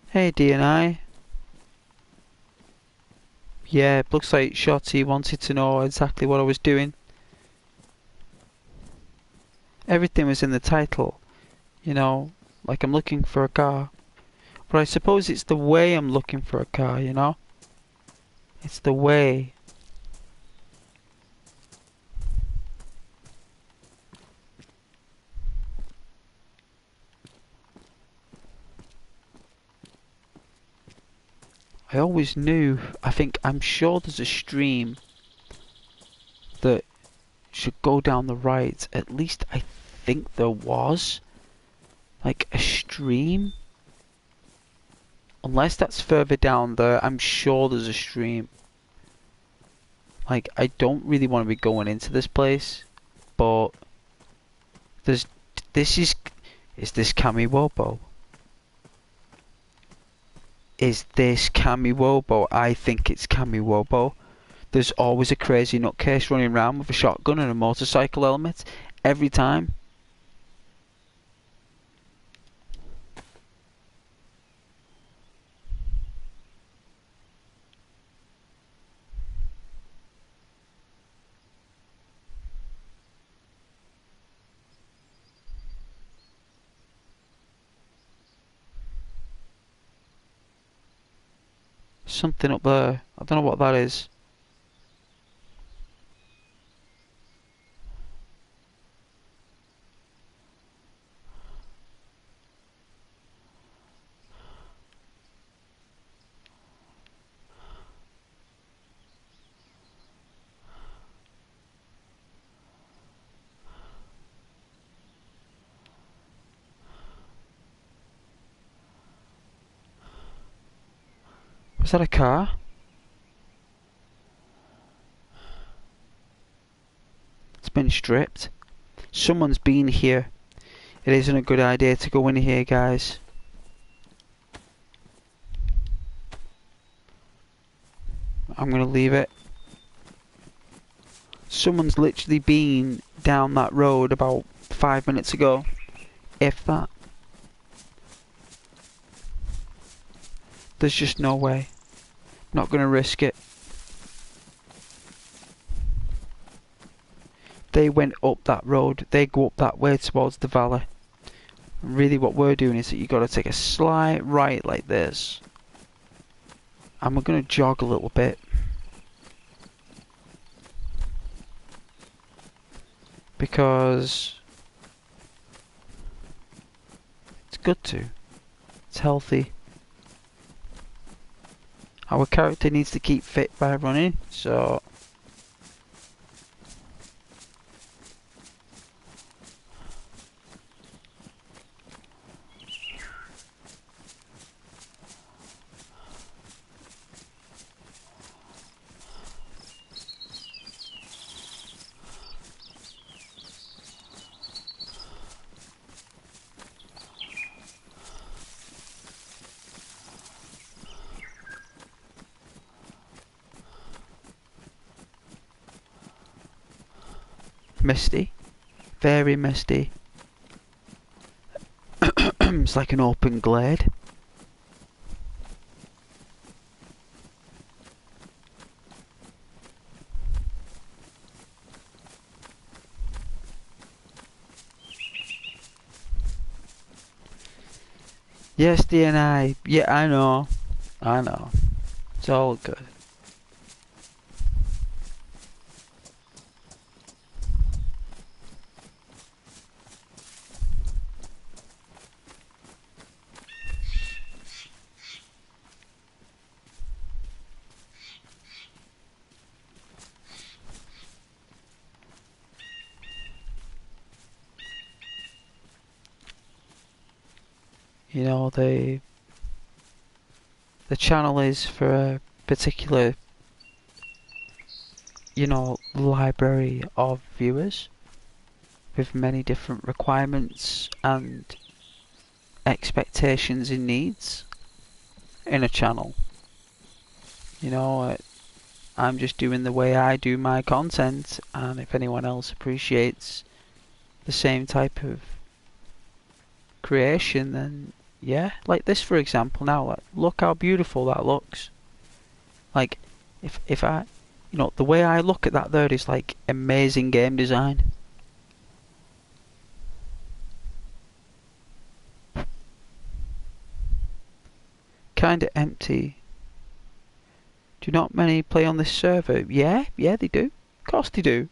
Hey DNI. Yeah, it looks like Shotty wanted to know exactly what I was doing. Everything was in the title. You know, like I'm looking for a car. But I suppose it's the way I'm looking for a car, you know? It's the way. I always knew, I'm sure there's a stream that should go down the right. At least I think there was like a stream. Unless that's further down there, I'm sure there's a stream. Like, I don't really want to be going into this place, but is this Kamiwobo? Is this Kamiwobo? I think it's Kamiwobo. There's always a crazy nutcase running around with a shotgun and a motorcycle helmet every time. Something up there. I don't know what that is. Was that a car? It's been stripped. Someone's been here. It isn't a good idea to go in here, guys. I'm gonna leave it. Someone's literally been down that road about 5 minutes ago. If that. There's just no way. Not gonna risk it. They went up that road. They go up that way towards the valley. Really what we're doing is that you gotta take a slight right like this. And we're gonna jog a little bit. Because it's good to. It's healthy. Our character needs to keep fit by running, so misty. Very misty. It's like an open glade. Yes, DNI. Yeah, I know. I know. It's all good. You know, the channel is for a particular, you know, library of viewers with many different requirements and expectations and needs in a channel. You know, I'm just doing the way I do my content, and if anyone else appreciates the same type of creation, then yeah, like this for example. Now, like, look how beautiful that looks. Like, if I, you know, the way I look at that there is like amazing game design. Kinda empty. Do not many play on this server? Yeah, they do. Of course they do.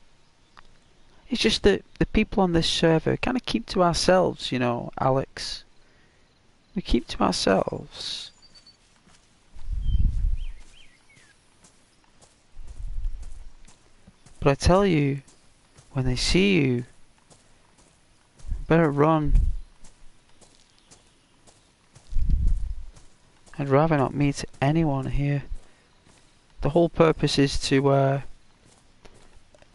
It's just that the people on this server kind of keep to ourselves, you know, Alex. We keep to ourselves. But I tell you, when they see you, better run. I'd rather not meet anyone here. The whole purpose is to,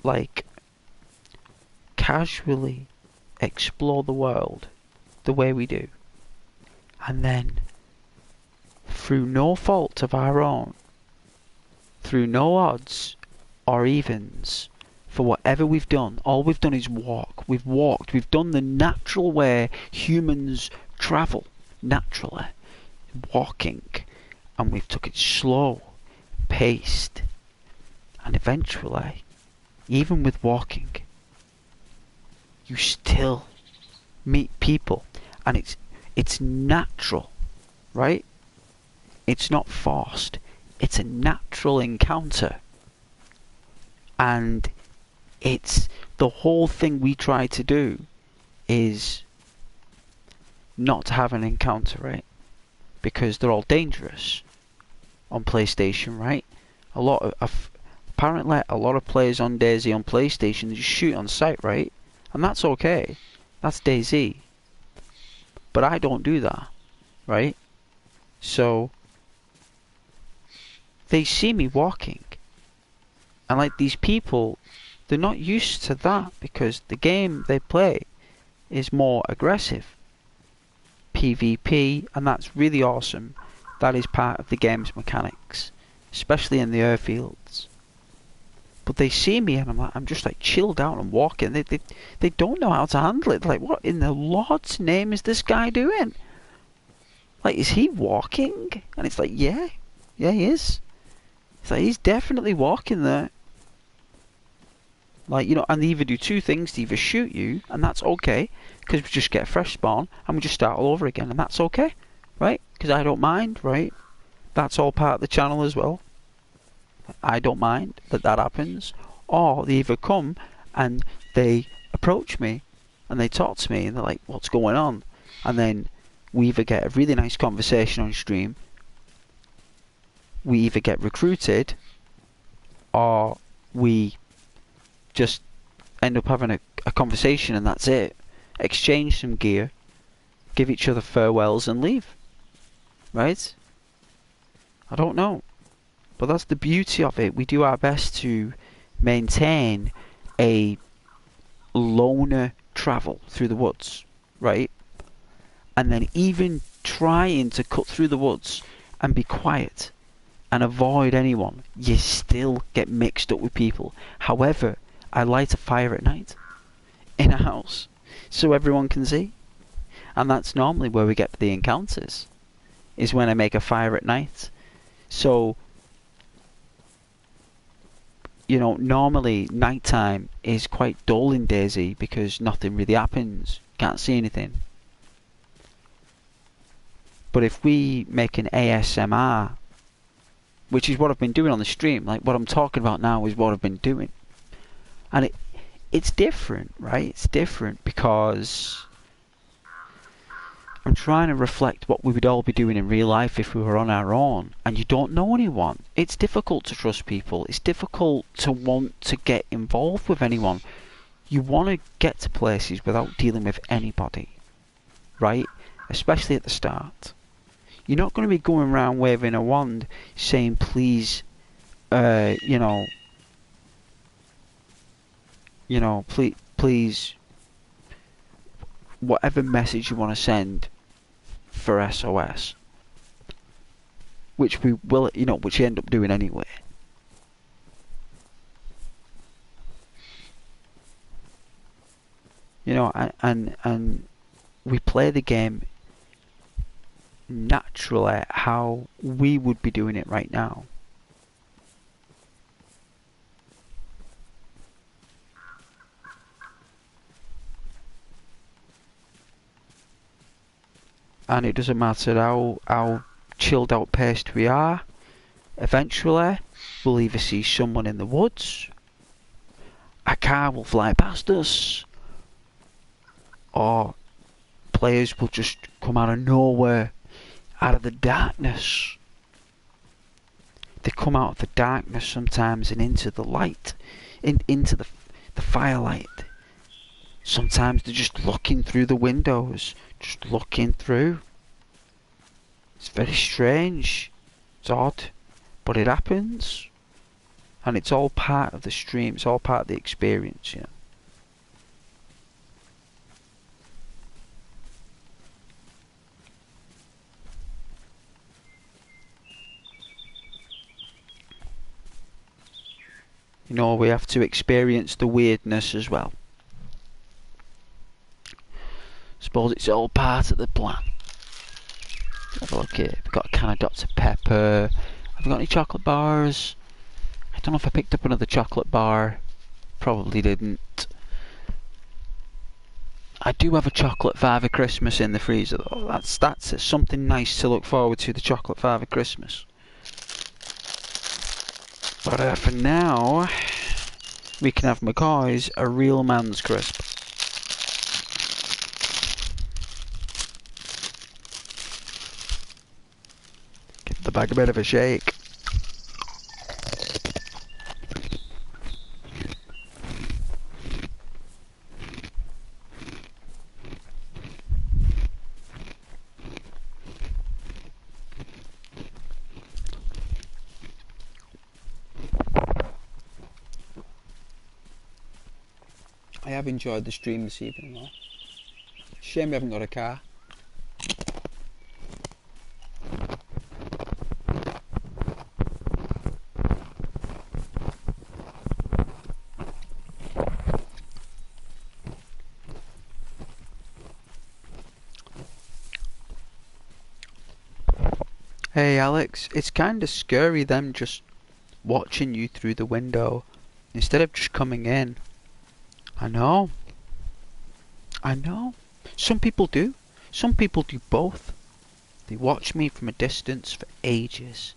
like, casually explore the world the way we do. And then, through no fault of our own, through no odds or evens, for whatever we've done, all we've done is walk. We've walked. We've done the natural way humans travel, naturally, walking. And we've took it slow, paced. And eventually, even with walking, you still meet people. And it's natural, right? It's not forced. It's a natural encounter. And it's the whole thing we try to do is not to have an encounter, right? Because they're all dangerous on PlayStation, right? Apparently a lot of players on DayZ on PlayStation just shoot on sight, right? And that's okay. That's DayZ. But I don't do that, right? So they see me walking, and like these people, they're not used to that because the game they play is more aggressive. PvP, and that's really awesome. That is part of the game's mechanics, especially in the airfields. But they see me and I'm just like chilled out and walking. They don't know how to handle it. They're like, what in the Lord's name is this guy doing? Like, is he walking? And it's like, yeah, he is. It's like, he's definitely walking there. Like, you know, and they either do two things. They either shoot you, and that's okay, because we just get a fresh spawn, and we just start all over again, and that's okay, right? Because I don't mind, right? That's all part of the channel as well. I don't mind that happens. Or they either come, and they approach me, and they talk to me, and they're like, what's going on? And then we either get a really nice conversation on stream, we either get recruited, or we just end up having a conversation and that's it. Exchange some gear, give each other farewells and leave. Right? I don't know. But that's the beauty of it. We do our best to maintain a loner travel through the woods. Right? And then even trying to cut through the woods and be quiet and avoid anyone, you still get mixed up with people. However, I light a fire at night in a house so everyone can see, and that's normally where we get the encounters, is when I make a fire at night. So, you know, normally nighttime is quite dull in DayZ because nothing really happens, can't see anything. But if we make an ASMR, which is what I've been doing on the stream, like what I'm talking about now is what I've been doing. And it's different, right? It's different because I'm trying to reflect what we would all be doing in real life if we were on our own. And you don't know anyone. It's difficult to trust people. It's difficult to want to get involved with anyone. You want to get to places without dealing with anybody, right? Especially at the start. You're not going to be going around waving a wand saying, please, you know, please, whatever message you want to send for SOS, which we will, you know, which you end up doing anyway. You know, and we play the game naturally how we would be doing it right now. And it doesn't matter how chilled out paced we are, eventually we'll either see someone in the woods, a car will fly past us, or players will just come out of nowhere, out of the darkness. They come out of the darkness sometimes and into the light, into the the firelight. Sometimes they're just looking through the windows, just looking through. It's very strange. It's odd, but it happens. And it's all part of the stream, it's all part of the experience, you know. You know, we have to experience the weirdness as well. Suppose it's all part of the plan. Have a look here. We've got a can of Dr. Pepper. Have we got any chocolate bars? I don't know if I picked up another chocolate bar. Probably didn't. I do have a chocolate Father Christmas in the freezer though. That's something nice to look forward to, the chocolate Father Christmas. But for now, we can have McCoy's A Real Man's Crisp. Give the bag a bit of a shake. I have enjoyed the stream this evening though. Shame we haven't got a car. Hey Alex, it's kinda scary them just watching you through the window instead of just coming in. I know. I know. Some people do. Some people do both. They watch me from a distance for ages.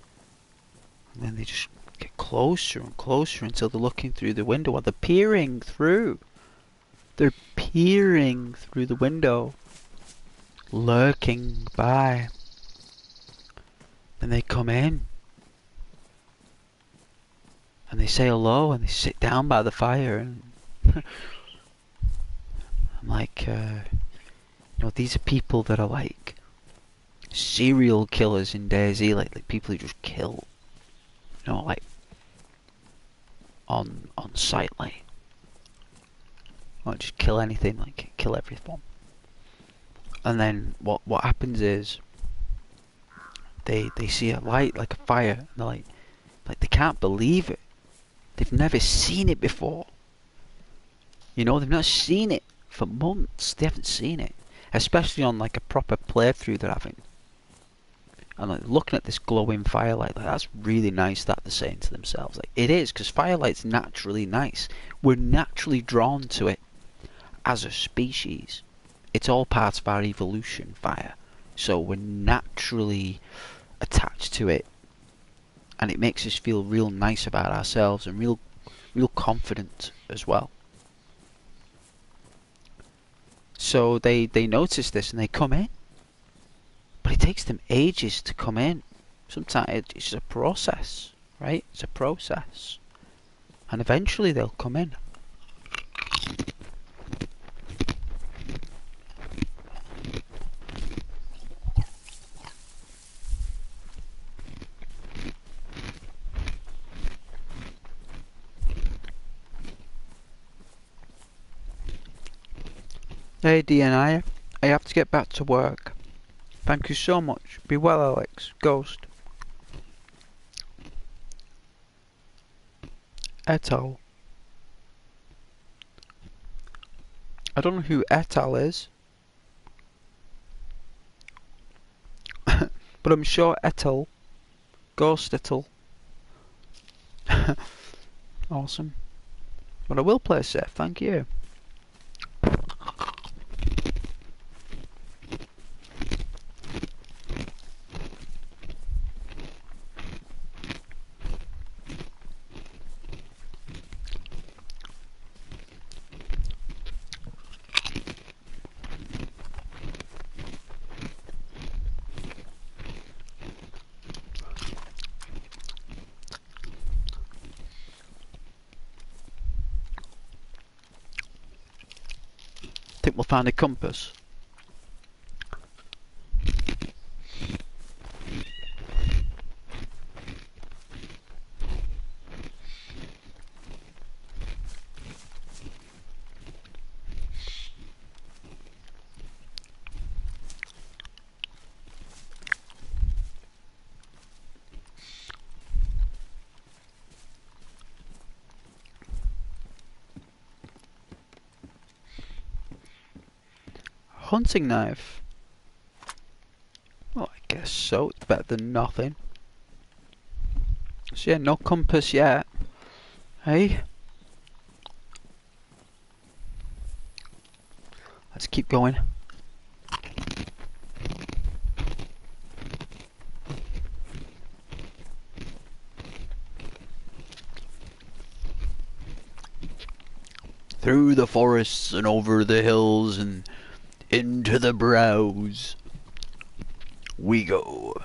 And then they just get closer and closer until they're looking through the window or they're peering through. They're peering through the window. Lurking by. Then they come in. And they say hello and they sit down by the fire and I'm like, you know, these are people that are like serial killers in DayZ, like people who just kill, you know, like on sight, like, or just kill anything, like kill everything. And then what happens is they see a light, like a fire, and they're like they can't believe it. They've never seen it before. You know, they've not seen it for months. They haven't seen it. Especially on like a proper playthrough they're having. And like looking at this glowing firelight, like that's really nice, that they're saying to themselves. Like it is, because firelight's naturally nice. We're naturally drawn to it as a species. It's all part of our evolution, fire. So we're naturally attached to it. And it makes us feel real nice about ourselves and real confident as well. So they notice this and they come in. But it takes them ages to come in. Sometimes it's a process, right? It's a process. And eventually they'll come in. Hey DNI, I have to get back to work. Thank you so much. Be well, Alex. Ghost. Et al. I don't know who et al is. But I'm sure et al. Ghost et al. Awesome. But I will play safe, thank you. We'll find a compass. Hunting knife. Well, I guess so. It's better than nothing. So yeah, no compass yet. Hey? Let's keep going. Through the forests and over the hills and into the browse we go.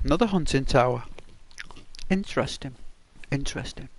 Another hunting tower. Interesting. Interesting.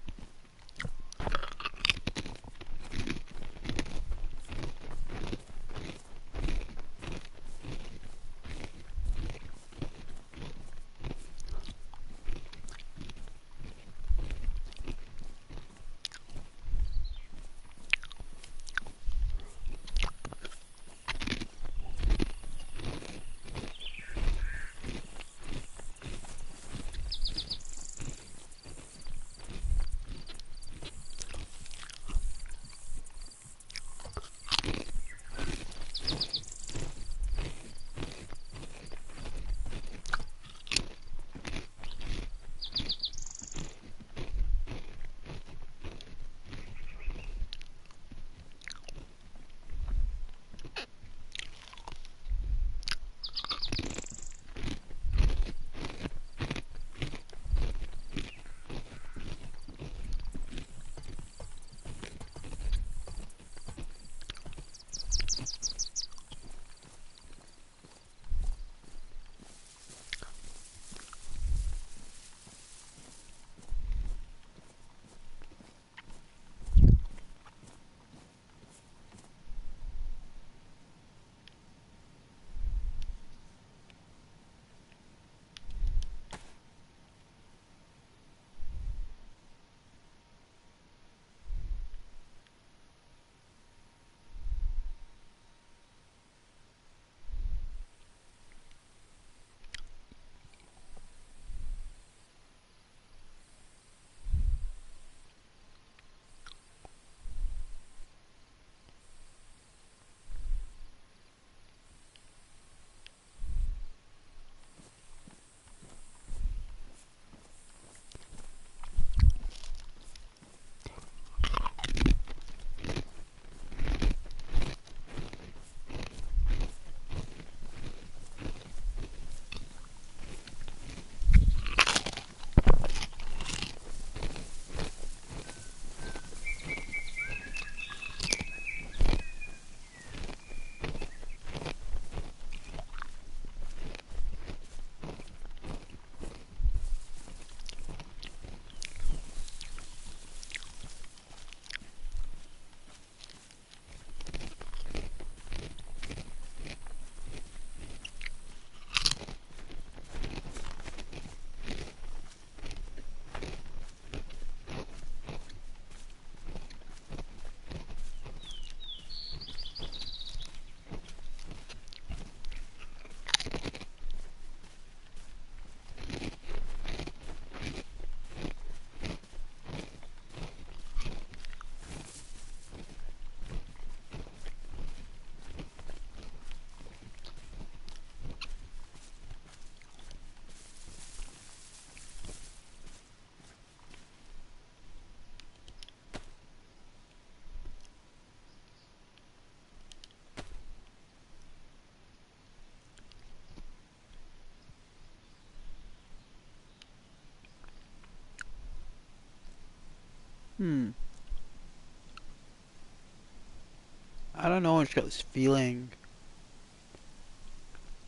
I don't know, I just got this feeling.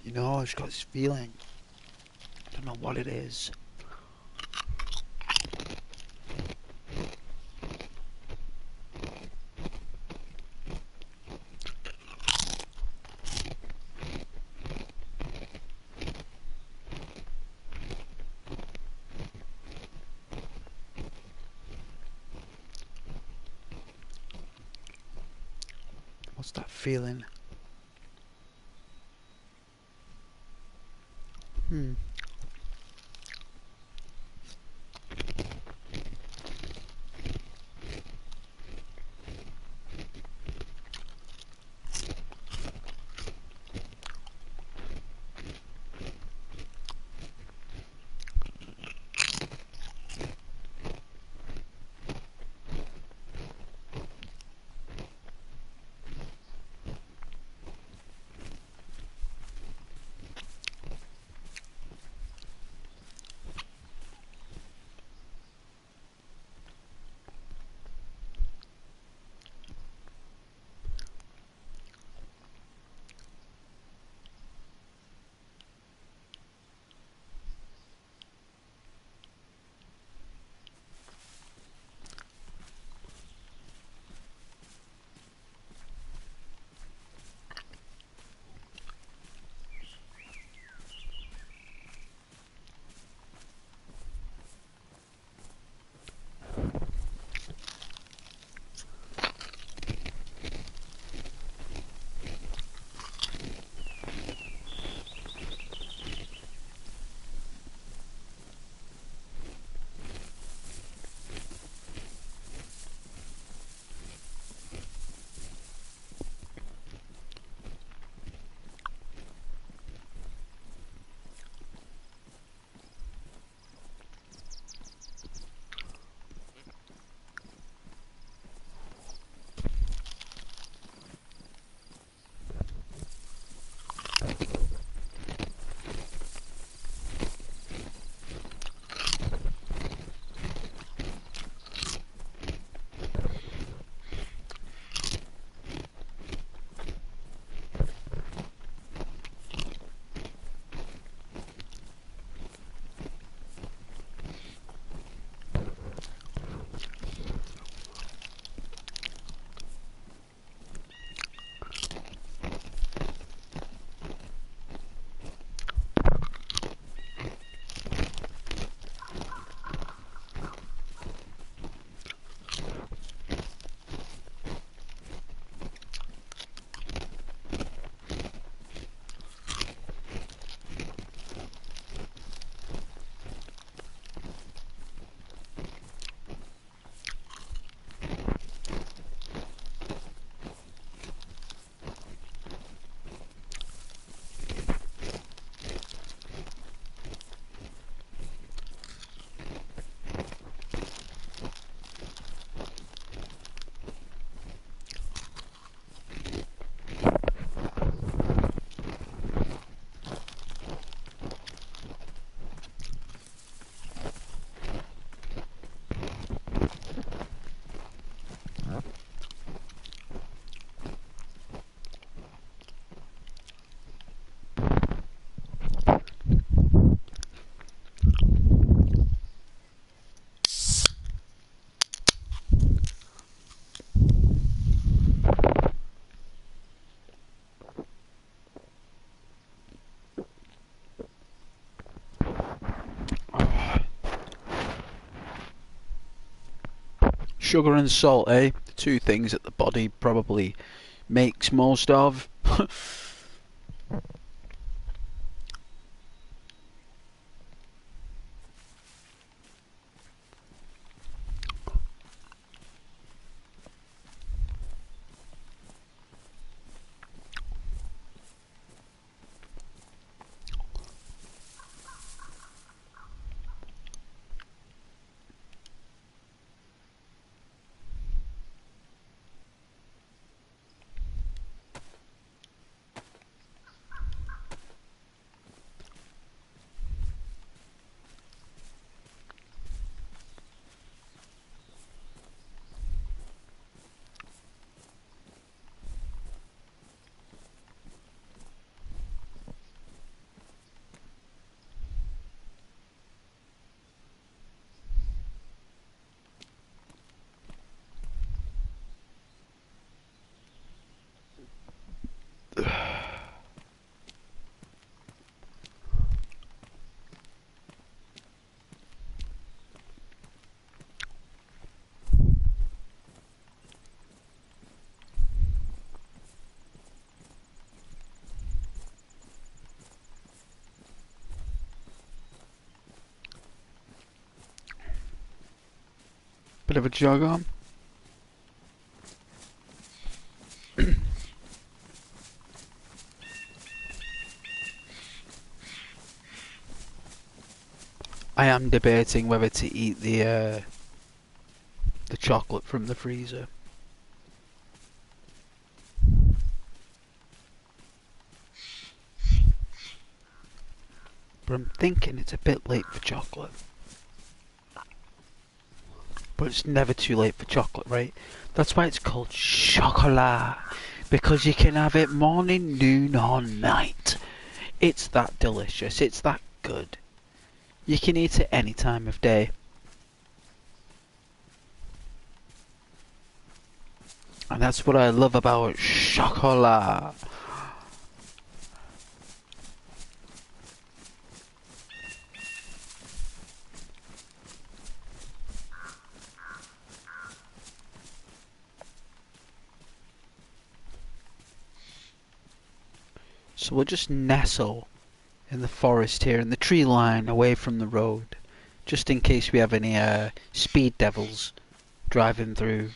You know, I just got this feeling. I don't know what it is. What's that feeling? Hmm. Sugar and salt, eh? The two things that the body probably makes most of. bit of a jog on. I am debating whether to eat the chocolate from the freezer. But I'm thinking it's a bit late for chocolate. But it's never too late for chocolate, right? That's why it's called chocolat. Because you can have it morning, noon or night. It's that delicious. It's that good. You can eat it any time of day. And that's what I love about chocolat. So we'll just nestle in the forest here, in the tree line, away from the road, just in case we have any speed devils driving through.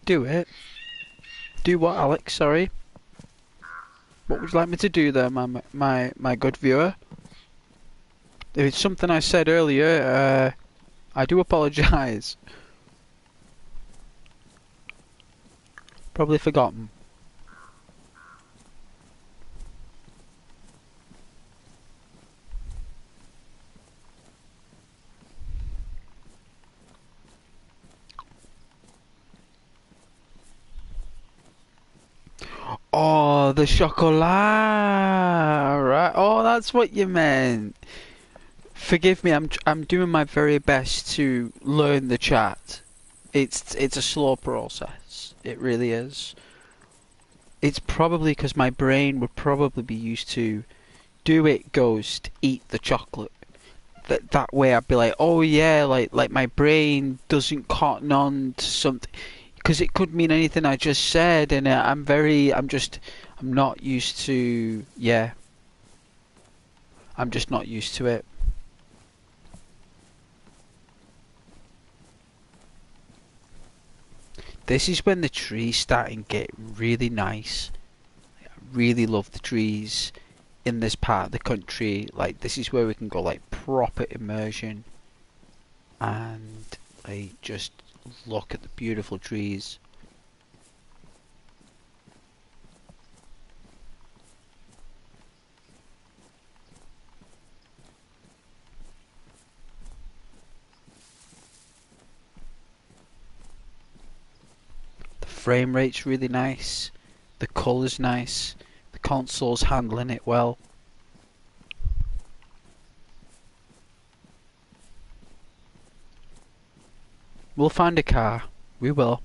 Do it. Do what, Alex? Sorry. What would you like me to do there, my good viewer? If it's something I said earlier, I do apologise. Probably forgotten. Oh, the chocolat, right? Oh, that's what you meant. Forgive me, I'm doing my very best to learn the chat. It's a slow process. It really is. It's probably because my brain would probably be used to do it, ghost, eat the chocolate. That way I'd be like, oh yeah, like my brain doesn't cotton on to something. Because it could mean anything I just said, and I'm not used to, yeah. I'm just not used to it. This is when the trees starting get really nice. I really love the trees in this part of the country. Like, this is where we can go like proper immersion and like just look at the beautiful trees. The frame rate's really nice. The colour's nice. The console's handling it well. We'll find a car. We will.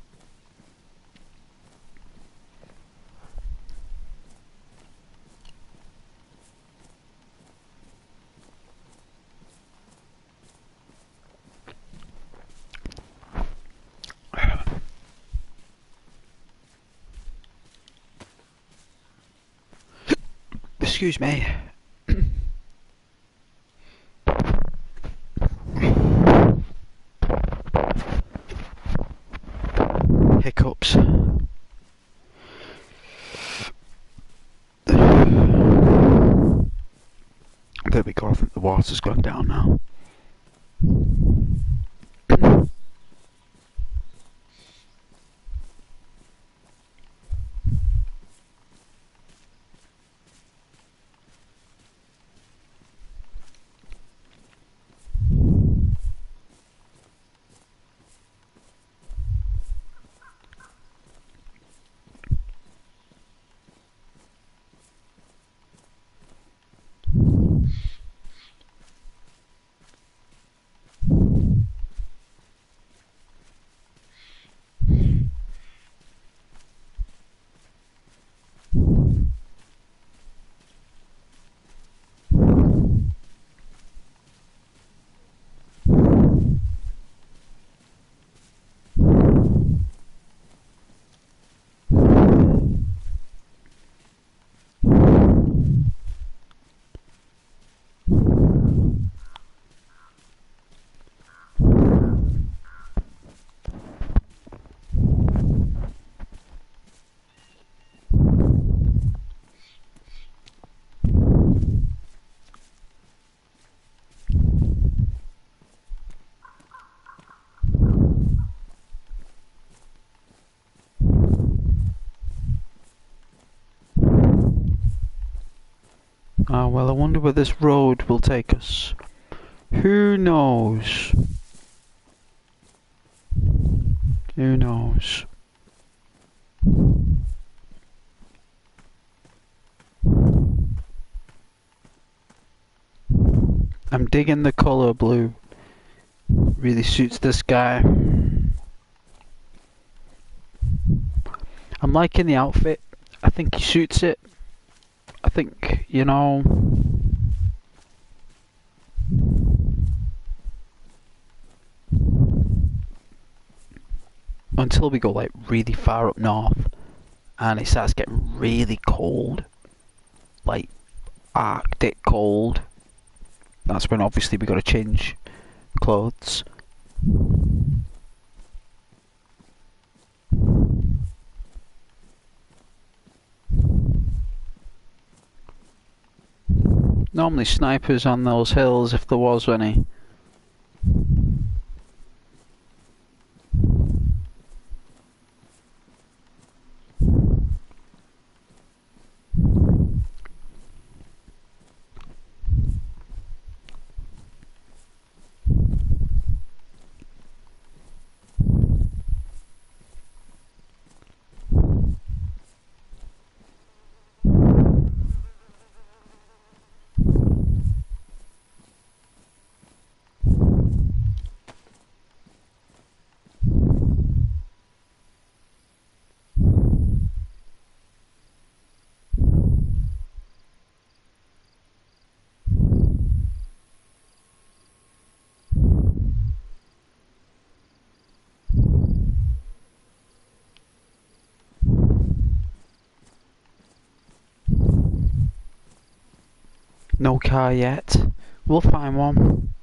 Excuse me. Hiccups. There we go, I think the water's gone down now. well, I wonder where this road will take us. Who knows? Who knows? I'm digging the colour blue. Really suits this guy. I'm liking the outfit. I think he suits it. I think, you know... Until we go like really far up north and it starts getting really cold, like Arctic cold, that's when obviously we got to change clothes. Normally snipers on those hills if there was any. No car yet. We'll find one.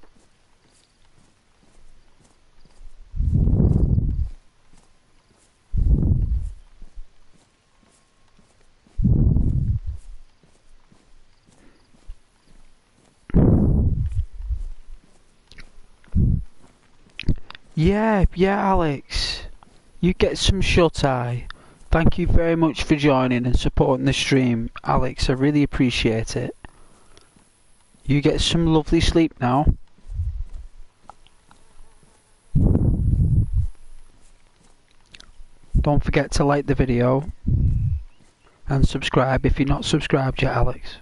Yeah, Alex. You get some shut-eye. Thank you very much for joining and supporting the stream, Alex. I really appreciate it. You get some lovely sleep now. Don't forget to like the video and subscribe if you're not subscribed yet, Alex.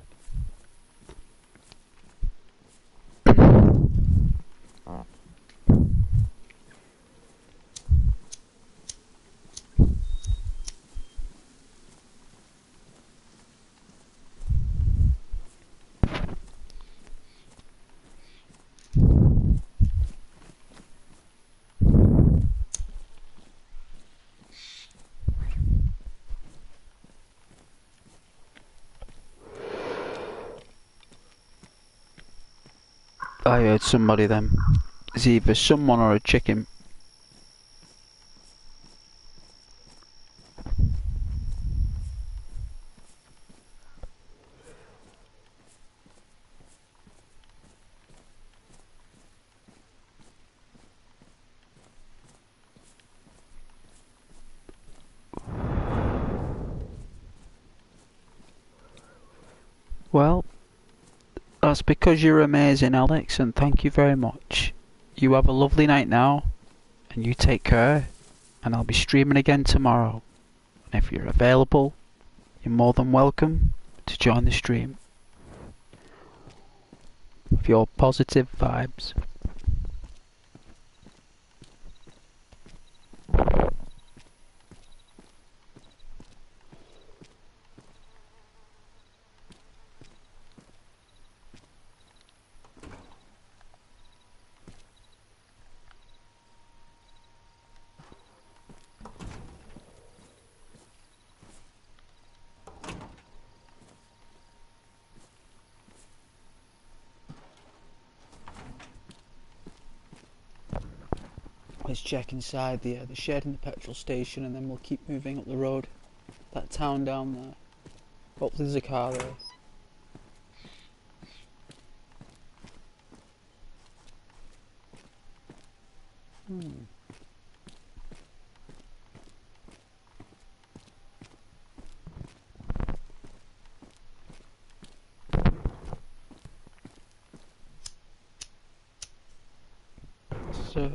I heard somebody then. It's either someone or a chicken. Well, that's because you're amazing, Alex, and thank you very much. You have a lovely night now, and you take care, and I'll be streaming again tomorrow. And if you're available, you're more than welcome to join the stream. With your positive vibes. Let's check inside the shed and the petrol station, and then we'll keep moving up the road. That town down there. Hopefully there's a car there. So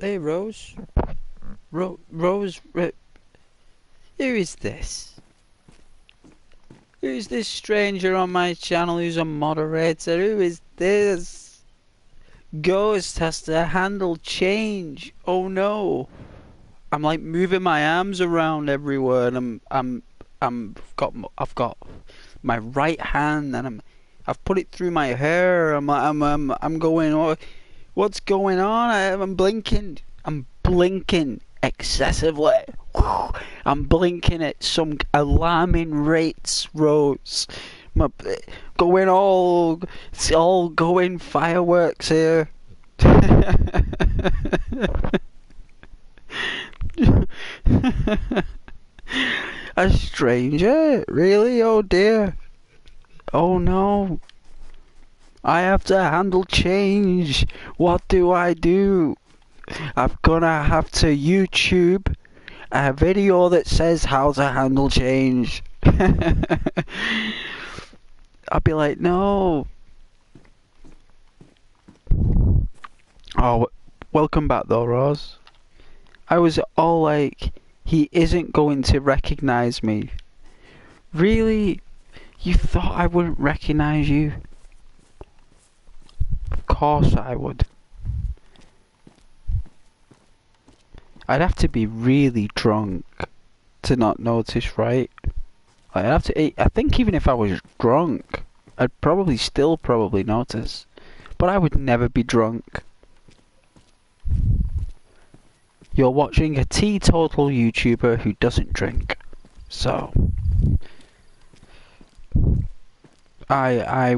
hey Rose, Rose, who is this? Who's this stranger on my channel who's a moderator? Who is this? Ghost has to handle change. Oh no. I'm like moving my arms around everywhere, and I've got my right hand, and I've put it through my hair. I'm going. Oh, what's going on? I'm blinking. I'm blinking excessively. I'm blinking at some alarming rates, Rose. Going all, it's all going fireworks here. A stranger? Really? Oh dear. Oh no. I have to handle change. What do I do? I'm gonna have to YouTube a video that says how to handle change. I'll be like, no. Oh, welcome back though, Roz. I was all like, he isn't going to recognize me. Really? You thought I wouldn't recognize you? Of course I would. I'd have to be really drunk to not notice, right? I'd have to eat. I think even if I was drunk, I'd probably still notice. But I would never be drunk. You're watching a teetotal YouTuber who doesn't drink. So I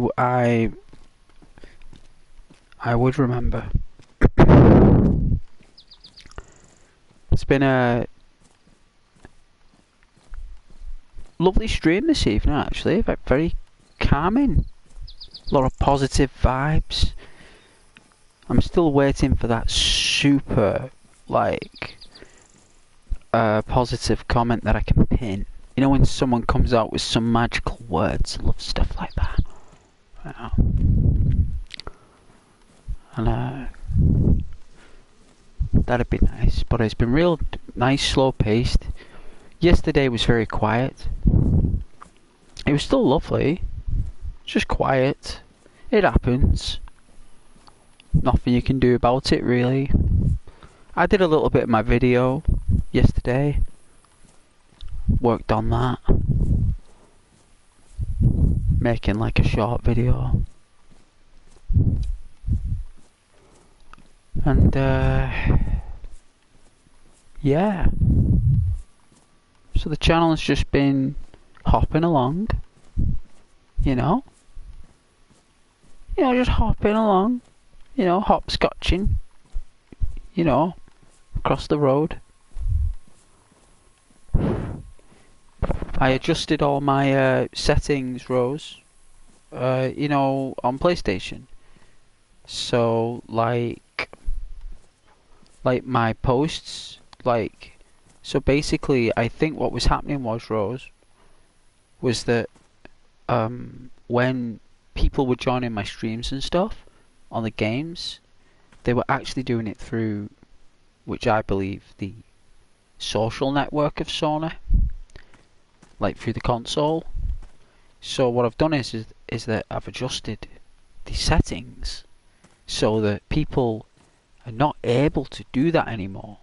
would remember. It's been a lovely stream this evening, actually. Very calming. A lot of positive vibes. I'm still waiting for that super, positive comment that I can pin. You know when someone comes out with some magical words? I love stuff like that. And that'd be nice. But it's been real nice, slow paced. Yesterday was very quiet. It was still lovely. Just quiet. It happens. Nothing you can do about it, really. I did a little bit of my video yesterday. Worked on that. Making like a short video. And yeah. So the channel has just been hopping along. You know? Just hopping along. Hopscotching. Across the road. I adjusted all my settings, Rose. On PlayStation. So, like my posts, so basically, I think what was happening was, Rose, was that when people were joining my streams and stuff on the games, they were actually doing it through, which I believe, the social network of Sony, through the console. So what I've done is that I've adjusted the settings so that people are not able to do that anymore.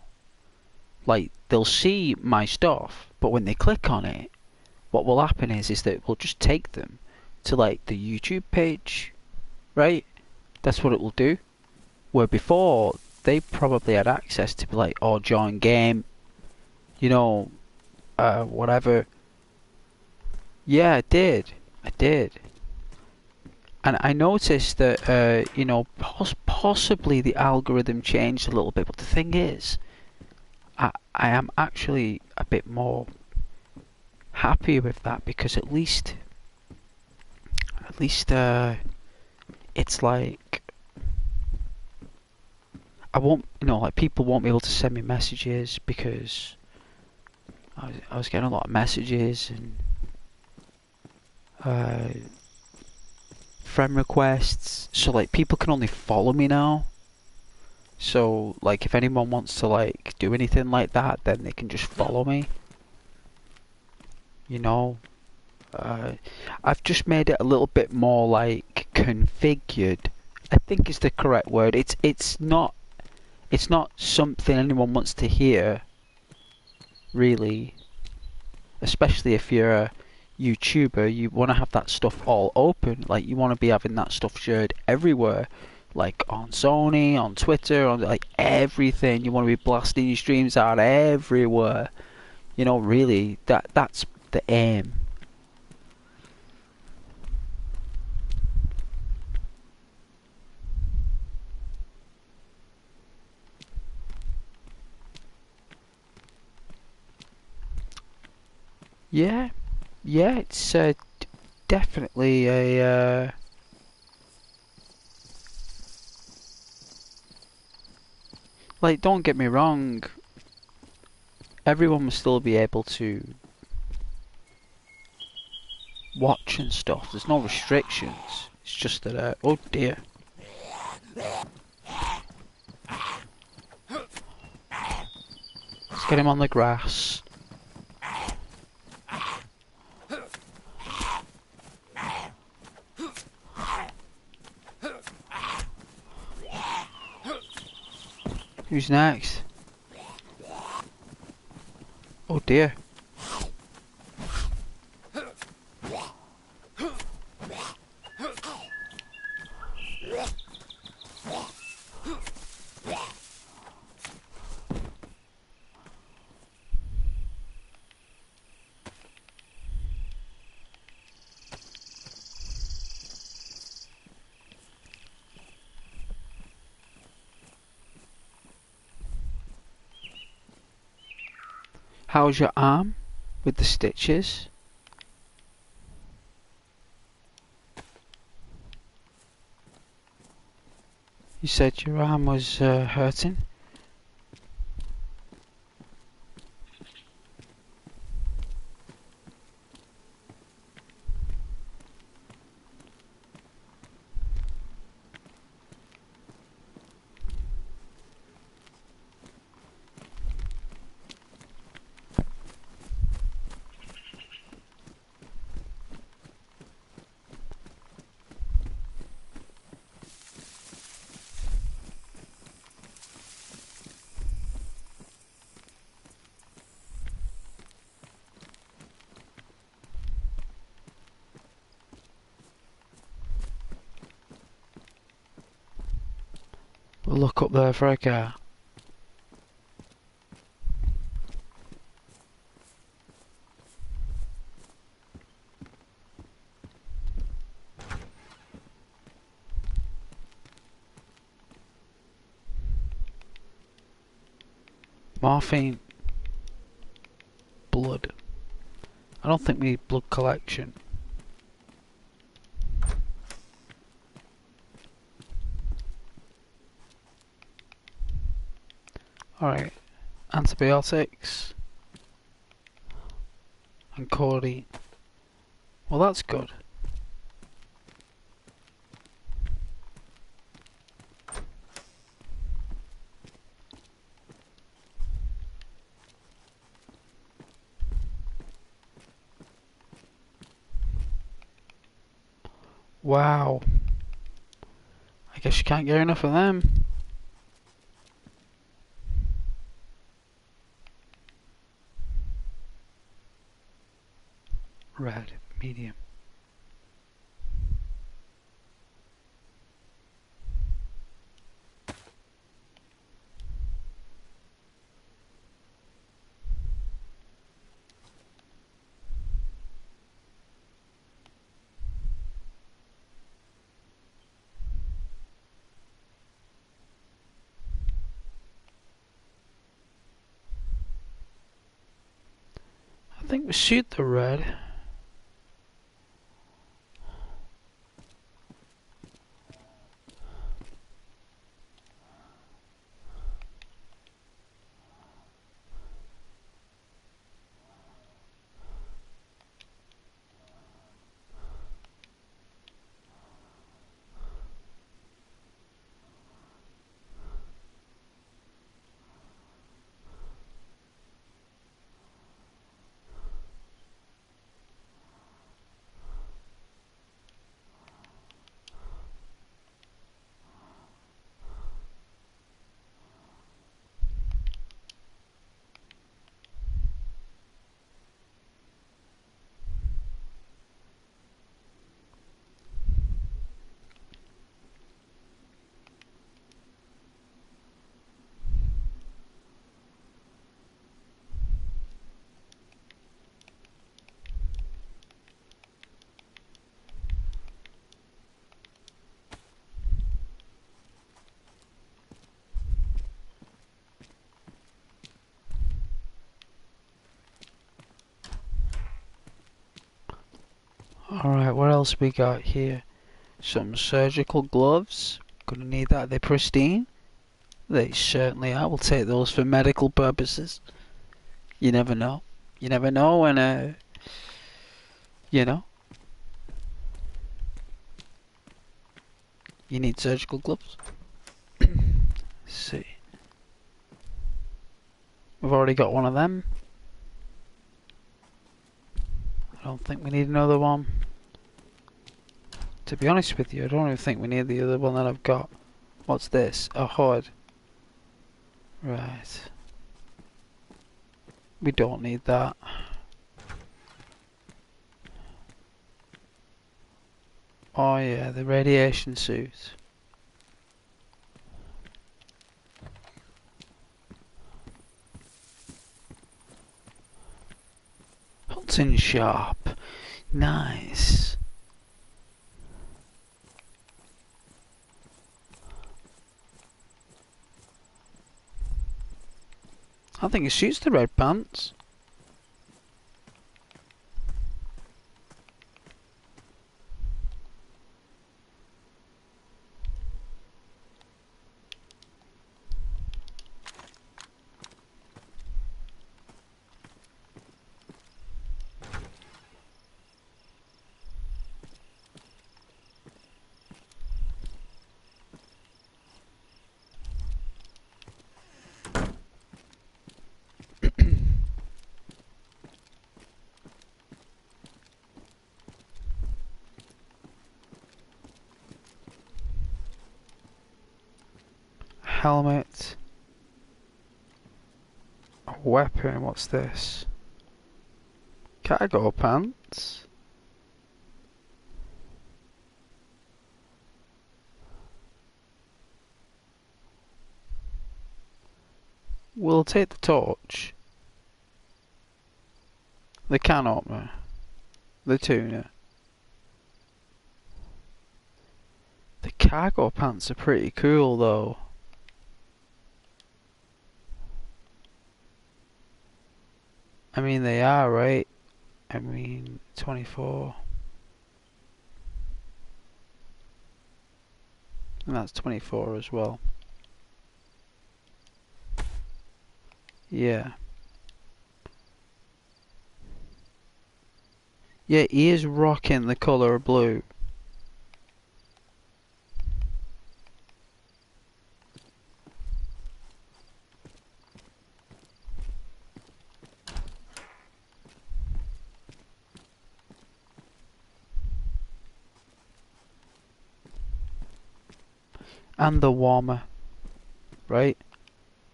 They'll see my stuff, but when they click on it, what will happen is that it will just take them to the YouTube page, right? That's what it will do. Where before they probably had access to join game, whatever. Yeah, I did. And I noticed that possibly the algorithm changed a little bit, but the thing is, I am actually a bit more happy with that, because at least it's I won't, people won't be able to send me messages because I was getting a lot of messages and friend requests. So like people can only follow me now. So like if anyone wants to like do anything like that, then they can just follow me. You know, I've just made it a little bit more like configured. I think is the correct word. It's not something anyone wants to hear, really. Especially if you're a YouTuber, you want to have that stuff all open. Like you want to be having that stuff shared everywhere, like on Sony, on Twitter, on like everything. You want to be blasting your streams out everywhere. You know, really, that's the aim. Yeah, yeah, it's definitely a. Like, don't get me wrong. Everyone will still be able to watch and stuff. There's no restrictions. It's just that. Oh dear. Let's get him on the grass. Who's next? Oh dear. How's your arm with the stitches? You said your arm was hurting? We'll look up there for a car. Morphine. Blood. I don't think we need blood collection. Alright. Antibiotics. And codeine. Well, that's good. Wow. I guess you can't get enough of them. Red, medium. I think we shoot the red. Alright, what else we got here? Some surgical gloves. Gonna need that. Are they pristine? They certainly are. We'll take those for medical purposes. You never know. You never know when, you know, you need surgical gloves. Let's see. We've already got one of them. I don't think we need another one. To be honest with you, I don't even think we need the other one that I've got. What's this? A hood. Right. We don't need that. Oh yeah, the radiation suit. Hunting sharp. Nice. I think it suits the red pants. Helmet. A weapon, what's this? Cargo pants. We'll take the torch. The can opener. The tuner. The cargo pants are pretty cool though. I mean they are, right? I mean 24. And that's 24 as well. Yeah. Yeah, he is rocking the colour blue. And the warmer. Right?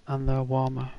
And the warmer.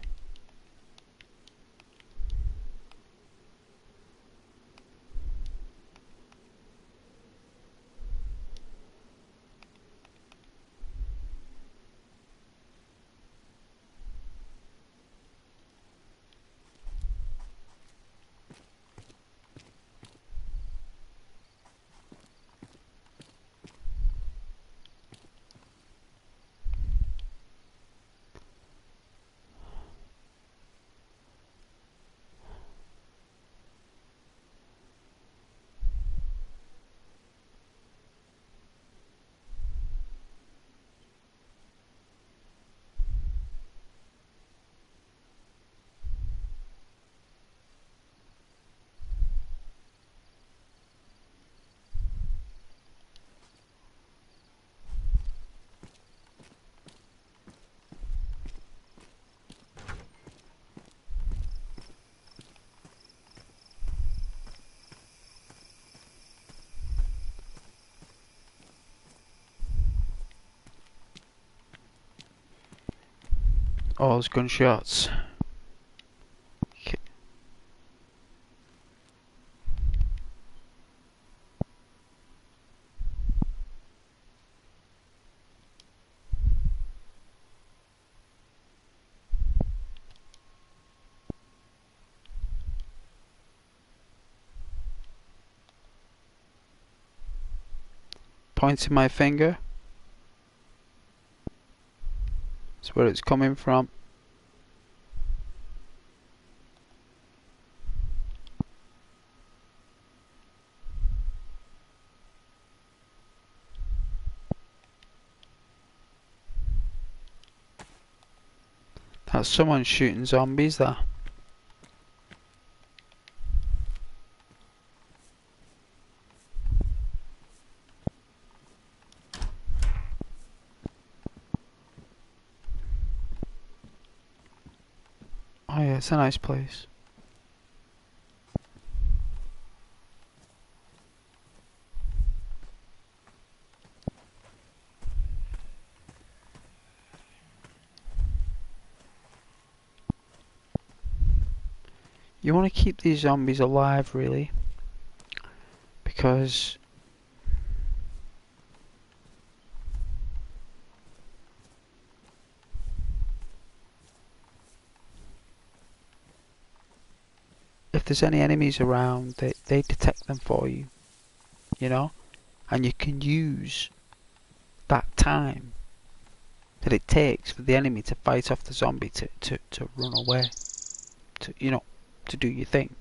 Oh, those gunshots. Okay. Pointing my finger. That's where it's coming from. That's someone shooting zombies there. Oh yeah, it's a nice place. You want to keep these zombies alive, really, because if there's any enemies around, they detect them for you, you know, and you can use that time that it takes for the enemy to fight off the zombie to run away, to, you know, to do your thing.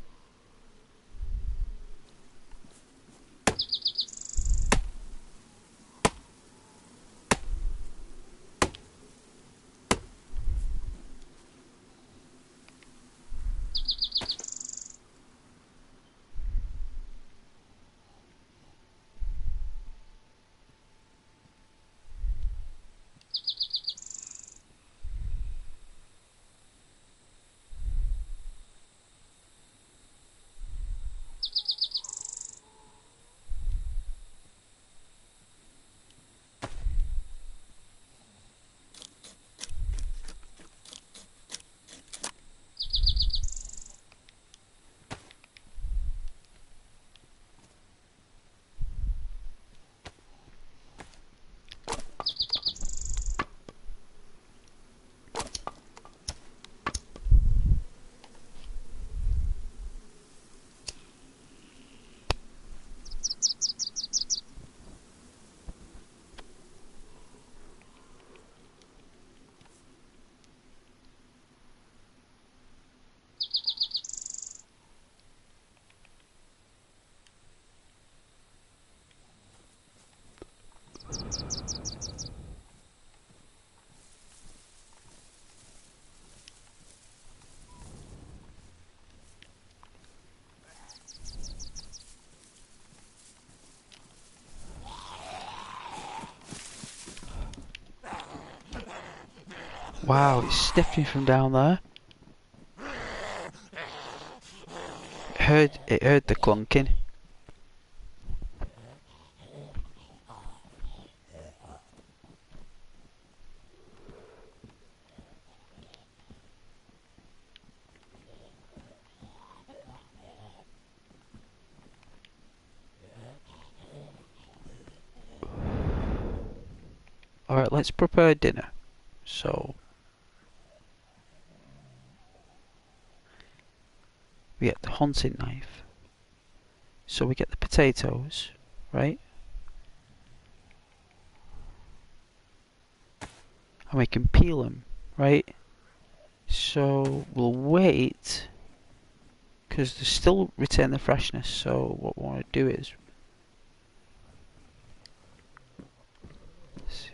Wow, it's sniffing from down there. It heard the clunking. Alright, let's prepare dinner. So we get the hunting knife. So we get the potatoes, right? And we can peel them, right? So we'll wait, because they still retain the freshness. So what we want to do is, let's see.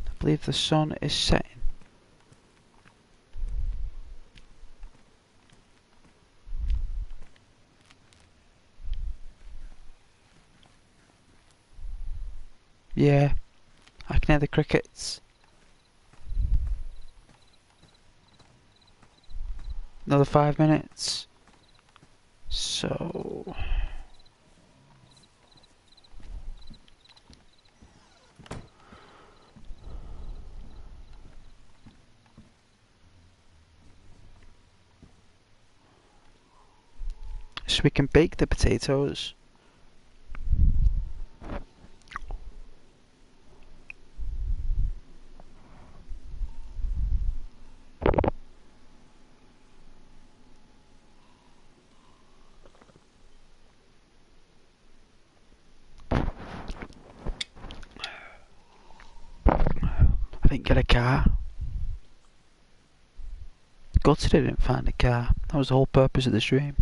I believe the sun is setting. Yeah, I can hear the crickets. Another 5 minutes. So so we can bake the potatoes. I didn't get a car. Gutted I didn't find a car. That was the whole purpose of the stream.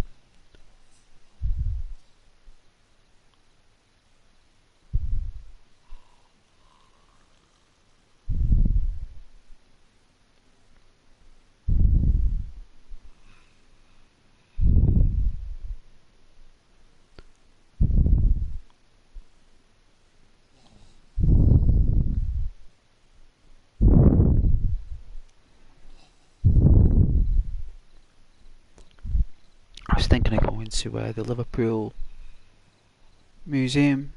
I was thinking of going to the Liverpool Museum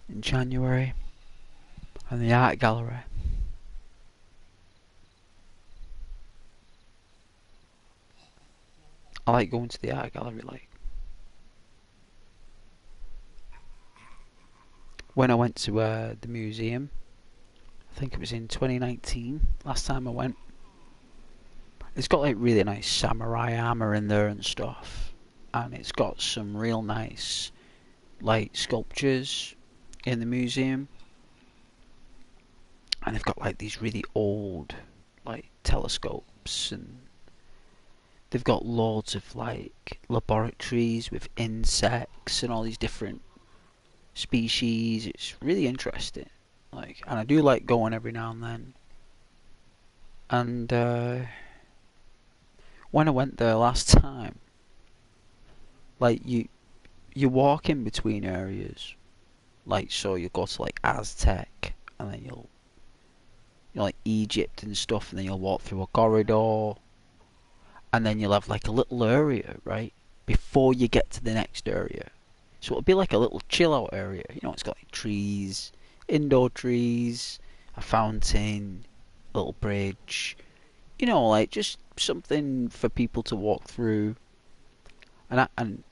in January and the art gallery. I like going to the art gallery. Like when I went to the museum, I think it was in 2019. Last time I went, it's got like really nice samurai armor in there and stuff, and it's got some real nice like sculptures in the museum, and they've got like these really old like telescopes, and they've got loads of like laboratories with insects and all these different species. It's really interesting. Like, and I do like going every now and then. And when I went there last time, like you walk in between areas, like so you go to like Aztec, and then you'll like Egypt and stuff, and then you'll walk through a corridor, and then you'll have like a little area right before you get to the next area. So it'll be like a little chill out area. You know, it's got like trees, indoor trees, a fountain, a little bridge. You know, like just something for people to walk through. And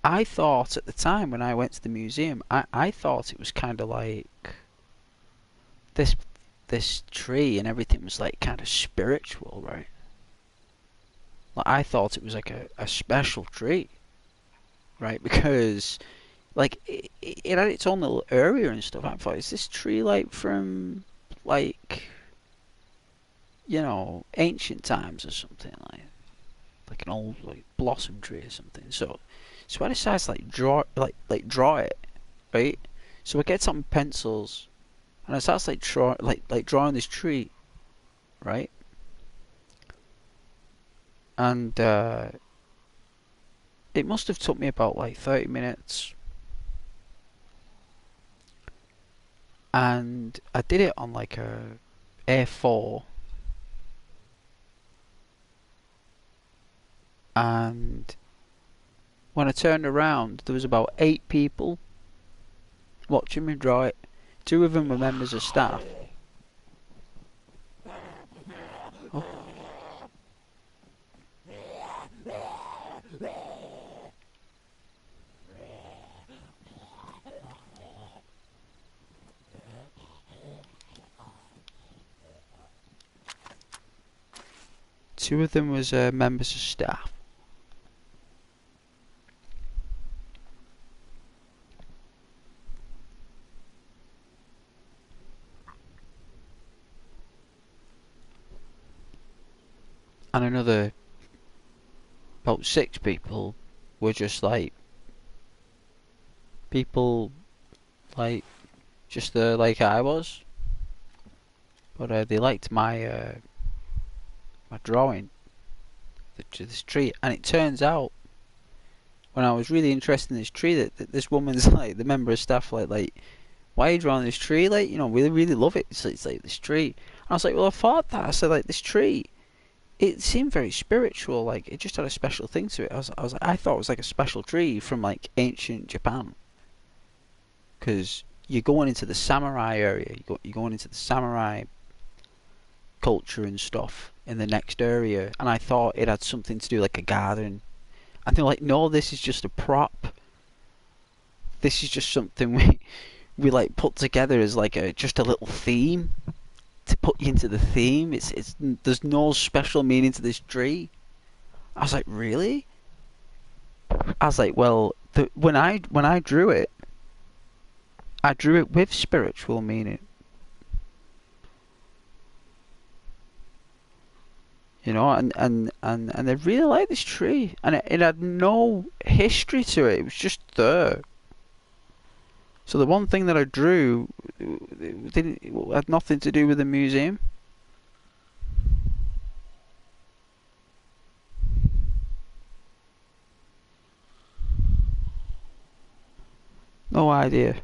I thought at the time when I went to the museum, I thought it was kind of like this tree and everything was like kind of spiritual, right? Like I thought it was like a special tree, right? Because like it had its own little area and stuff. I thought, is this tree like from like, you know, ancient times or something, like an old like blossom tree or something. So I decided to like draw it, right? So I get some pencils and I start like drawing this tree, right? And it must have took me about like 30 minutes. And I did it on like a A4. And when I turned around, there was about 8 people watching me draw it. 2 of them were members of staff. Oh. Two of them was members of staff. And another about 6 people were just like people like just there like I was, but they liked my my drawing to this tree. And it turns out when I was really interested in this tree that this woman's like the member of staff like why are you drawing this tree, like, you know, really love it. It's like this tree. And I was like, well, I thought that. I said, like, this tree, it seemed very spiritual. Like, it just had a special thing to it. I thought it was like a special tree from like ancient Japan, because you're going into the samurai area. You're going into the samurai culture and stuff. in the next area, and I thought it had something to do like a garden. And they're like, no, this is just a prop. This is just something we like put together as like just a little theme to put you into the theme. It's there's no special meaning to this tree. I was like, really? I was like, well, when I drew it, I drew it with spiritual meaning. You know, and I really like this tree, and it had no history to it. It was just there. So the one thing that I drew it had nothing to do with the museum. No idea.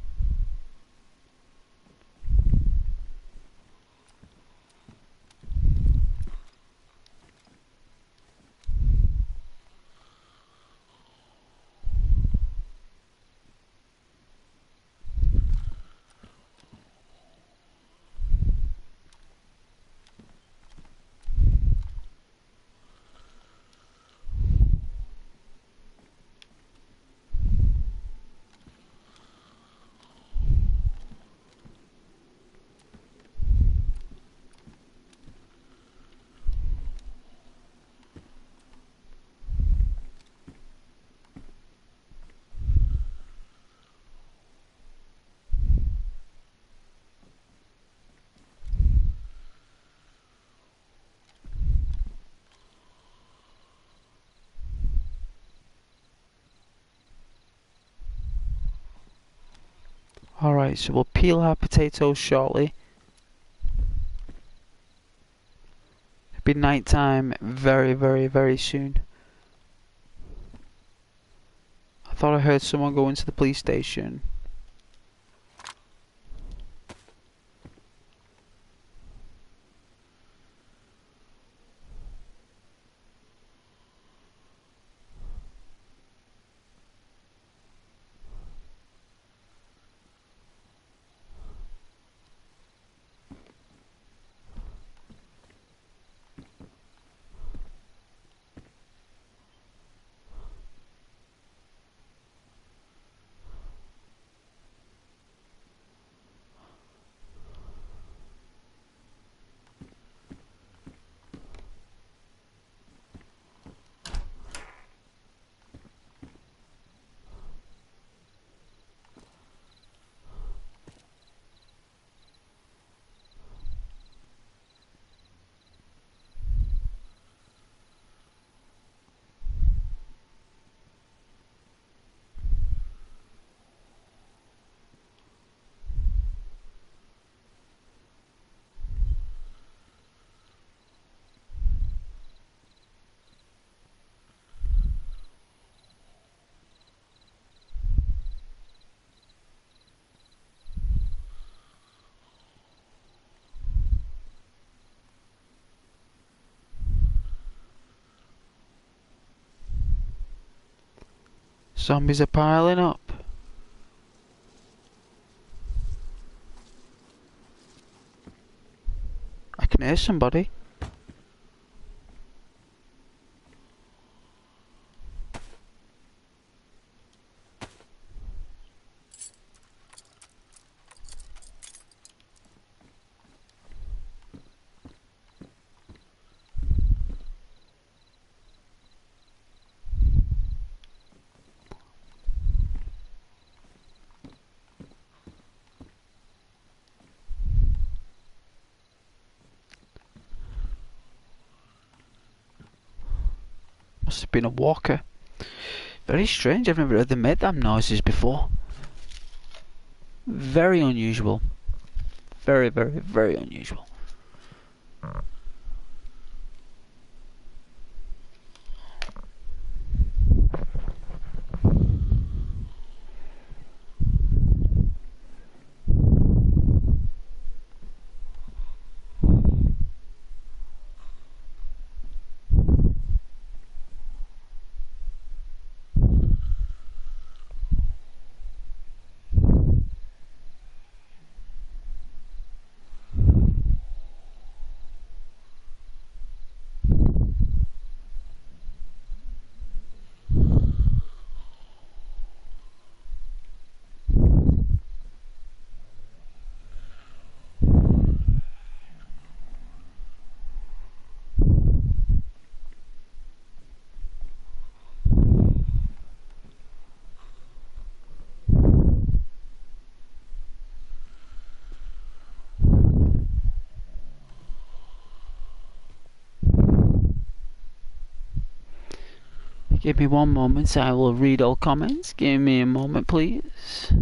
Alright, so we'll peel our potatoes shortly. It'll be night time very, very, very soon. I thought I heard someone go into the police station. Zombies are piling up. I can hear somebody. Must have been a walker. Very strange, I've never heard them make them noises before. Very unusual. Very, very, very unusual. Give me one moment, I will read all comments. Give me a moment, please.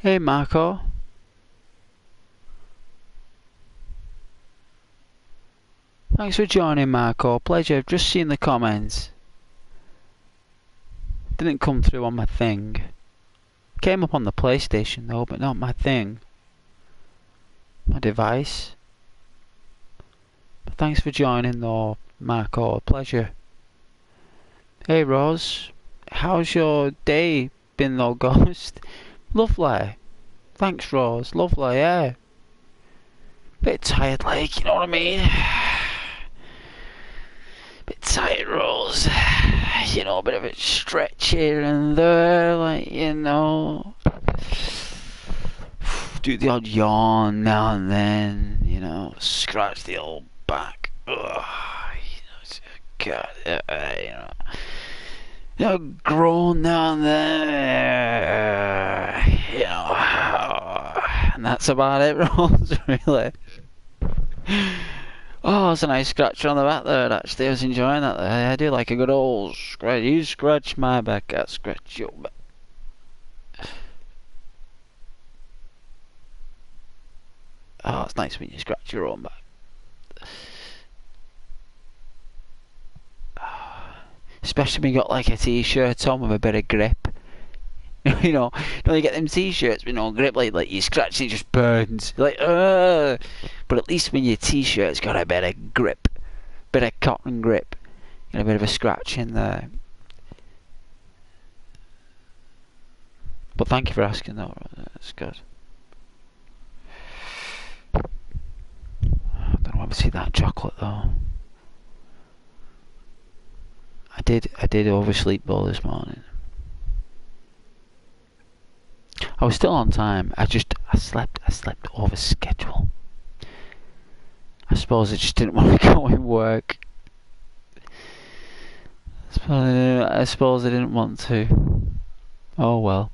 Hey Marco. Thanks for joining, Marco. Pleasure. I've just seen the comments. Didn't come through on my thing. Came up on the PlayStation though, but not my thing. My device. But thanks for joining though, Marco. Pleasure. Hey Rose. How's your day been though, Ghost? Lovely. Thanks, Rose. Lovely, yeah. Bit tired, like, you know what I mean? Bit tired, Rose. You know, a bit of a stretch here and there, like, you know. Do the odd yawn now and then, you know. Scratch the old back. Ugh, you know, God, you know. You know, groan now and then, you know, and that's about it, Rose, really. Oh, it's a nice scratch on the back there, actually. I was enjoying that there. I do like a good old scratch. You scratch my back, I scratch your back. Oh, it's nice when you scratch your own back. Especially when you got like a t-shirt on with a bit of grip. You know, you get them t-shirts with no grip, like you scratch and it just burns. You're like, but at least when your t-shirt's got a bit of grip, bit of cotton grip, and a bit of a scratch in there. But thank you for asking though, that's good. I don't want to see that chocolate though. I did oversleep though this morning. I was still on time. I slept over schedule. I suppose I just didn't want to go in work. I suppose I didn't want to. Oh well.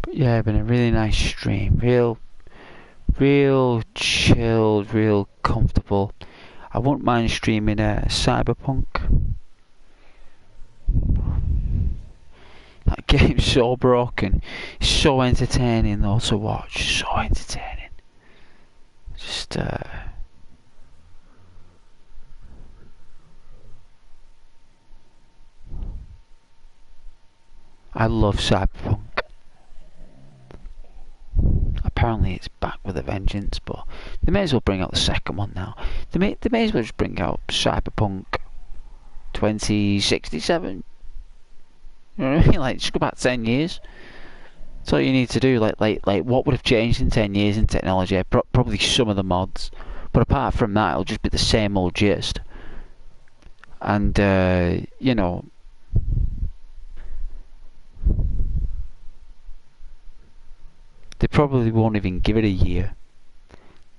Yeah, been a really nice stream. Real chilled, real comfortable. I wouldn't mind streaming Cyberpunk. That game's so broken. It's so entertaining though to watch. So entertaining. Just I love Cyberpunk. Apparently it's back with a vengeance, but they may as well bring out the second one now. They may as well just bring out Cyberpunk 2067. You know what I mean? Like, just go back 10 years. That's all you need to do. Like what would have changed in 10 years in technology? Probably some of the mods. But apart from that, it'll just be the same old gist. And, you know, they probably won't even give it a year.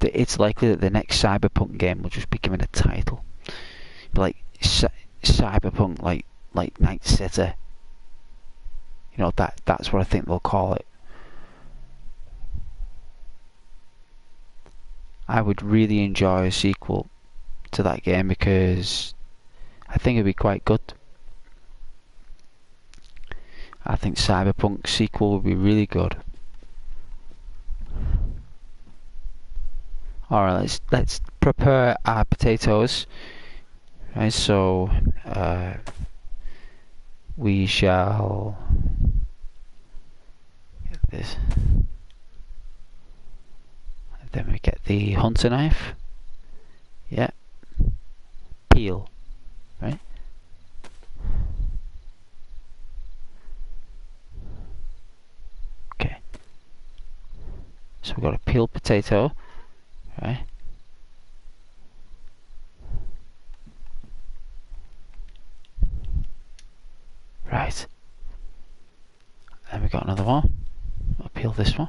It's likely that the next Cyberpunk game will just be given a title. But like, Cyberpunk, like Night City. You know, that's what I think they'll call it. I would really enjoy a sequel to that game because I think it'd be quite good. I think Cyberpunk sequel would be really good. Alright, let's prepare our potatoes. Right, so we shall get this. And then we get the hunter knife. Yeah. Peel. Right? Okay. So we've got a peeled potato. Right? Right. Then we got another one. I'll peel this one.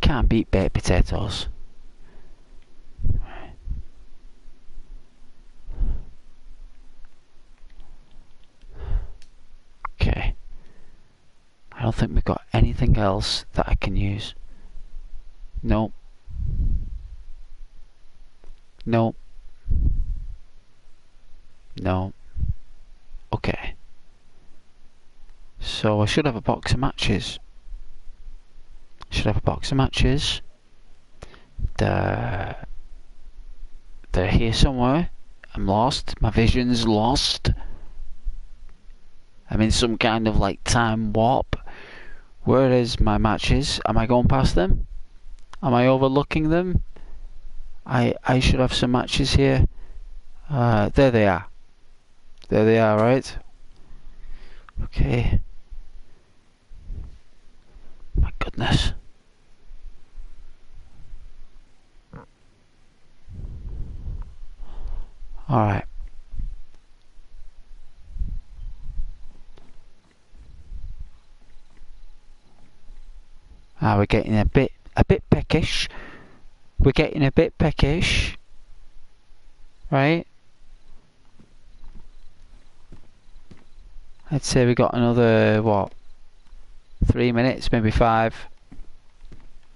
Can't beat baked potatoes. Right. Okay. I don't think we've got anything else that I can use. Nope. Nope. No. Okay. So I should have a box of matches. They're here somewhere. I'm lost. My vision's lost. I'm in some kind of like time warp. Where is my matches? Am I going past them? Am I overlooking them? I should have some matches here. There they are. There they are, right? Okay. My goodness. Alright. We're getting a bit peckish. We're getting a bit peckish. Right? I'd say we got another, what? 3 minutes, maybe 5.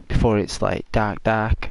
Before it's like dark.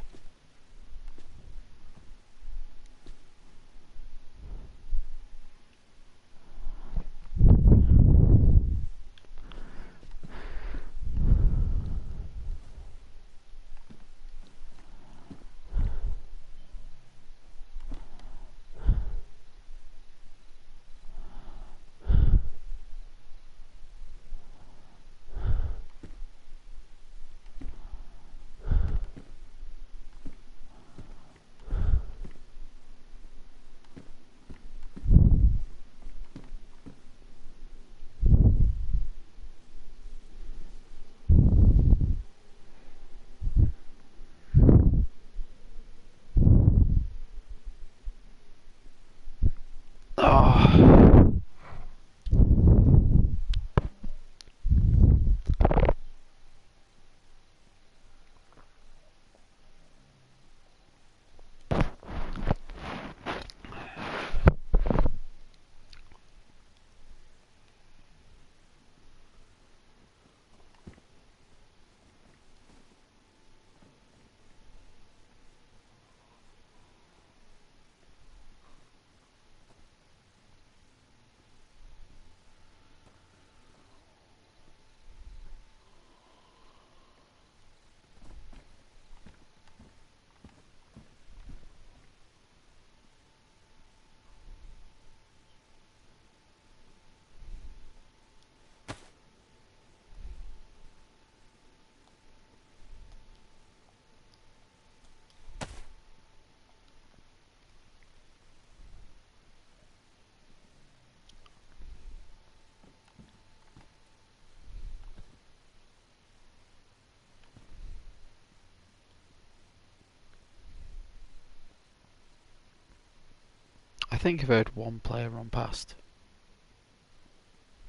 think I've heard one player run past.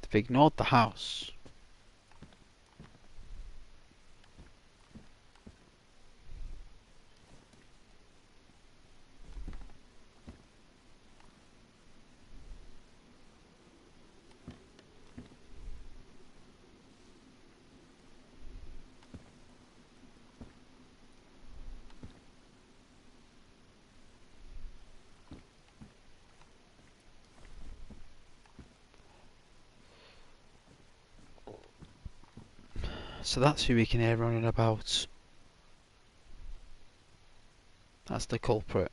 They've ignored the house. So that's who we can hear running about. That's the culprit.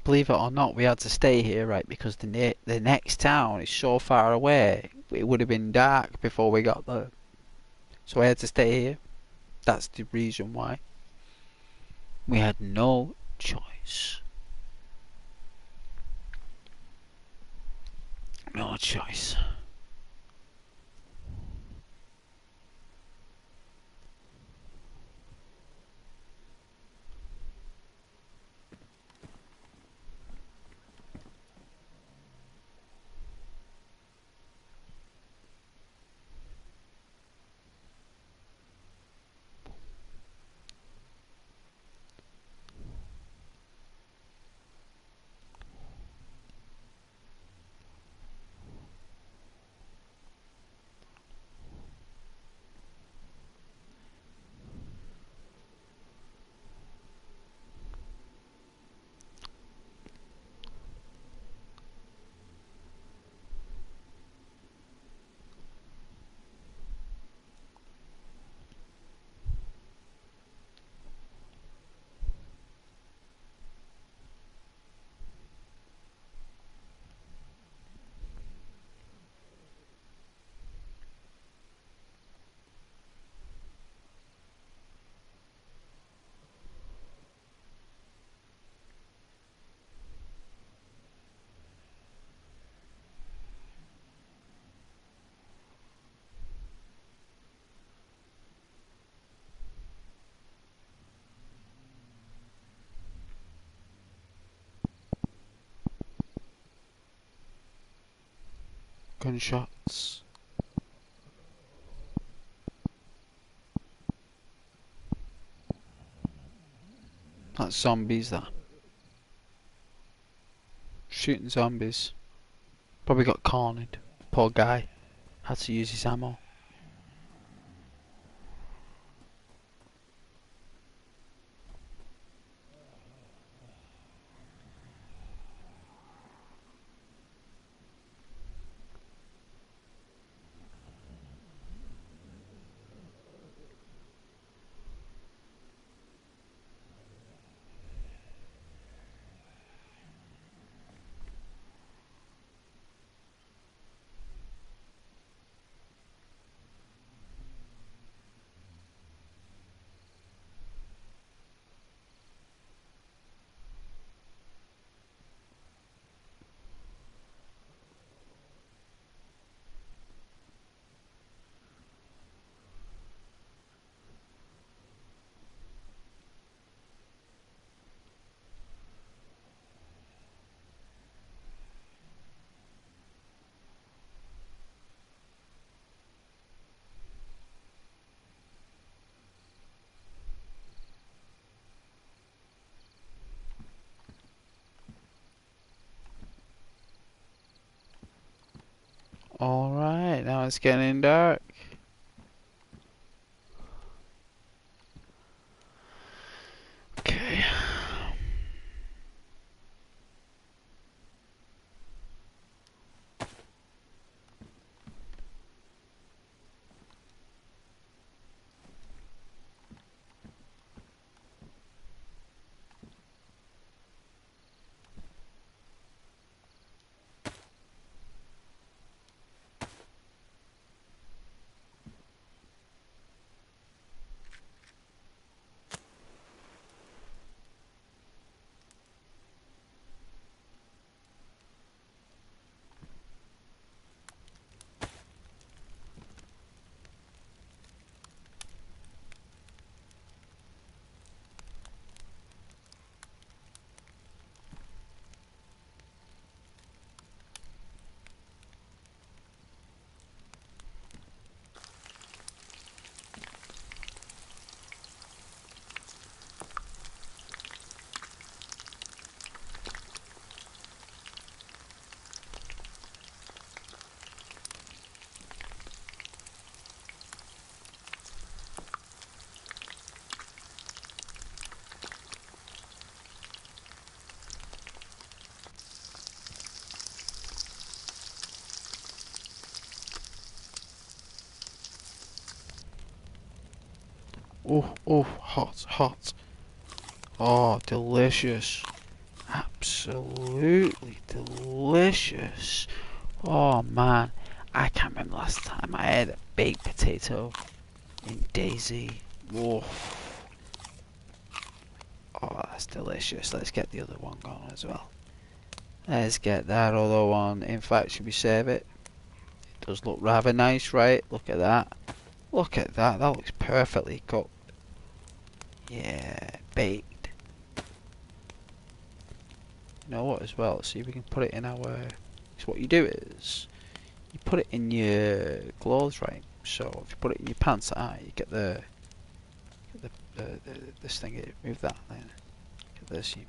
Believe it or not, we had to stay here, right? Because the next town is so far away. It would have been dark before we got there. So I had to stay here. That's the reason why. We had no choice. No choice. Gunshots. That's zombies, that. Shooting zombies. Probably got cornered. Poor guy. Had to use his ammo. Alright, now it's getting dark. Oh, oh, hot, hot. Oh, delicious. Absolutely delicious. Oh man, I can't remember last time I had a baked potato in DayZ. Oh, oh, that's delicious. Let's get the other one going as well. Let's get that other one. In fact, should we save it? It does look rather nice, right? Look at that. Look at that. That looks perfectly cooked. Yeah, baked. You know what as well? See if we can put it in our... So what you do is, you put it in your clothes, right? So if you put it in your pants, you get this thing here. Move that then. Get this. You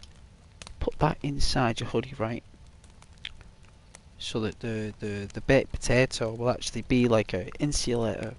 put that inside your hoodie, right? So that the baked potato will actually be like a insulator.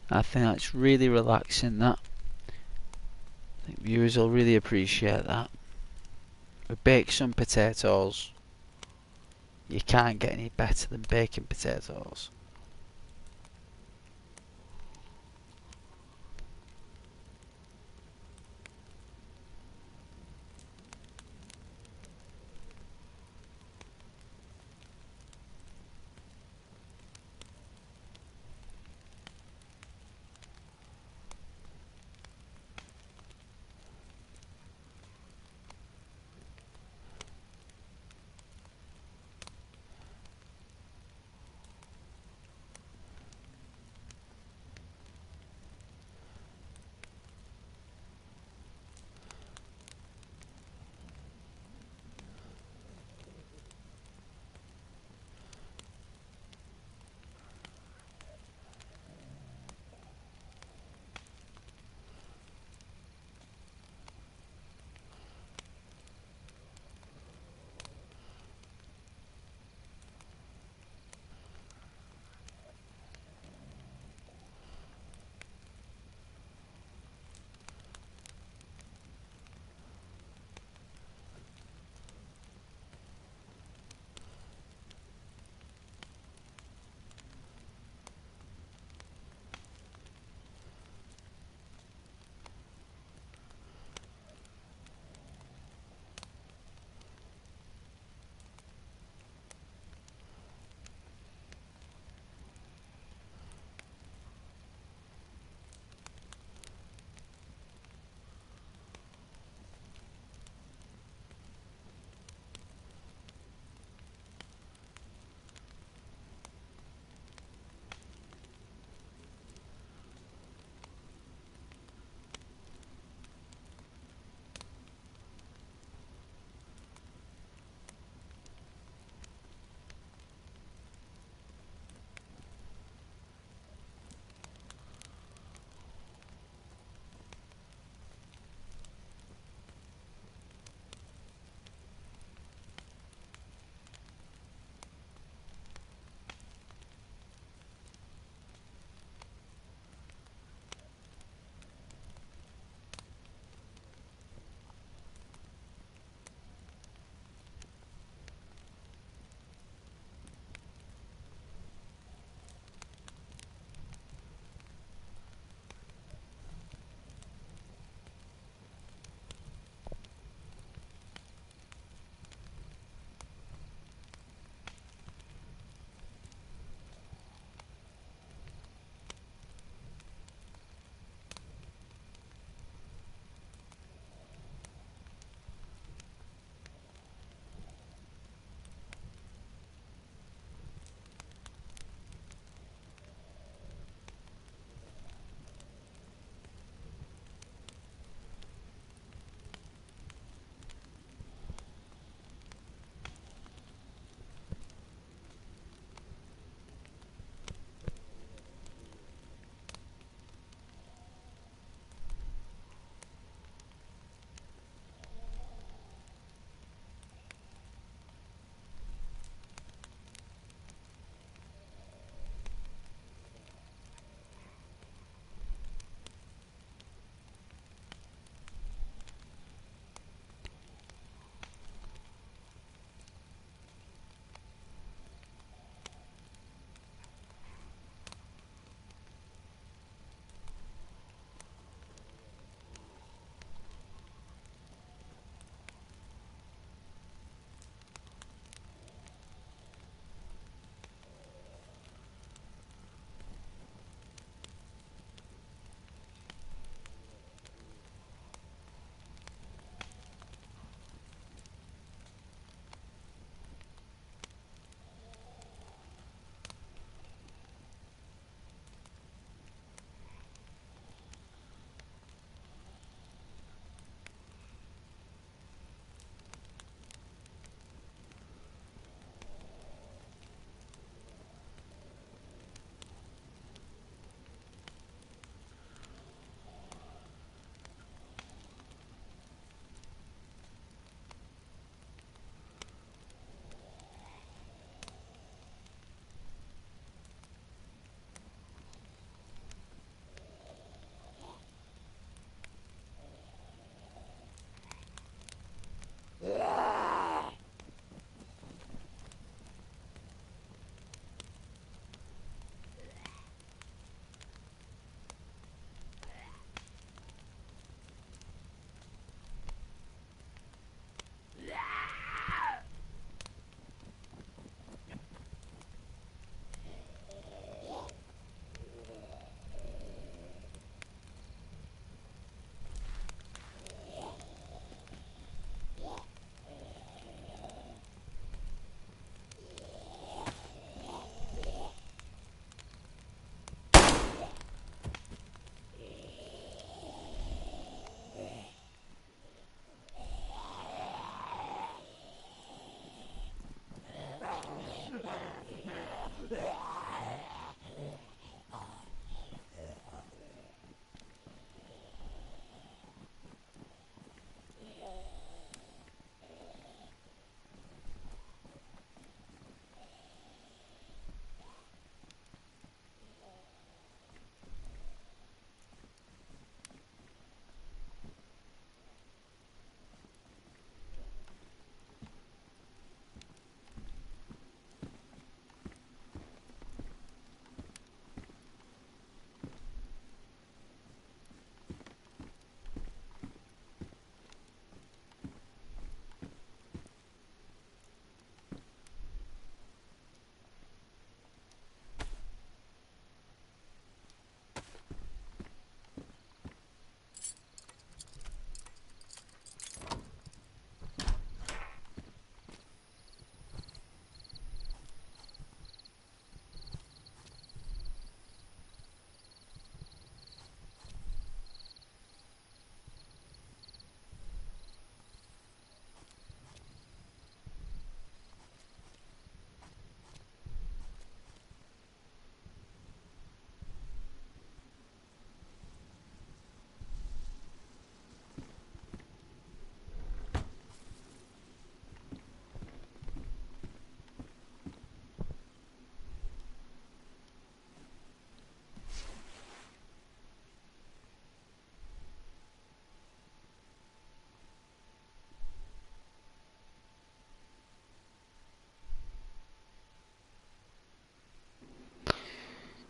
I think that's really relaxing, that. I think viewers will really appreciate that. We bake some potatoes. You can't get any better than baking potatoes.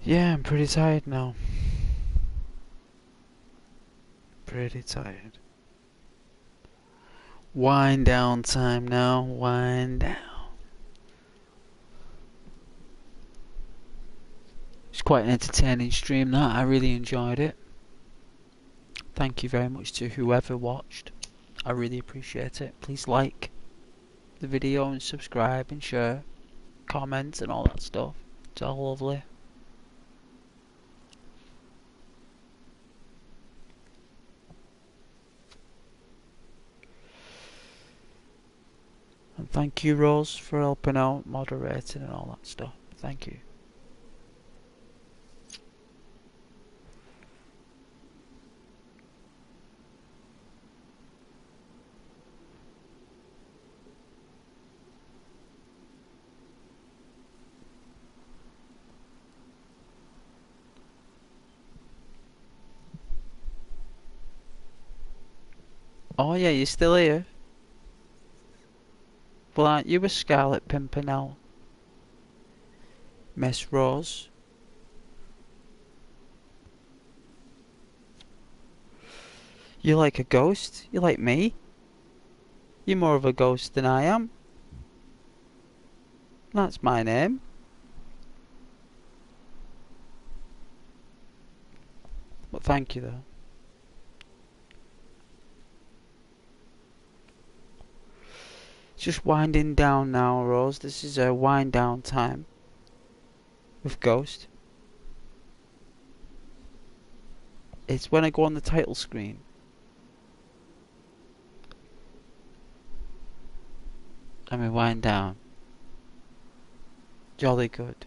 Yeah, I'm pretty tired now. Pretty tired. Wind down time now. Wind down. It's quite an entertaining stream that. I really enjoyed it. Thank you very much to whoever watched. I really appreciate it. Please like the video and subscribe and share, comment and all that stuff. It's all lovely. And thank you, Rose, for helping out, moderating and all that stuff. Thank you. Oh yeah, you're still here? Well, aren't you a Scarlet Pimpernel? Miss Rose? You're like a ghost? You're like me? You're more of a ghost than I am. That's my name. But thank you though. It's just winding down now, Rose. This is a wind down time with Ghost. It's when I go on the title screen. And we wind down. Jolly good.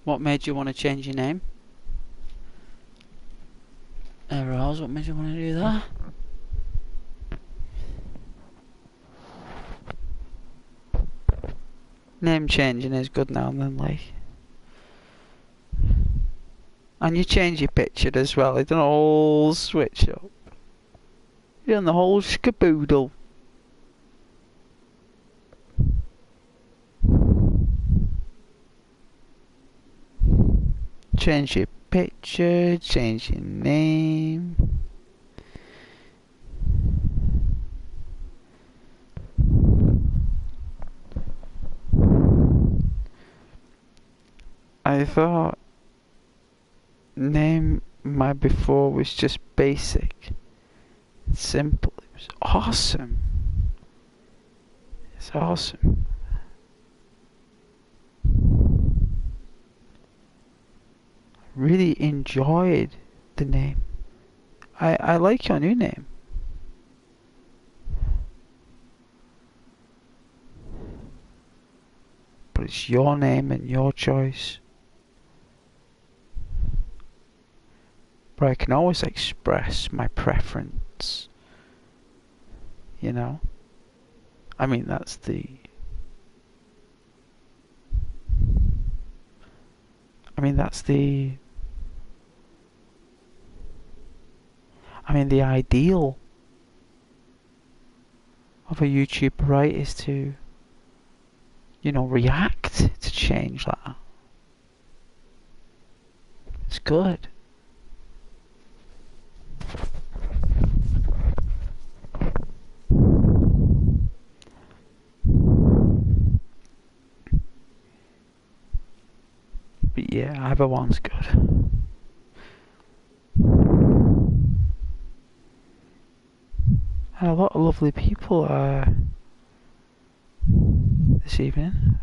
What made you want to change your name? Rose, what made you want to do that? Name changing is good now and then, like. And you change your picture as well. You done a whole switch up. You done the whole skaboodle. Change your picture, change your name. I thought name my before was just basic, simple. It was awesome. It's awesome. Really enjoyed the name. I like your new name. But it's your name and your choice. But I can always express my preference. You know? I mean, that's the... the ideal of a YouTuber, right, is to, you know, react to change like that. It's good. But yeah, either one's good. And a lot of lovely people this evening.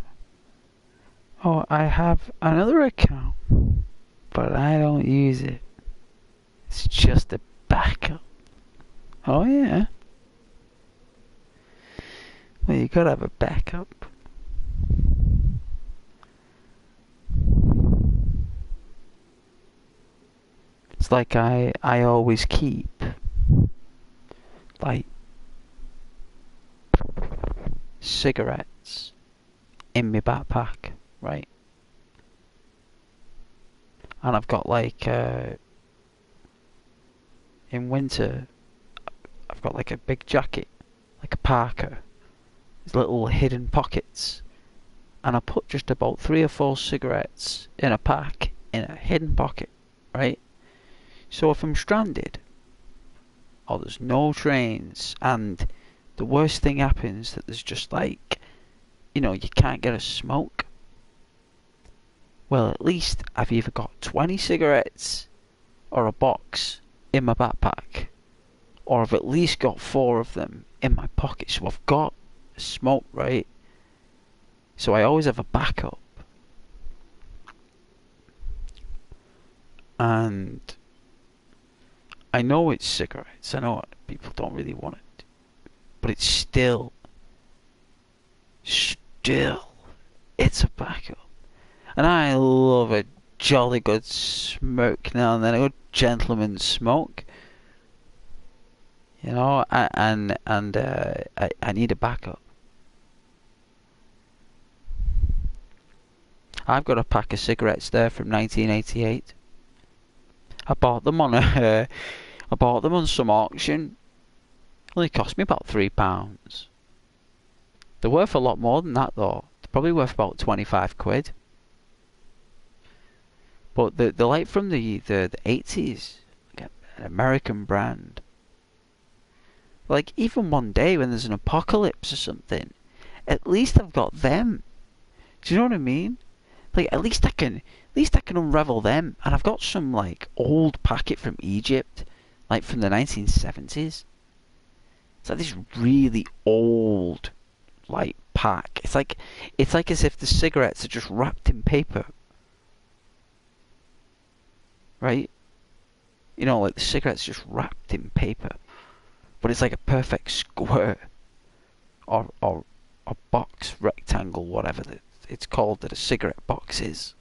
Oh, I have another account. but I don't use it. It's just a backup. Oh yeah. Well, you gotta have a backup. It's like I always keep like cigarettes in my backpack, right? And I've got like in winter I've got like a big jacket, like a parka. There's little hidden pockets, and I put just about 3 or 4 cigarettes in a pack in a hidden pocket, right? So if I'm stranded, or there's no trains, and the worst thing happens that there's just like, you know, you can't get a smoke, well, at least I've either got 20 cigarettes or a box in my backpack, or I've at least got 4 of them in my pocket, so I've got a smoke, right? So I always have a backup. And I know it's cigarettes, I know people don't really want it, but it's still, it's a backup. And I love a jolly good smoke now and then, a good gentleman's smoke. You know, I need a backup. I've got a pack of cigarettes there from 1988. I bought them on some auction. Only cost me about £3. They're worth a lot more than that though. They're probably worth about 25 quid. But they're like from the 80s, like an American brand. Like even one day when there's an apocalypse or something, at least I've got them. Do you know what I mean? Like at least I can unravel them. And I've got some like old packet from Egypt, like from the 1970s. It's like this really old like pack. It's like as if the cigarettes are just wrapped in paper. Right? You know, like the cigarette's just wrapped in paper. But it's like a perfect square. Or box, rectangle, whatever it's called that a cigarette box is.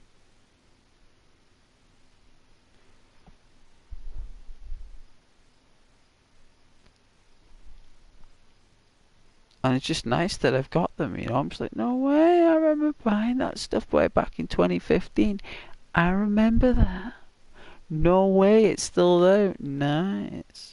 And it's just nice that I've got them, you know. I'm just like, no way, I remember buying that stuff way back in 2015. I remember that. No way, it's still there. Nice.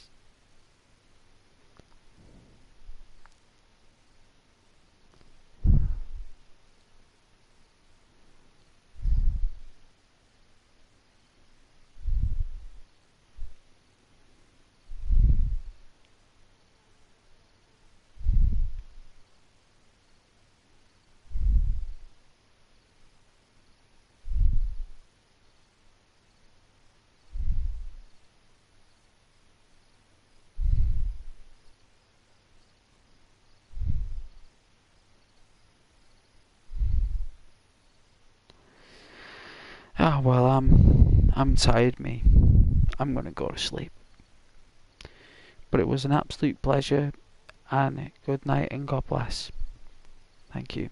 Ah, well, I'm tired, me. I'm gonna go to sleep. But it was an absolute pleasure, and good night and God bless. Thank you.